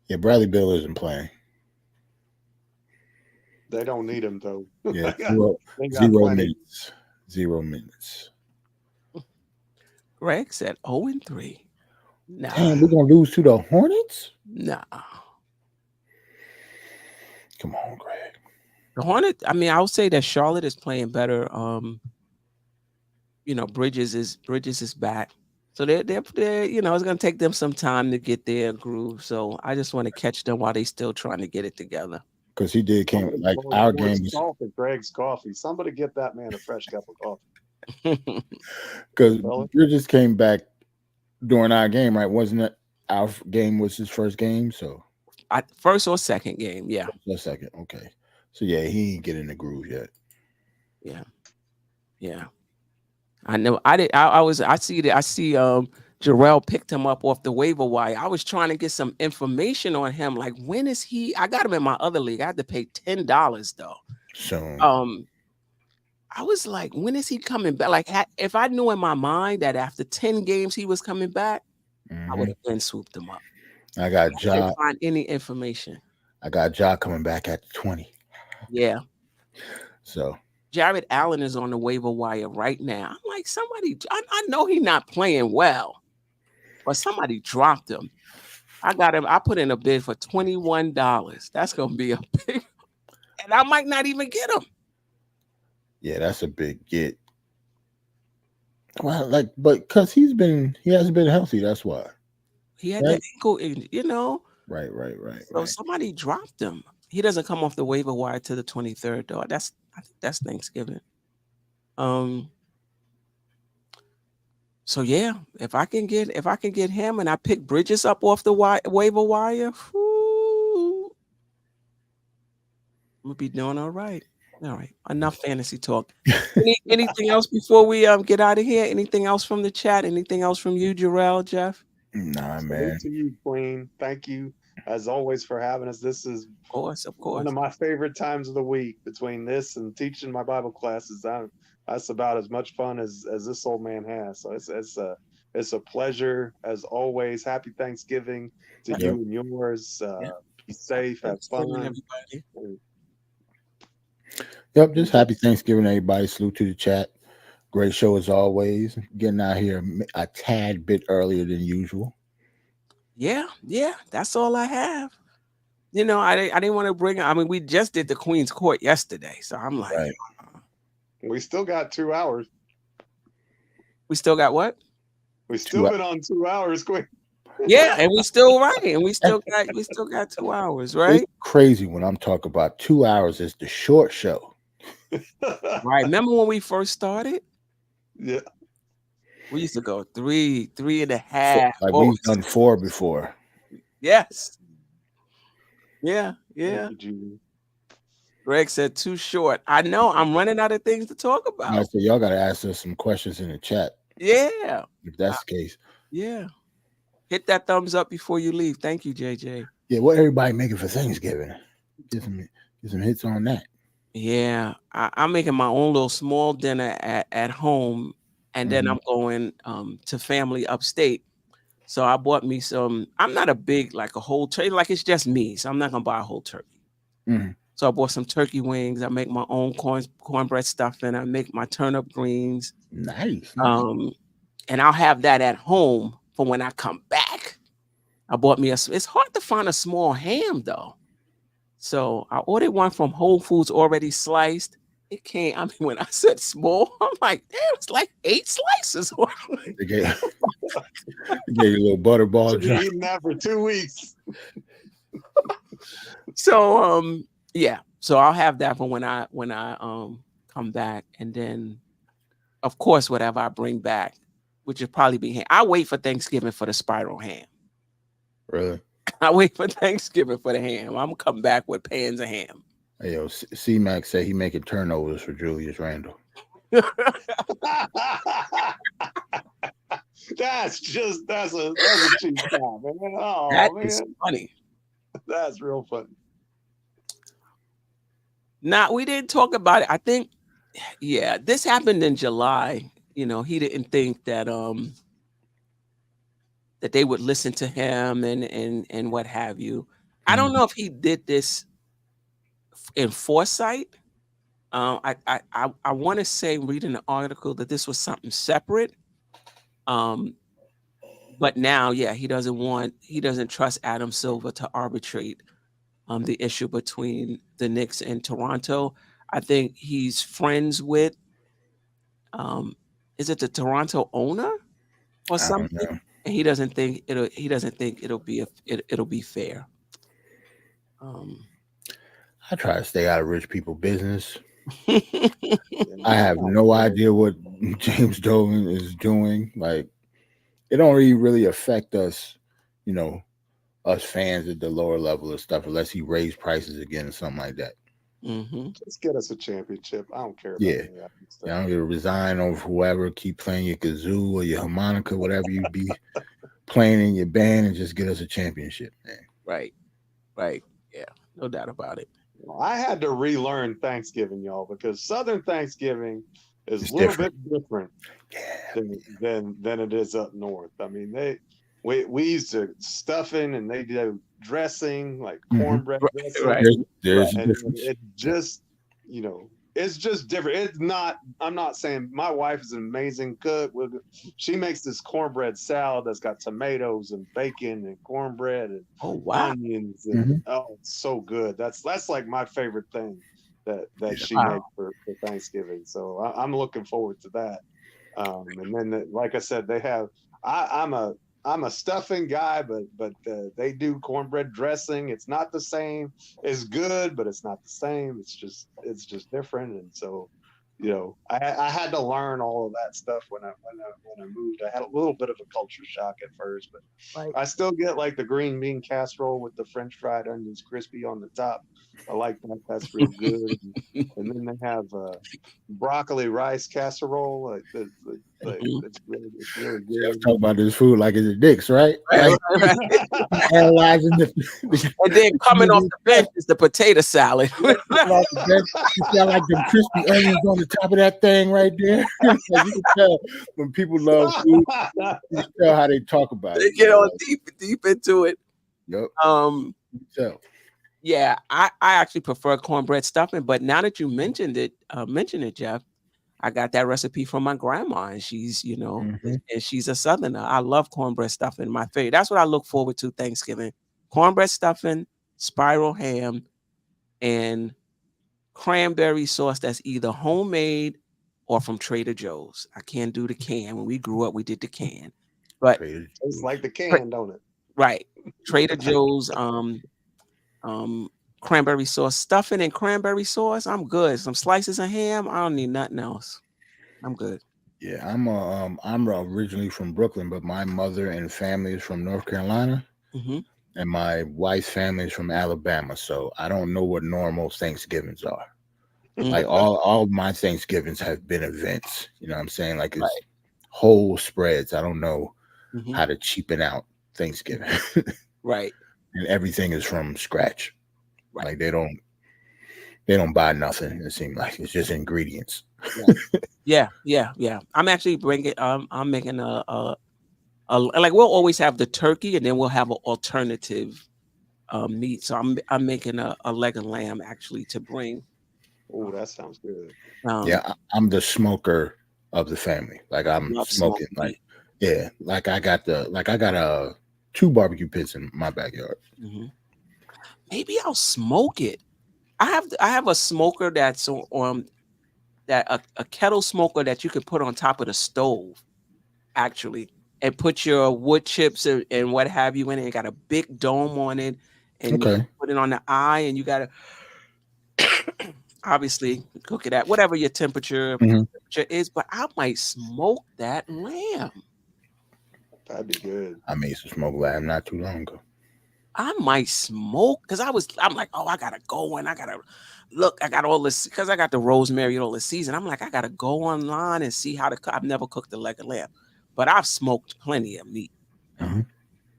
Yeah, Bradley Beal isn't playing. They don't need him though. Yeah, 0 minutes. Greg said 0-3. Nah. Damn, we're gonna lose to the Hornets? Nah. Come on, Greg. The Hornets. I mean, I would say that Charlotte is playing better. Bridges is back. So they're it's gonna take them some time to get their groove. So I just want to catch them while they still trying to get it together. Because he did came like our game was Greg's coffee. Somebody get that man a fresh cup of coffee. Because Bridges came back during our game, right? Wasn't it our game was his first game? So first or second game, yeah. First or second, okay. So yeah, he ain't getting the groove yet. Yeah. I know. I see Jerrell picked him up off the waiver wire. I was trying to get some information on him. Like, when is he? I got him in my other league. I had to pay $10 though. So I was like, when is he coming back? Like, if I knew in my mind that after 10 games he was coming back, I would have been swooped him up. I got Ja. Can't find any information. I got Ja coming back at 20. Yeah. So Jared Allen is on the waiver wire right now. I'm like, I know he's not playing well, but somebody dropped him. I got him. I put in a bid for $21. That's going to be a big, and I might not even get him. Yeah, that's a big get. Well, but because he hasn't been healthy. That's why. He had the ankle, Right. So somebody dropped him. He doesn't come off the waiver wire to the 23rd, though. I think that's Thanksgiving. So yeah, if I can get him and I pick Bridges up off the waiver wire, we'll be doing all right. All right. Enough fantasy talk. Anything else before we get out of here? Anything else from the chat? Anything else from you, Jerrell, Geoff? Nah, man. To you, Queen. Thank you as always for having us. This is of course one of my favorite times of the week. Between this and teaching my Bible classes, that's about as much fun as this old man has. So it's a pleasure as always. Happy Thanksgiving to you and yours. Be safe, have fun, everybody. Yep, just happy Thanksgiving, everybody. Salute to the chat. Great show as always. Getting out here a tad bit earlier than usual. Yeah, that's all I have. I didn't want to bring. I mean, we just did the Queen's Court yesterday, so I'm like, right. We still got 2 hours. We still got what? We still been on 2 hours, Queen. Yeah, and we still and we still got 2 hours, right? It's crazy when I'm talking about 2 hours is the short show. Right. Remember when we first started? Yeah. We used to go 3.5. Like we've done 4 before. Yes. Yeah. Thank you, Greg said too short. I know. I'm running out of things to talk about. I said y'all got to ask us some questions in the chat. Yeah. If that's the case. Yeah. Hit that thumbs up before you leave. Thank you, JJ. Yeah. What everybody making for Thanksgiving? Get some hits on that. Yeah. I'm making my own little small dinner at home, and then I'm going to family upstate. So I bought me some. I'm not a big like a whole turkey. Like it's just me, so I'm not gonna buy a whole turkey. So I bought some turkey wings. I make my own cornbread stuffing. I make my turnip greens. Nice. And I'll have that at home for when I come back. I bought me it's hard to find a small ham though. So I ordered one from Whole Foods already sliced. It came, I mean, when I said small, I'm like, damn, it's like 8 slices. They gave you a little butter ball. You're eating that for 2 weeks. So yeah. So I'll have that for when I come back. And then of course whatever I bring back, which would probably be ham. I wait for Thanksgiving for the spiral ham. Really? I wait for Thanksgiving for the ham. I'm gonna come back with pans of ham. Hey, yo, C-Mac said he making turnovers for Julius Randle. That's a cheap shot, man. Oh, That man. is funny. That's real funny. Now, we didn't talk about it. I think, yeah, this happened in July. You know, he didn't think that that they would listen to him and what have you. I don't know if he did this in foresight. I want to say, reading the article, that this was something separate. But now, yeah, he doesn't trust Adam Silver to arbitrate the issue between the Knicks and Toronto. I think he's friends with is it the Toronto owner or something? And he doesn't think it'll be fair. I try to stay out of rich people business. I have no idea what James Dolan is doing. Like, it don't really affect us, you know, us fans at the lower level of stuff, unless he raised prices again or something like that. Just get us a championship. I don't care about any of that stuff. I don't get to resign over whoever, keep playing your kazoo or your harmonica, whatever you be playing in your band, and just get us a championship, man. Right. Yeah, no doubt about it. I had to relearn Thanksgiving, y'all, because Southern Thanksgiving is a little bit different than it is up north. I mean, we used to stuffing, and they do dressing, like cornbread dressing. Right. There's and it just, you know, it's just different. It's not, I'm not saying, my wife is an amazing cook. She makes this cornbread salad that's got tomatoes and bacon and cornbread and onions. And oh, it's so good. That's like my favorite thing that she makes for Thanksgiving. So I'm looking forward to that. And then, like I said, they have, I'm a stuffing guy, but they do cornbread dressing. It's not the same. It's good, but it's not the same. It's just different. And so, you know, I had to learn all of that stuff when I moved. I had a little bit of a culture shock at first, but I still get like the green bean casserole with the French fried onions crispy on the top. I like that. That's real good. And then they have broccoli rice casserole. It's really good. Talk about this food like it's a Knicks, right? Analyzing and then coming off the bench is the potato salad. You got like the crispy onions on the top of that thing right there. You can tell when people love food, you can tell how they talk about it. They get on deep into it. Yep. Yeah, I actually prefer cornbread stuffing, but now that you mentioned it, Geoff, I got that recipe from my grandma, and she's, you know, and she's a Southerner. I love cornbread stuffing. My favorite. That's what I look forward to Thanksgiving: cornbread stuffing, spiral ham, and cranberry sauce that's either homemade or from Trader Joe's. I can't do the can. When we grew up, we did the can, but it's like the can, don't it? Right, Trader Joe's. Cranberry sauce, stuffing and cranberry sauce. I'm good. Some slices of ham. I don't need nothing else. I'm good. Yeah, I'm originally from Brooklyn, but my mother and family is from North Carolina, and my wife's family is from Alabama. So I don't know what normal Thanksgivings are. Like all of my Thanksgivings have been events. You know what I'm saying? Like it's whole spreads. I don't know how to cheapen out Thanksgiving. Right. And everything is from scratch. Right. Like they don't buy nothing. It seems like it's just ingredients. Yeah. I'm actually bringing. I'm making a like we'll always have the turkey, and then we'll have an alternative meat. So I'm making a leg of lamb actually to bring. Oh, that sounds good. Yeah, I'm the smoker of the family. Like I'm smoking. Like like I got a 2 barbecue pits in my backyard. Maybe I'll smoke it. I have a smoker that's on that a kettle smoker that you could put on top of the stove, actually, and put your wood chips and what have you in it. It got a big dome on it, and you put it on the eye, and you gotta obviously cook it at whatever your temperature is. But I might smoke that lamb. That'd be good. I made some smoked lamb not too long ago. I might smoke because I'm like, oh, I gotta go and I gotta look. I got all this because I got the rosemary and all the season. I'm like, I gotta go online and see how to cook. I've never cooked a leg of lamb, but I've smoked plenty of meat.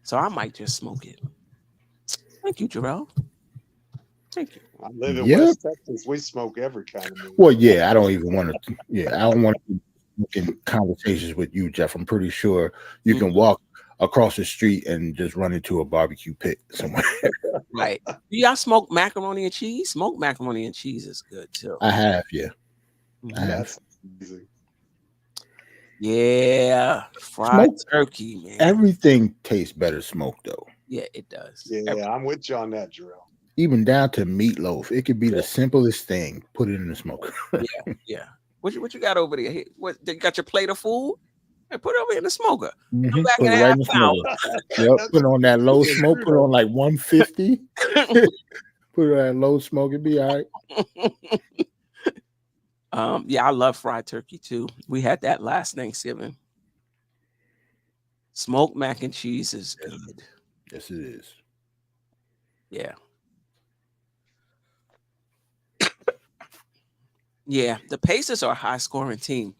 So I might just smoke it. Thank you, Jerrell. Thank you. I live in West Texas. We smoke every kind of meat. Well, yeah, I don't even want to. Yeah, I don't want to be in conversations with you, Jeff. I'm pretty sure you can walk across the street and just run into a barbecue pit somewhere. Right. Do y'all smoke macaroni and cheese? Smoked macaroni and cheese is good too. I have, yeah. I have. That's easy. Yeah, fried turkey, man. Everything tastes better smoked, though. Yeah, it does. Yeah, I'm with you on that, Jerrell. Even down to meatloaf, it could be the simplest thing. Put it in the smoker. Yeah. What you got over there? Hey, what you got your plate of food? Hey, put it over in the smoker. Come back in half an hour. Yep. Put on that low smoke. Put on like 150. Put it on that low smoke. It'd be all right. Yeah, I love fried turkey too. We had that last Thanksgiving. Smoked mac and cheese is good. Yes, it is. Yeah. Yeah, the Pacers are a high scoring team.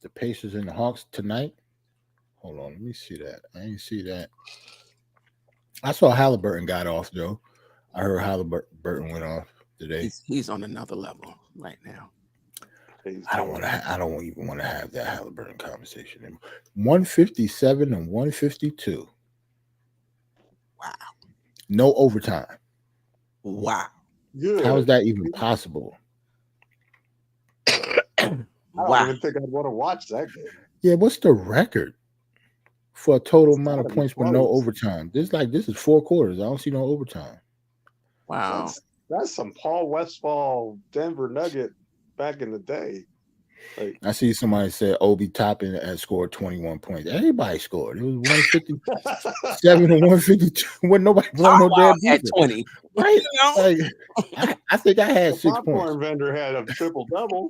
The Pacers and the Hawks tonight. Hold on, let me see that. I didn't see that. I saw Halliburton got off though. I heard Halliburton went off today. He's on another level right now. I don't even want to have that Halliburton conversation anymore. 157 and 152. Wow. No overtime. Wow. Good. How is that even possible? I don't even think I'd want to watch that game. Yeah, what's the record for a total amount of points with no overtime? This is 4 quarters. I don't see no overtime. Wow. That's some Paul Westphal Denver Nugget back in the day. Like, I see somebody said Obi Toppin had scored 21 points. Everybody scored. It was 157 and 152. When nobody playing no damn had 20. Right? You know? Like, I think I had 6 popcorn points. vendor had a triple double.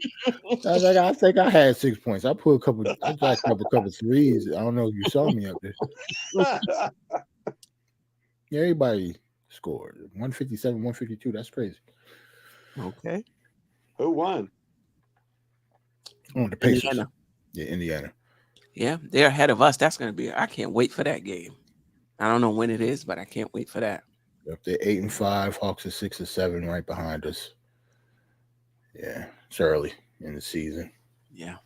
I think I had 6 points. I put a couple threes. I don't know if you saw me up there. Yeah, everybody scored 157, 152. That's crazy. Okay. Who won? Oh, the Pacers. Indiana. Yeah, Indiana. Yeah, they're ahead of us. That's going to be. I can't wait for that game. I don't know when it is, but I can't wait for that. Yep, they're 8-5. Hawks are 6 or 7, right behind us. Yeah, it's early in the season. Yeah.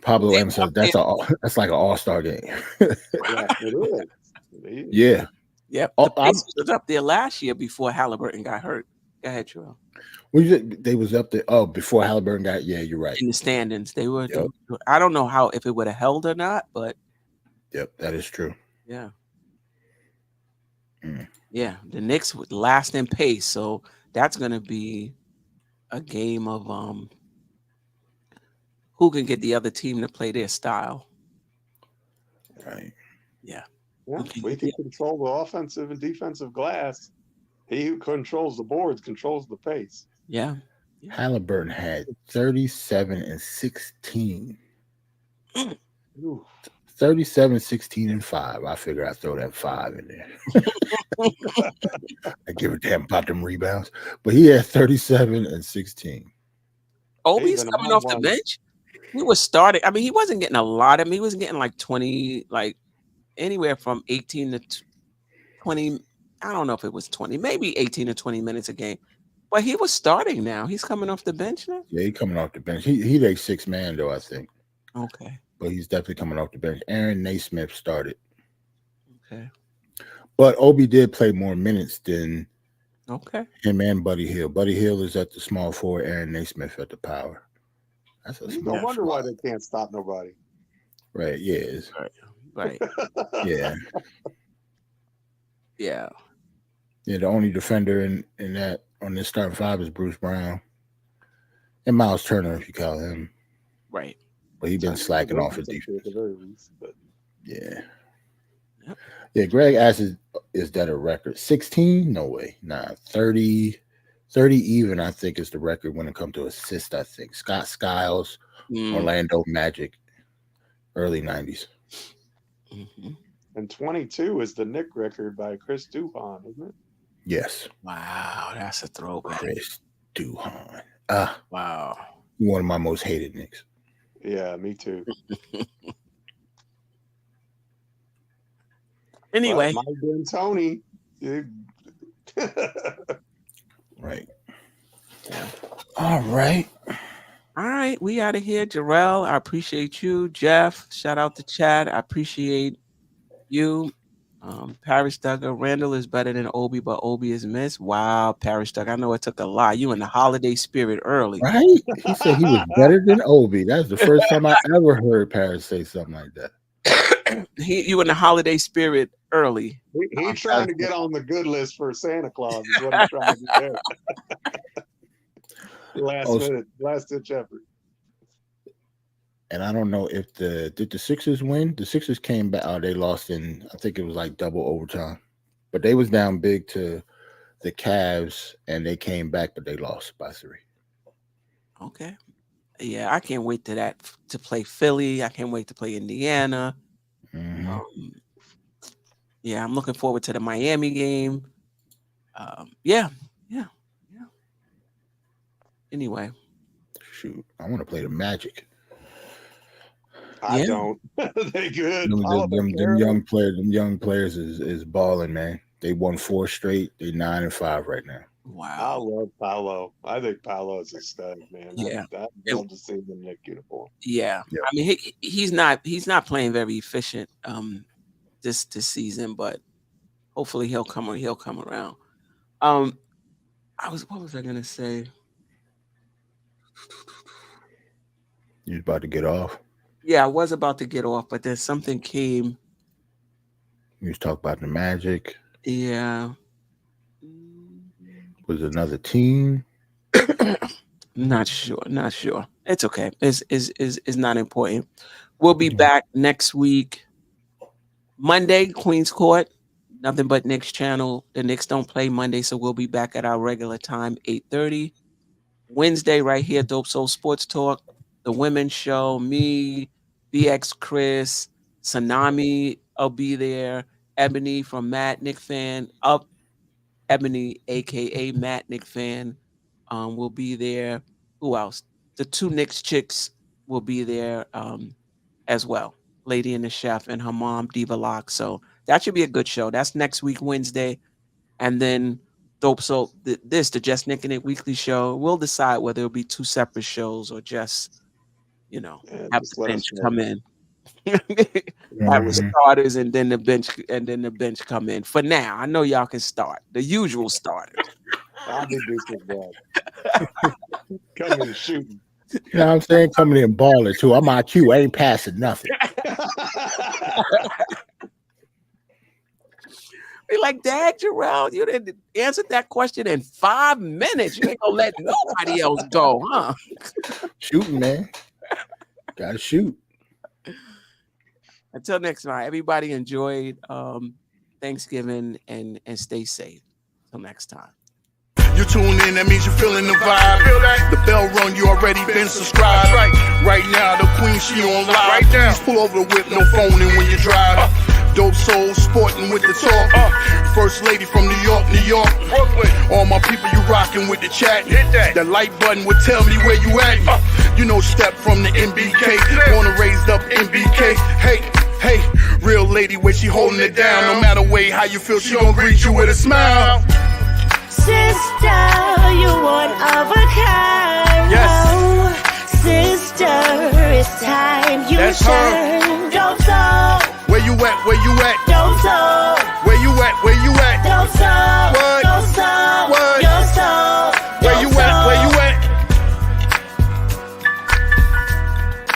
Pablo M says that's like an all-star game. Yeah, it is. Yeah. Yep. The Pacers was up there last year before Halliburton got hurt. Go ahead, Jerrell. They was up there. Oh, before Halliburton got. Yeah, you're right. In the standings, they were. I don't know if it would have held or not, but. Yep, that is true. Yeah. Yeah, the Knicks would last in pace, so that's going to be a game of who can get the other team to play their style. Right. Yeah. We can control the offensive and defensive glass. He who controls the boards controls the pace. Yeah. Halliburton had 37 and 16. 37, 16, and 5. I figure I throw that 5 in there. I give a damn about them rebounds. But he had 37 and 16. Obi's coming off the bench. He was starting. I mean, he wasn't getting a lot. I mean, he was getting like 20, like anywhere from 18 to 20. I don't know if it was 20, maybe 18 to 20 minutes a game. But he was starting now. He's coming off the bench now? Yeah, he's coming off the bench. He's a 6-man, though, I think. Okay. But he's definitely coming off the bench. Aaron Naismith started. Okay. But Obi did play more minutes than him and Buddy Hield. Buddy Hield is at the small forward, Aaron Naismith at the power. That's a small No wonder why they can't stop nobody. Right, yeah. Right. Yeah. Yeah. Yeah, the only defender in that on this starting 5 is Bruce Brown. And Miles Turner, if you call him. Right. But he's been slacking off at defense. At the very least, but. Yeah. Yep. Yeah, Greg asked, is that a record? 16? No way. Nah, 30 even, I think, is the record when it comes to assists, I think. Scott Skiles, Orlando Magic, early 90s. And 22 is the Knick record by Chris Duhon, isn't it? Yes. Wow, that's a throwback. Chris Duhon. Wow. One of my most hated Knicks. Yeah, me too. Anyway. Mike D'Antoni. Right. All right. All right. We out of here. Jerrell, I appreciate you. Geoff, shout out to Chad. I appreciate you. Paris Duggar, Randall is better than Obi, but Obi is missed. Wow, Paris Duggar. I know it took a lot. You in the holiday spirit early. Right? He said he was better than Obi. That's the first time I ever heard Paris say something like that. You in the holiday spirit early. He's trying to get on the good list for Santa Claus is what he's trying to do there. Last ditch effort. And I don't know if did the Sixers win? The Sixers came back. Oh, they lost in, I think it was like double overtime. But they was down big to the Cavs, and they came back, but they lost by 3. Okay. Yeah, I can't wait to play Philly. I can't wait to play Indiana. Yeah, I'm looking forward to the Miami game. Yeah. Anyway. Shoot, I want to play the Magic. I don't. They good. Them young players is balling, man. They won 4 straight. They 9-5 right now. Wow. I love Paolo. I think Paolo is a stud, man. Yeah. I'd love to see him in Knick uniform. Yeah. I mean, he's not playing very efficient this season, but hopefully he'll come around. What was I gonna say? You was about to get off? Yeah, I was about to get off, but then something came. You was talking about the Magic. Yeah. Was it another team? Not sure. It's okay. It's not important. We'll be back next week. Monday, Queen's Court. Nothing but Knicks channel. The Knicks don't play Monday, so we'll be back at our regular time, 8:30. Wednesday, right here, Dope Soul Sports Talk. The women's show, me, BX Chris, Tsunami, I'll be there. Ebony from Matt Knick Fan. Ebony, aka Matt Knick Fan, will be there. Who else? The 2 Knicks chicks will be there as well. Lady and the Chef and her mom, Diva Lock. So that should be a good show. That's next week, Wednesday. And then Dope Soul, the Just Nick and It weekly show. We'll decide whether it'll be 2 separate shows or just, have the bench come in. Have the starters and then the bench come in. For now, I know y'all can start. The usual starters. I'll be decent, bad. Coming and shooting. You know what I'm saying? Coming in balling too. I'm IQ. I ain't passing nothing. Be like, Dad, Jerrell, you didn't answer that question in 5 minutes. You ain't gonna let nobody else go, huh? Shooting, man. Gotta shoot. Until next time, everybody enjoyed Thanksgiving and stay safe. Until next time. You tune in, that means you're feeling the vibe. The bell rung, you already been subscribed. Right now, the queen, she on live. Please pull over the whip, no phoning when you drive. Dope Soul sporting with the talk. First lady from New York, Brooklyn. All my people, you rocking with the chat. Hit that. The like button would tell me where you at. You know, Step from the MBK. Born and raised up MBK. Hey, real lady, where she holding it down. No matter way how you feel, she gon' greet you with a smile. Sister, you one of a kind. Yes. Sister, it's time you That's shine. Dope Soul. Where you at? Dope Soul.